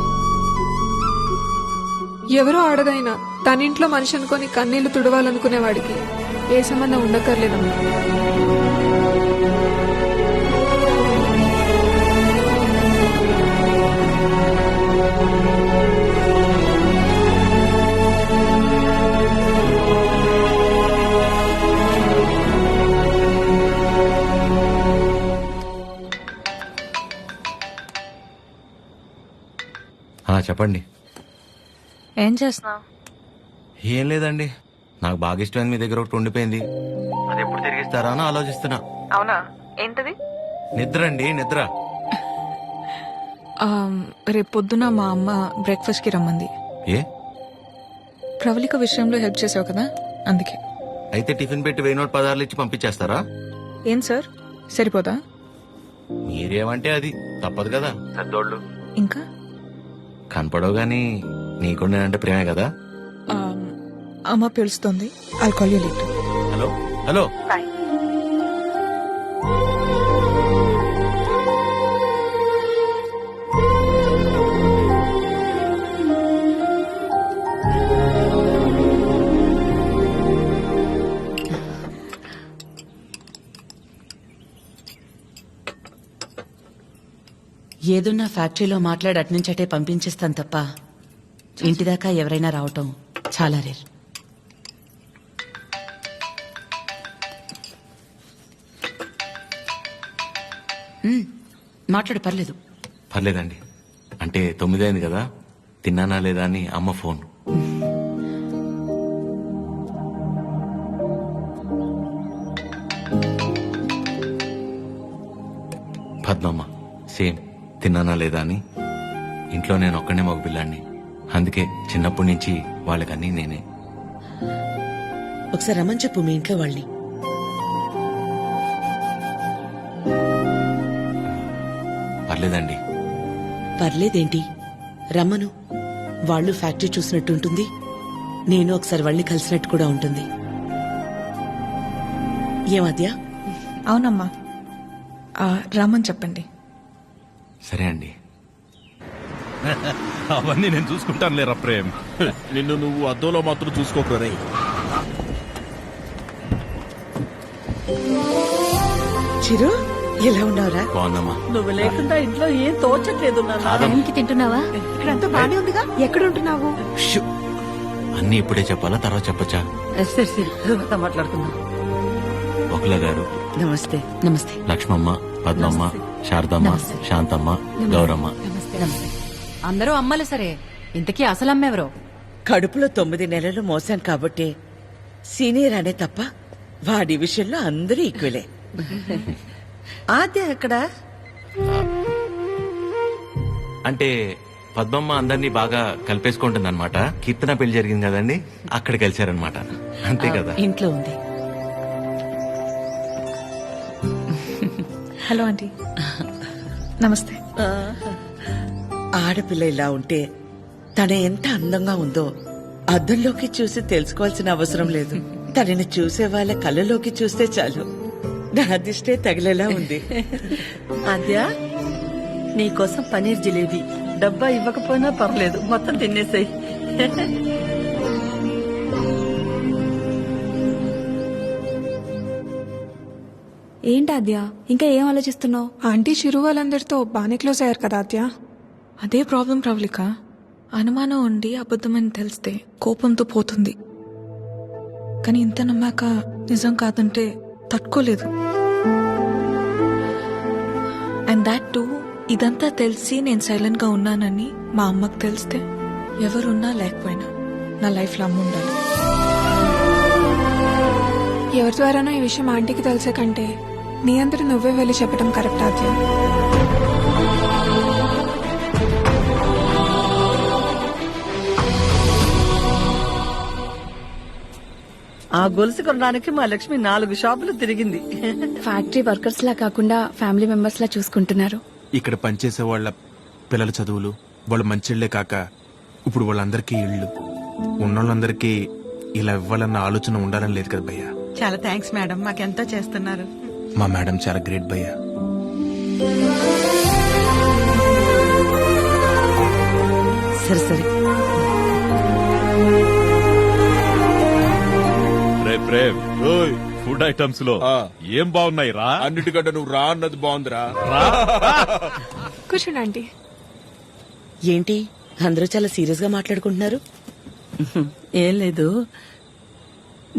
A: ఎవరో ఆడదైనా తన ఇంట్లో మనిషి అనుకొని కన్నీళ్లు తుడవాలనుకునేవాడికి ఏ సంబంధం ఉండక్కర్లేదమ్మా.
E: చెప్పండి.
M: ఏం చేస్తున్నావు?
E: ఏం లేదండి, నాకు బాగా ఇష్టమైంది మీ దగ్గర ఒకటి ఉండిపోయింది. అది ఎప్పుడు తిరిగిస్తారా అని ఆలోచిస్తున్నా.
M: అవునా? ఏంటది?
E: నిద్ర అండి, నిద్ర.
M: రేపు పొద్దున మా అమ్మ బ్రేక్ఫాస్ట్ కి రమ్మంది.
E: ఏ?
M: ప్రవళిక విషయంలో హెల్ప్ చేసావు కదా, అందుకే.
E: అయితే టిఫిన్ పెట్టి 1000 నోట్ 10 ఇచ్చి పంపించేస్తారా?
M: ఏం సార్, సరిపోదా?
E: మీరేమంటే అది తప్పదు కదా, పెద్దోళ్ళు.
M: ఇంకా
E: కనపడవు గాని నీకు నేనంటే ప్రేమే కదా.
M: అమ్మ పిలుస్తుంది. I'll call you later.
E: Hello hello.
B: ఏదున్నా ఫ్యాక్టరీలో మాట్లాడి అట్నుంచటే పంపించేస్తాను తప్ప ఇంటిదాకా ఎవరైనా రావటం చాలా రేర్. మాట్లాడు, పర్లేదు.
E: పర్లేదండి, అంటే 9 అయింది కదా, తిన్నానా లేదా అని అమ్మ ఫోన్. పద్మమ్మ సేమ్ తిన్నానా లేదా అని. ఇంట్లో నేను ఒక్కనే మగ పిల్లాన్ని, అందుకే చిన్నప్పటి నుంచి వాళ్ళకన్నీ నేనే.
B: ఒకసారి రమ్మని చెప్పు మీ ఇంట్లో వాళ్ళని.
E: పర్లేదండి.
B: పర్లేదేంటి, రమ్మను. వాళ్ళు ఫ్యాక్టరీ చూసినట్టు ఉంటుంది, నేను ఒకసారి వాళ్ళని కలిసినట్టు కూడా ఉంటుంది. ఏమద్యా?
M: అవునమ్మా, రమ్మని చెప్పండి.
E: సరే అండి.
J: అవన్నీ నేను చూసుకుంటాను లేరా ప్రేమ్. నిన్ను నువ్వు అద్దంలో మాత్రం చూసుకోకరే.
B: చిరు, ఎలా ఉన్నావురా?
E: బాగున్నామా?
L: నువ్వు లేకుండా ఇంట్లో ఏం తోచట్లేదు నాన్న.
Q: టైంకి తింటున్నావా?
D: ఇక్కడంతా బానే ఉందిగా. ఎక్కడుంటున్నావు?
E: షూ. అన్నీ ఇప్పుడే చెప్పాలా, తర్వాత చెప్పొచ్చా?
L: సరే సరే, తర్వాత మాట్లాడుకుందాం.
E: ఒకల గారు,
B: నమస్తే. నమస్తే.
E: లక్ష్మమ్మ, పద్మమ్మ, శారదమ్మ, శాంతమ్మ, గౌరమ్మ.
F: అందరూ అమ్మలే సరే, ఇంతకీ అసలు అమ్మెవరో?
B: కడుపులో 9 నెలలు మోసాను కాబట్టి సీనియర్ అనే తప్ప వాడి విషయంలో అందరూ ఈక్వలే.
L: ఆద్య ఎక్కడ?
E: అంటే పద్మమ్మ అందరినీ బాగా కలిపేసుకుంటుంది అనమాట. కీర్తన పెళ్లి జరిగింది కదండి, అక్కడ కలిశారనమాట. అంతే కదా?
B: ఇంట్లో ఉంది.
M: Hello aunty. నమస్తే.
B: ఆడపిల్ల ఇలా ఉంటే తన ఎంత అందంగా ఉందో అద్దంలోకి చూసి తెలుసుకోవాల్సిన అవసరం లేదు. తనని చూసే వాళ్ళ కళ్ళలోకి చూస్తే చాలు. నా దిష్టే తగిలేలా ఉంది.
L: ఆద్య, నీకోసం పనీర్ జిలేబీ డబ్బా ఇవ్వకపోయినా పర్లేదు, మొత్తం తినేసాయి.
N: ఏంటి ఆద్య, ఇంకా ఏం ఆలోచిస్తున్నావు?
M: ఆంటీ చిరు వాళ్ళందరితో బాగానే క్లోజ్ అయ్యారు కదా ఆద్య. అదే ప్రాబ్లం ప్రవళిక. అనుమానం ఉండి అబద్ధమని తెలిస్తే కోపంతో పోతుంది, కానీ ఇంత నమ్మాక నిజం కాదంటే తట్టుకోలేదు. అండ్ దాట్ టూ, ఇదంతా తెలిసి నేను సైలెంట్ గా ఉన్నానని మా అమ్మకు తెలిస్తే ఎవరున్నా లేకపోయినా నా లైఫ్ లో అమ్మ ఉండాలి. ఎవరి ద్వారానో ఈ విషయం ఆంటీకి తెలిసే కంటే నీ అందరూ నువ్వే వెళ్ళి చెప్పడం కరెక్ట్ ఆద్య.
L: ఆ గొలుసు కొనడానికి మా లక్ష్మి 4 షాపులు తిరిగింది.
A: ఫ్యాక్టరీ వర్కర్స్ లా కాకుండా ఫ్యామిలీ మెంబర్స్ లా చూసుకుంటున్నారు.
H: ఇక్కడ పనిచేసే వాళ్ళ పిల్లల చదువులు, వాళ్ళ మంచిళ్లే కాక ఇప్పుడు వాళ్ళందరికీ ఇళ్ళు ఉన్నోళ్ళందరికీ ఇలా ఇవ్వాలన్న ఆలోచన ఉండాలని లేదు కదా భయ్యా.
P: చాలా థ్యాంక్స్ మేడం, మాకెంతో చేస్తున్నారు.
H: మా మేడం చాలా గ్రేట్ భయ్యా.
B: సరే సరే.
J: ప్రేమ్, ఫుడ్ ఐటమ్స్ లో ఏం బాగున్నాయి రా?
H: అన్నిటికంటే నువ్వు రా అన్నది బాగుందిరా.
M: కూర్చోండి ఆంటీ.
B: ఏంటి అందరూ చాలా సీరియస్ గా మాట్లాడుకుంటున్నారు?
L: ఏం లేదు,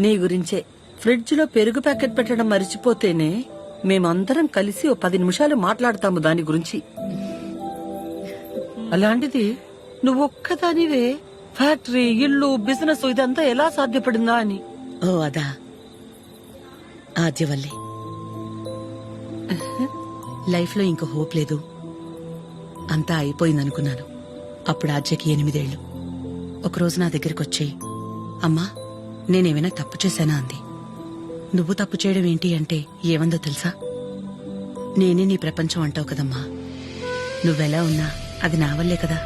L: నీ గురించే. ఫ్రిడ్జ్ లో పెరుగు ప్యాకెట్ పెట్టడం మర్చిపోతేనే మేమందరం కలిసి ఓ 10 నిమిషాలు మాట్లాడతాము దాని గురించి. అలాంటిది నువ్వొక్కదానివే ఫ్యాక్టరీ, ఇల్లు, బిజినెస్ ఇదంతా ఎలా సాధ్యపడిందా అని.
B: ఓ అదా, ఆద్యవల్లి. లైఫ్ లో ఇంక హోప్ లేదు, అంతా అయిపోయిందనుకున్నాను. అప్పుడు ఆద్యకి 8 ఏళ్లు. ఒకరోజు నా దగ్గరికి వచ్చి, అమ్మా నేనేమైనా తప్పు చేశానా అంది. నువ్వు తప్పు చేయడం ఏంటి అంటే ఏమందో తెలుసా? నేనే నీ ప్రపంచం అంటావు కదమ్మా, నువ్వెలా ఉన్నా అది నా వల్లే కదా.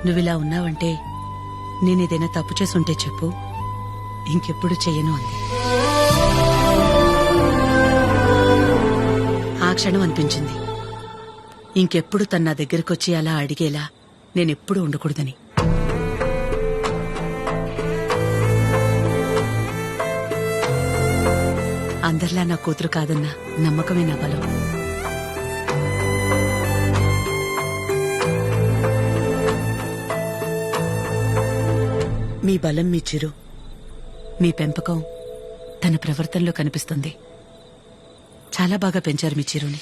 B: నువ్విలా ఉన్నావంటే నేనేదైనా తప్పు చేసుంటే చెప్పు, ఇంకెప్పుడు చెయ్యను అంది. ఆ క్షణం అనిపించింది ఇంకెప్పుడు తన నా దగ్గరకొచ్చి అలా అడిగేలా నేనెప్పుడు ఉండకూడదని. అందరిలా నా కూతురు కాదన్న నమ్మకమే నా బలం. మీ బలం మీ చిరు, మీ పెంపకం తన ప్రవర్తనలో కనిపిస్తుంది. చాలా బాగా పెంచారు మీ చిరుని.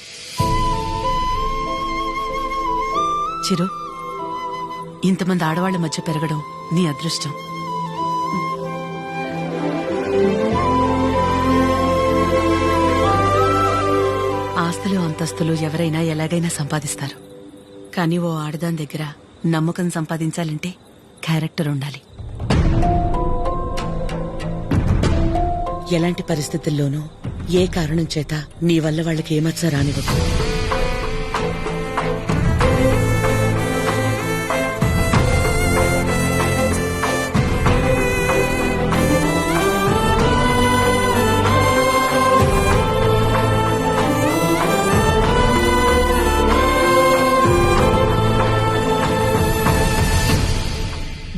B: చిరు, ఇంతమంది ఆడవాళ్ల మధ్య పెరగడం నీ అదృష్టం. అంతస్తులు ఎవరైనా ఎలాగైనా సంపాదిస్తారు, కానీ ఓ ఆడదాని దగ్గర నమ్మకం సంపాదించాలంటే క్యారెక్టర్ ఉండాలి. ఎలాంటి పరిస్థితుల్లోనూ ఏ కారణం చేత నీ వల్ల వాళ్ళకి ఏమచ్చ రానివ్వదు.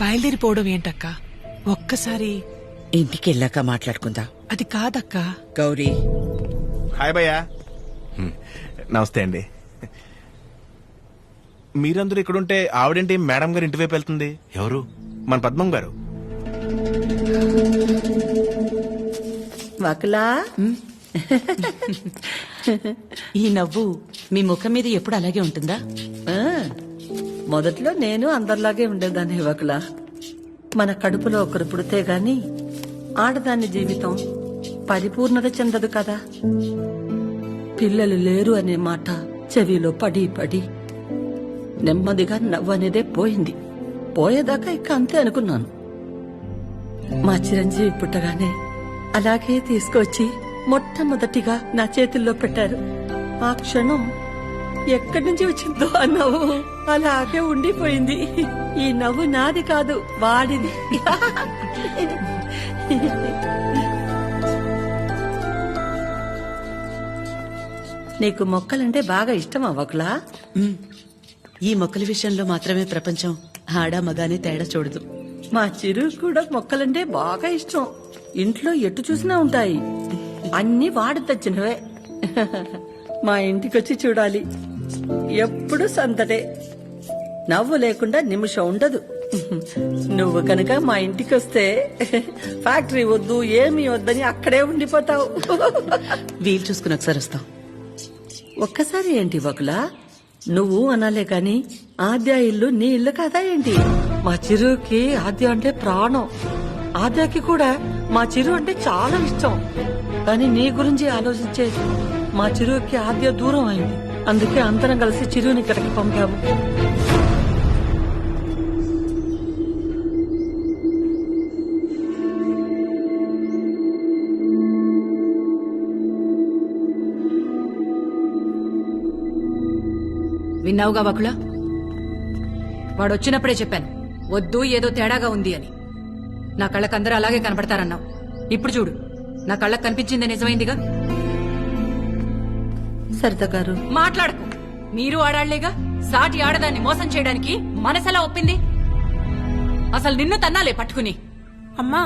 R: బయలుదేరిపోవడం ఏంటక్క? ఒక్కసారి
B: ఇంటికి వెళ్ళాక మాట్లాడుకుందాం.
R: అది కాదక్క.
B: గౌరీ,
H: హాయ్ భయ్యా. నమస్తే అండి. మీరందరూ ఇక్కడుంటే ఆవిడేంటి మేడం గారు ఇంటి వైపు వెళ్తుంది?
E: ఎవరు?
H: మన పద్మం గారు.
B: వకులా, ఈ నవ్వు మీ ముఖం మీద ఎప్పుడు అలాగే ఉంటుందా?
L: మొదట్లో నేను అందరిలాగే ఉండేదాన్ని వకులా. మన కడుపులో ఒకరు పుడితే గాని ఆడదాని జీవితం పరిపూర్ణత చెందదు కదా. పిల్లలు లేరు అనే మాట చెవిలో పడి పడి నెమ్మదిగా నవ్వు అనేదే పోయింది. పోయేదాకా ఇక అంతే అనుకున్నాను. మా చిరంజీవి పుట్టగానే అలాగే తీసుకొచ్చి మొట్టమొదటిగా నా చేతుల్లో పెట్టారు. ఆ క్షణం ఎక్కడి నుంచి వచ్చిందో ఆ నవ్వు అలాగే ఉండిపోయింది. ఈ నవ్వు నాది కాదు, వాడిది. నీకు మొక్కలంటే బాగా ఇష్టం అవ్వకులా?
B: ఈ మొక్కల విషయంలో మాత్రమే ప్రపంచం ఆడా మగానే తేడా చూడదు.
L: మా చిరు కూడా మొక్కలంటే బాగా ఇష్టం. ఇంట్లో ఎటు చూసినా ఉంటాయి. అన్ని వాడి తెచ్చినవే. మా ఇంటికొచ్చి చూడాలి, ఎప్పుడు సందడే. నవ్వు లేకుండా నిమిషం ఉండదు. నువ్వు కనుక మా ఇంటికి వస్తే ఫ్యాక్టరీ వద్దు ఏమీ వద్దని అక్కడే ఉండిపోతావు.
B: వీలు చూసుకుని ఒకసారి వస్తాం.
L: ఒక్కసారి ఏంటి వకులా? నువ్వు అనాలే కాని ఆద్య ఇల్లు నీ ఇల్లు కాదా ఏంటి? మా చిరుకి ఆద్య అంటే ప్రాణం. ఆద్యకి కూడా మా చిరు అంటే చాలా ఇష్టం. కానీ నీ గురించి ఆలోచించే మా చిరుకి ఆద్య దూరం అయింది. అందుకే అందరం కలిసి చిరుని ఇక్కడికి పంపాము.
F: విన్నావుగా వకులా? వాడు వచ్చినప్పుడే చెప్పాను, వద్దు ఏదో తేడాగా ఉంది అని. నా కళ్ళకందరూ అలాగే కనపడతారన్నావు. ఇప్పుడు చూడు, నా కళ్ళకు కనిపించింది నిజమైందిగా.
L: సరిత గారు
F: మాట్లాడకు. మీరు ఆడాళ్లేగా. సాటి ఆడదాన్ని మోసం చేయడానికి మనసెలా ఒప్పింది? అసలు నిన్ను తన్నాలే పట్టుకుని.
R: అమ్మా,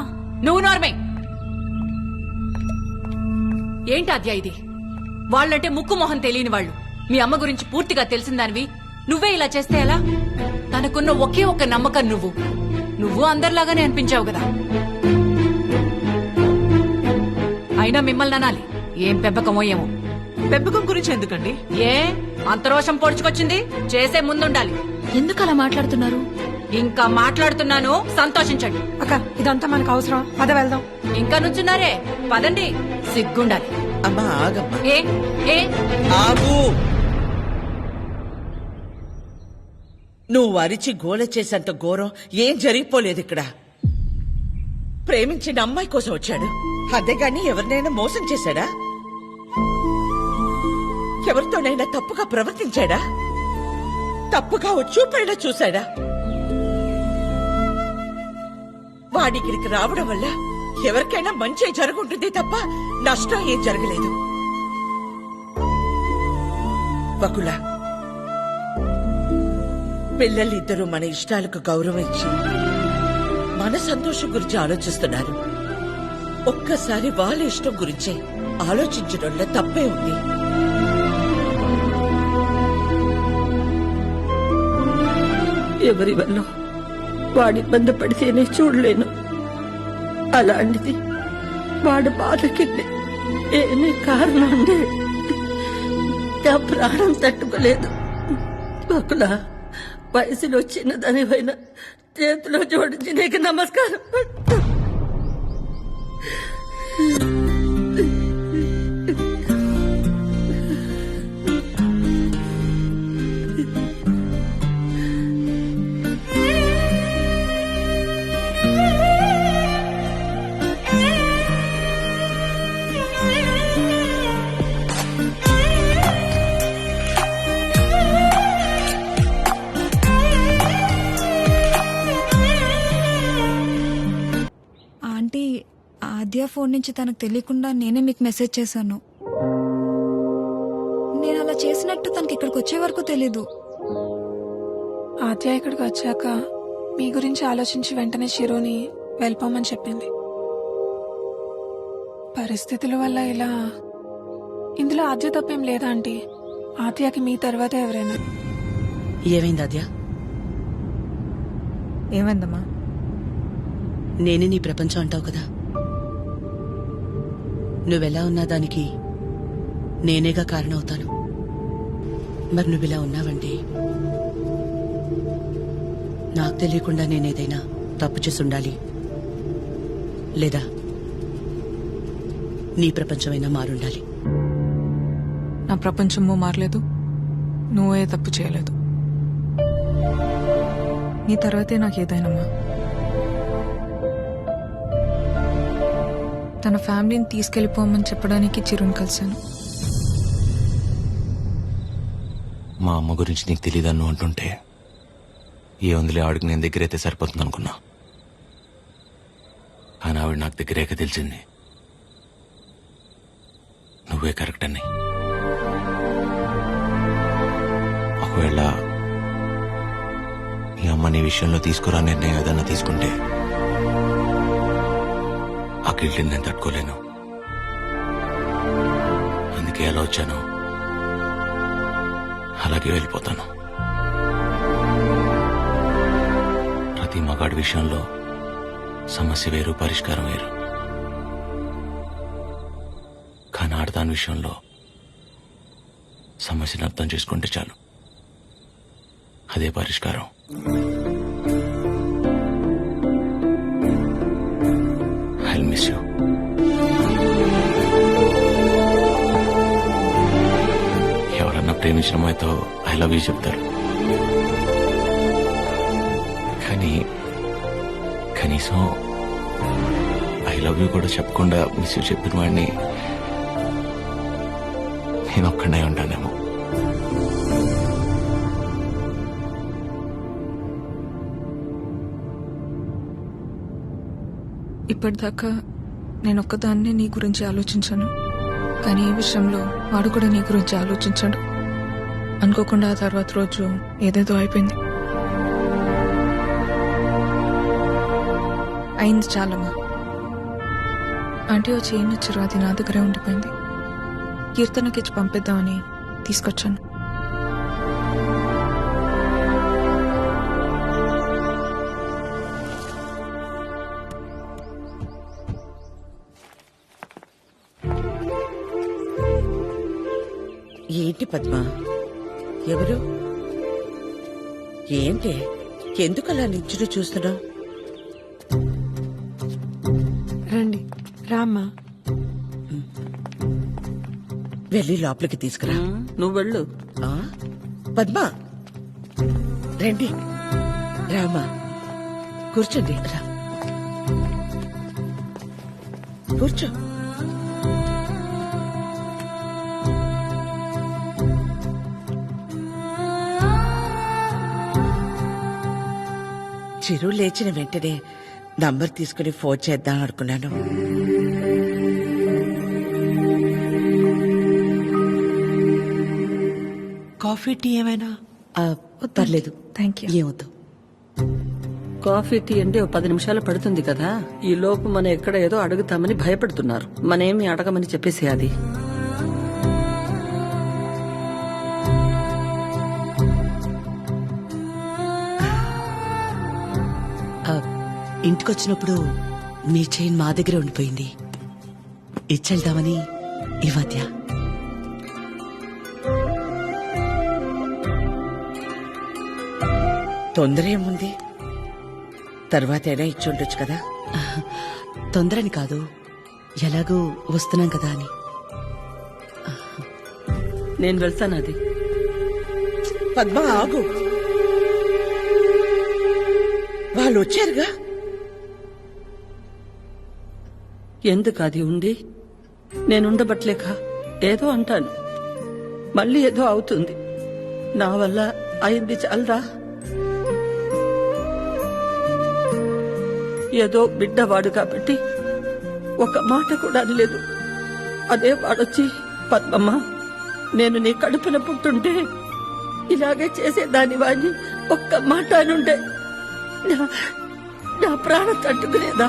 F: నువ్వు నోర్మే. ఏంటి అద్యా ఇది? వాళ్ళంటే ముక్కు మొహం తెలియని వాళ్ళు. మీ అమ్మ గురించి పూర్తిగా తెలిసిందానివి నువ్వే ఇలా చేస్తే ఎలా? తనకున్న ఒకే ఒక్క నమ్మకం నువ్వు అందరిలాగానే అనిపించావు కదా. అయినా మిమ్మల్ని అనాలి. ఏం పెంపకమో ఏమో.
R: పెంపకం గురించి ఎందుకండి?
F: ఏ అంత రోషం పొడుచుకొచ్చింది? చేసే ముందుండాలి.
A: ఎందుకు అలా మాట్లాడుతున్నారు?
F: ఇంకా మాట్లాడుతున్నాను, సంతోషించండి.
D: అక్క, ఇదంతా మనకు అవసరం. పద వెళ్దాం.
F: ఇంకా నుంచున్నారే, పదండి. సిగ్గుండాలి.
B: అమ్మా ఆగమ్మా.
F: ఏ ఏ
B: ఆగు. నువ్వు అరిచి గోల చేసేంత ఘోరం ఏం జరిగిపోలేదు ఇక్కడ. ప్రేమించిన అమ్మాయి కోసం వచ్చాడు, అదేగాని ఎవరినైనా మోసం చేశాడా? ఎవరితోనైనా తప్పుగా ప్రవర్తించాడా? తప్పుగా చూపైనా చూశాడా? వాడికిడికి రావడం వల్ల ఎవరికైనా మంచి జరుగుంటుంది తప్ప నష్టం ఏం జరగలేదు. బకుల, పిల్లలిద్దరూ మన ఇష్టాలకు గౌరవం ఇచ్చి మన సంతోషం గురించి ఆలోచిస్తున్నారు. ఒక్కసారి వాళ్ళ ఇష్టం గురించే ఆలోచించడంలో తప్పే ఉంది.
L: ఎవరి వల్ల వాడి ఇబ్బంది పడితేనే చూడలేను. అలాంటిది వాడు బాధకి ఏమీ కారణం ఉండే నా ప్రాణం తట్టుకోలేదు. బకులా, వయసులో చిన్నదానివైన చేతిలో జోడించి నీకు నమస్కారం.
N: ఫోన్ నుంచి తనకు తెలియకుండా నేనే మీకు మెసేజ్ చేశాను. నేను అలా చేసినట్టు తనకి ఇక్కడికి వచ్చే వరకు తెలీదు.
M: ఆద్య ఇక్కడికి వచ్చాక మీ గురించి ఆలోచించి వెంటనే చిరుని వెళ్ళిపోమని చెప్పింది. పరిస్థితుల వల్ల ఇలా. ఇందులో ఆద్య తప్పేం లేదా ఆంటీ? ఆద్యకి మీ తర్వాత ఎవరైనా.
B: ఏమైంది ఆద్య?
M: ఏమైందమ్మా?
B: నేనే నీ ప్రపంచం అంటావు కదా, నువ్వెలా ఉన్నా దానికి నేనేగా కారణమవుతాను. మరి నువ్విలా ఉన్నావంటే నాకు తెలియకుండా నేనేదైనా తప్పు చేసి ఉండాలి, లేదా నీ ప్రపంచమైనా మారుండాలి.
M: నా ప్రపంచము మారలేదు, నువ్వే తప్పు చేయలేదు. నీ తర్వాతే నాకు ఏదైనమ్మా. తన ఫ్యామిలీని తీసుకెళ్లిపోమని చెప్పడానికి చిరుని కలిశాను.
E: మా అమ్మ గురించి నీకు తెలియదని నువ్వు అంటుంటే ఏ వందలే ఆవిడకి నేను దగ్గరైతే సరిపోతుంది అనుకున్నా. కానీ ఆవిడ నాకు దగ్గరేక తెలిసింది నువ్వే కరెక్ట్ అని. ఒకవేళ మీ అమ్మ నీ విషయంలో తీసుకురా నిర్ణయం ఏదన్నా తీసుకుంటే ఆ గిల్ట్ని నేను తట్టుకోలేను. అందుకే ఎలా వచ్చాను అలాగే వెళ్ళిపోతాను. ప్రతి మగాడి విషయంలో సమస్య వేరు, పరిష్కారం వేరు. కానీ ఆడదాని విషయంలో సమస్యను అర్థం చేసుకుంటే చాలు, అదే పరిష్కారం. I'll miss you. ఎవరన్నా ప్రేమించిన అమ్మాయితో ఐ లవ్ యూ చెప్తారు, కానీ కనీసం ఐ లవ్ యూ కూడా చెప్పకుండా మిస్ యూ చెప్పిన వాడిని నేను ఒక్కడే ఉంటానేమో.
M: ఇప్పటిదాకా నేను ఒక్కదాన్నే నీ గురించి ఆలోచించాను, కానీ ఈ విషయంలో వాడు కూడా నీ గురించి ఆలోచించాడు. అనుకోకుండా ఆ తర్వాత రోజు ఏదేదో అయిపోయింది. అయింది చాలమ్మా. ఆంటీ వచ్చి ఏం నచ్చారు, అది నా దగ్గరే ఉండిపోయింది. కీర్తనకి ఇచ్చి పంపిద్దామని తీసుకొచ్చాను.
B: ఏంటి పద్మ? ఎవరు? ఏంటి? ఎందుకలా నిచ్చుడు చూస్తున్నావు?
M: రండి, రామ్మా.
B: వెళ్ళి లోపలికి తీసుకురా.
L: నువ్వు వెళ్ళు.
B: ఆ? పద్మ రండి, రామా కూర్చోండి. రా కూర్చో. చిరు లేచిన వెంటనే నంబర్ తీసుకుని ఫోన్ చేద్దాం అనుకున్నాను.
R: కాఫీ టీ ఏమైనా?
B: పర్లేదు,
M: థ్యాంక్ యూ.
B: ఏమవుతావు?
L: కాఫీ టీ అంటే 10 నిమిషాలు పడుతుంది కదా. ఈ లోపు మనం ఎక్కడ ఏదో అడుగుతామని భయపడుతున్నారు. మనేమి అడగమని చెప్పేసి అది.
B: ఇంటికొచ్చినప్పుడు మీ చైన్ మా దగ్గర ఉండిపోయింది, ఇచ్చెళ్దామని ఈ మధ్య. తొందర ఏముంది, తర్వాత అయినా ఇచ్చుండొచ్చు కదా. తొందరని కాదు, ఎలాగూ వస్తున్నాం కదా అని.
L: నేను వెళ్తాను. అది
B: పద్మ ఆగు, వాళ్ళు వచ్చారుగా.
L: ఎందుకు అది ఉండి నేనుండబట్లేక ఏదో అంటాను, మళ్ళీ ఏదో అవుతుంది. నా వల్ల అయింది చాలదా? ఏదో బిడ్డవాడు కాబట్టి ఒక మాట కూడా అనలేదు. అదే వాడొచ్చి, పద్మమ్మ నేను నీ కడుపున పుట్టుంటే ఇలాగే చేసేదాని వాడిని ఒక్క మాట అనుండే నా ప్రాణం తట్టుకునేదా?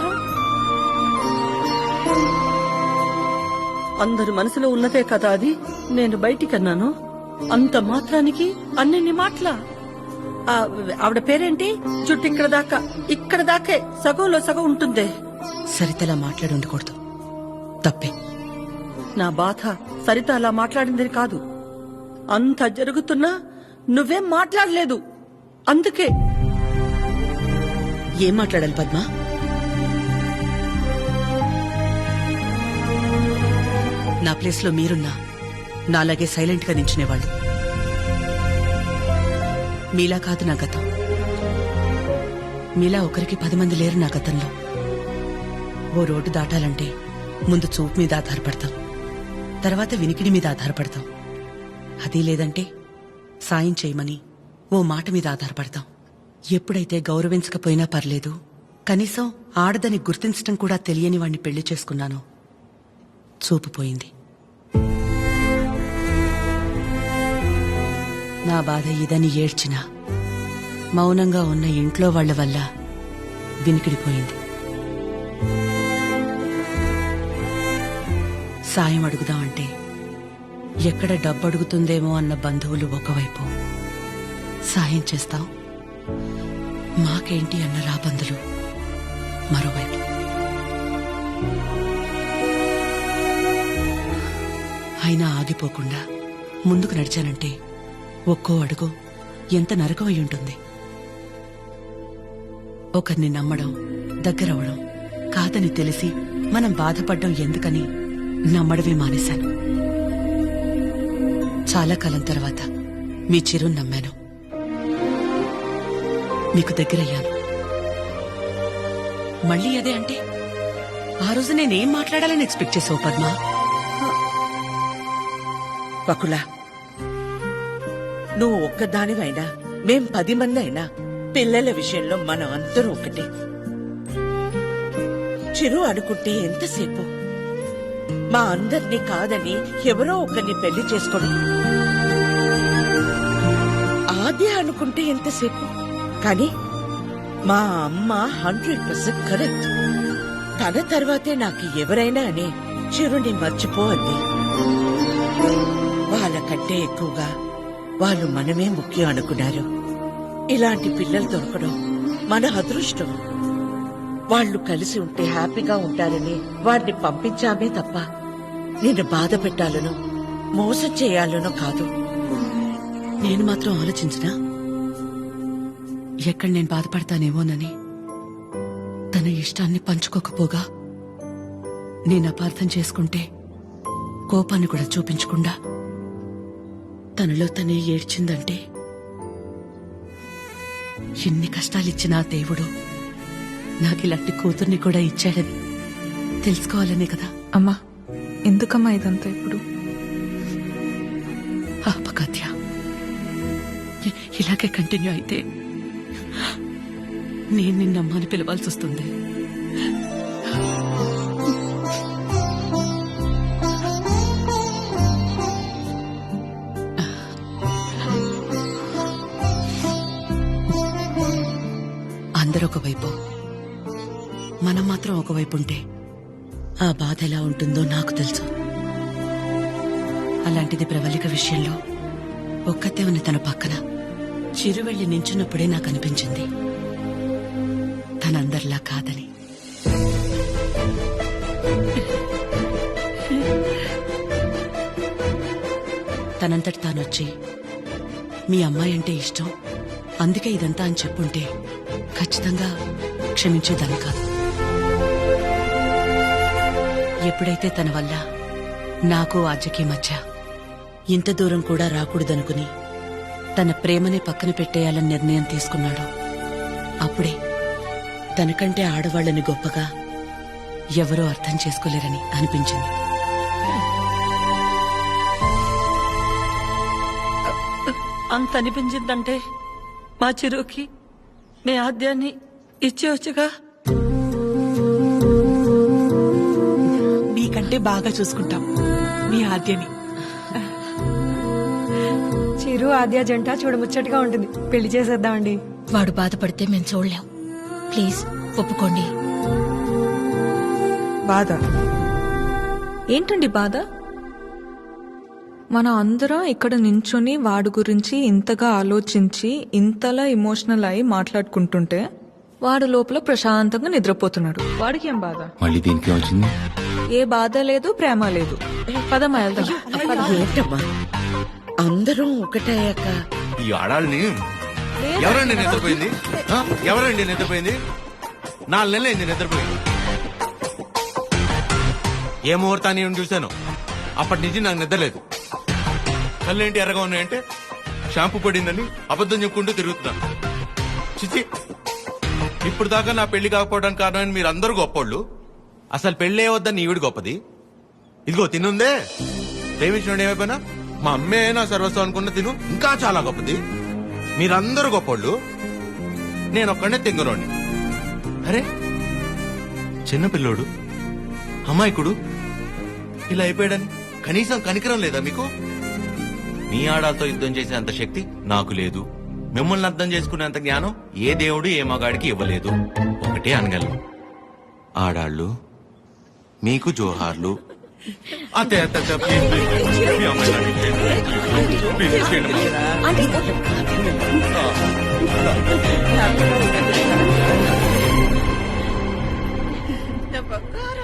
L: అందరి మనసులో ఉన్నదే కదా అది. నేను బయటికన్నాను, అంత మాత్రానికి అన్ని మాటలా? ఆవిడ పేరేంటి? చుట్టూ ఇక్కడ దాకే సగంలో సగం ఉంటుందే.
B: సరితలా మాట్లాడి ఉండకూడదు, తప్పే.
L: నా బాధ సరిత అలా మాట్లాడిందని కాదు, అంత జరుగుతున్నా నువ్వేం మాట్లాడలేదు. అందుకే.
B: ఏం మాట్లాడాలి పద్మ? నా ప్లేస్ లో మీరున్నా నాలాగే సైలెంట్ గా నించునేవాళ్ళు. మీలా కాదు నా గతం. మీలా ఒకరికి 10 మంది లేరు నా గతంలో. ఓ రోడ్డు దాటాలంటే ముందు చూపు మీద ఆధారపడతాం, తర్వాత వినికిడి మీద ఆధారపడతాం. అదీ లేదంటే సాయం చేయమని ఓ మాట మీద ఆధారపడతాం. ఎప్పుడైతే గౌరవించకపోయినా పర్లేదు, కనీసం ఆడదని గుర్తించడం కూడా తెలియని వాణ్ణి పెళ్లి చేసుకున్నానో చూపు పోయింది. నా బాధ ఇదని ఏడ్చినా మౌనంగా ఉన్న ఇంట్లో వాళ్ల వల్ల వినికిడిపోయింది. సాయం అడుగుదామంటే ఎక్కడ డబ్బు అడుగుతుందేమో అన్న బంధువులు ఒకవైపు, సాయం చేస్తాం మాకేంటి అన్న రాబందులు మరోవైపు. అయినా ఆగిపోకుండా ముందుకు నడిచానంటే ఒక్కో అడుగు ఎంత నరకం అయి ఉంటుంది. ఒకరిని నమ్మడం, దగ్గరవడం కాదని తెలిసి మనం బాధపడ్డం ఎందుకని నమ్మడమే మానేశాను. చాలా కాలం తర్వాత మీ చిరుని నమ్మాను, మీకు దగ్గరయ్యాను. మళ్ళీ అదే అంటే ఆ రోజు నేనేం మాట్లాడాలని ఎక్స్పెక్ట్ చేసావు పద్మ?
L: పకులా, నువ్వు ఒక్కదానివైనా మేం 10 మంది అయినా పిల్లల విషయంలో మనం అందరూ ఒకటే. చిరు అనుకుంటే ఎంతసేపు మా అందరినీ కాదని ఎవరో ఒకరిని పెళ్లి చేసుకోవడం, ఆద్య అనుకుంటే ఎంతసేపు. కానీ మా అమ్మ 100% కరెక్ట్. తన తర్వాతే నాకు ఎవరైనా అని చిరుని మర్చిపో అంది. వాళ్ళకంటే ఎక్కువగా వాళ్ళు మనమే ముఖ్యం అనుకున్నారు. ఇలాంటి పిల్లలు దొరకడం మన అదృష్టం. వాళ్ళు కలిసి ఉంటే హ్యాపీగా ఉంటారని వారిని పంపించామే తప్ప నిన్ను బాధ పెట్టాలనో మోసం చేయాలనో కాదు.
B: నేను మాత్రం ఆలోచించినా ఎక్కడ నేను బాధపడతానేమోనని. తన ఇష్టాన్ని పంచుకోకపోగా నేను అపార్థం చేసుకుంటే కోపాన్ని కూడా చూపించకుండా తనలో తనే ఏడ్చిందంటే ఎన్ని కష్టాలిచ్చినా దేవుడు నాకిలాంటి కూతుర్ని కూడా ఇచ్చాడని తెలుసుకోవాలనే కదా.
M: అమ్మా, ఎందుకమ్మా ఇదంతా ఇప్పుడు?
B: ఆపకాత్య, ఇలాగే కంటిన్యూ అయితే నేను నిన్నమ్మని పిలవాల్సి వస్తుంది. అందరూ ఒకవైపు, మనం మాత్రం ఒకవైపు ఉంటే ఆ బాధ ఎలా ఉంటుందో నాకు తెలుసు. అలాంటిది ప్రవళిక విషయంలో ఒక్కతే ఉన్న తన పక్కన చిరు వెళ్లి నించున్నప్పుడే నాకు అనిపించింది తనందరిలా కాదని. తనంతటి తానొచ్చి మీ అమ్మాయి అంటే ఇష్టం అందుకే ఇదంతా అని చెప్పుంటే ఖచ్చితంగా క్షమించేదాన్ని కాదు. ఎప్పుడైతే తన వల్ల నాకు ఆద్యకి మధ్య ఇంత దూరం కూడా రాకూడదనుకుని తన ప్రేమనే పక్కన పెట్టేయాలని నిర్ణయం తీసుకున్నాడో అప్పుడే తనకంటే ఆడవాళ్లని గొప్పగా ఎవరూ అర్థం చేసుకోలేరని అనిపించింది.
L: అంత అనిపించిందంటే మా చిరుకి మీ ఆద్యాన్ని ఇచ్చేవచ్చుగా.
R: ఉంటే బాగా చూసుకుంటాం మీ ఆద్యని.
D: చిరు ఆద్య జంట చూడముచ్చటగా ఉంటుంది. పెళ్లి చేసేద్దామండి.
Q: వాడు బాధపడితే మేము చూడలేం. ప్లీజ్ ఒప్పుకోండి.
M: బాధ ఏంటండి బాధ? మన అందరం ఇక్కడ నించుని వాడి గురించి ఇంతగా ఆలోచించి ఇంతలా ఎమోషనల్ అయి మాట్లాడుకుంటుంటే వాడు లోపల ప్రశాంతంగా నిద్రపోతున్నాడు. వాడికి ఏం బాధ?
E: మళ్ళీ దీనికి వచ్చింది.
M: ఏ బాధ లేదు, ప్రేమ లేదు. పదమ్మా వెళ్దాం.
B: ఏంటమ్మా అందరం ఒకటయ్యాక
E: ఈ ఆడాలని ఎవరండి నిద్రపోయింది? ఆ? ఎవరండి నిద్రపోయింది? 4 నెలలు అయింది నిద్రపోయింది. ఏ ముహూర్తాన్ని నేను చూశాను అప్పటి నుంచి నాకు నిద్రలేదు. కళ్ళేంటి ఎర్రగా ఉన్నాయంటే షాంపూ పడిందని అబద్ధం చెప్పుకుంటూ తిరుగుతున్నా. చిచి, ఇప్పుడు దాకా నా పెళ్లి కాకపోవడానికి కారణం మీరు అందరూ గొప్పోళ్ళు. అసలు పెళ్ళే వద్దని ఈవిడ గొప్పది. ఇదిగో తినుందే, ప్రేమించిన ఏమైపోయినా మా అమ్మే నా సర్వస్వం అనుకున్న తిను ఇంకా చాలా గొప్పది. మీరందరూ గొప్పోళ్ళు, నేను ఒక్కడే తెంగరోని. అరే చిన్నపిల్లోడు, అమాయకుడు ఇలా అయిపోయాడని కనీసం కనికరం లేదా మీకు? మీ ఆడాలతో యుద్ధం చేసే అంత శక్తి నాకు లేదు. మిమ్మల్ని అర్థం చేసుకునేంత జ్ఞానం ఏ దేవుడు ఏ మగాడికి ఇవ్వలేదు. ఒకటే అనగలను, ఆడాళ్ళు మీకు జోహార్లు. అతే అతే అతే, ప్లీజ్, ప్లీజ్. మీ అమ్మాయి నాకు ప్లీజ్, ప్లీజ్ చేయండి.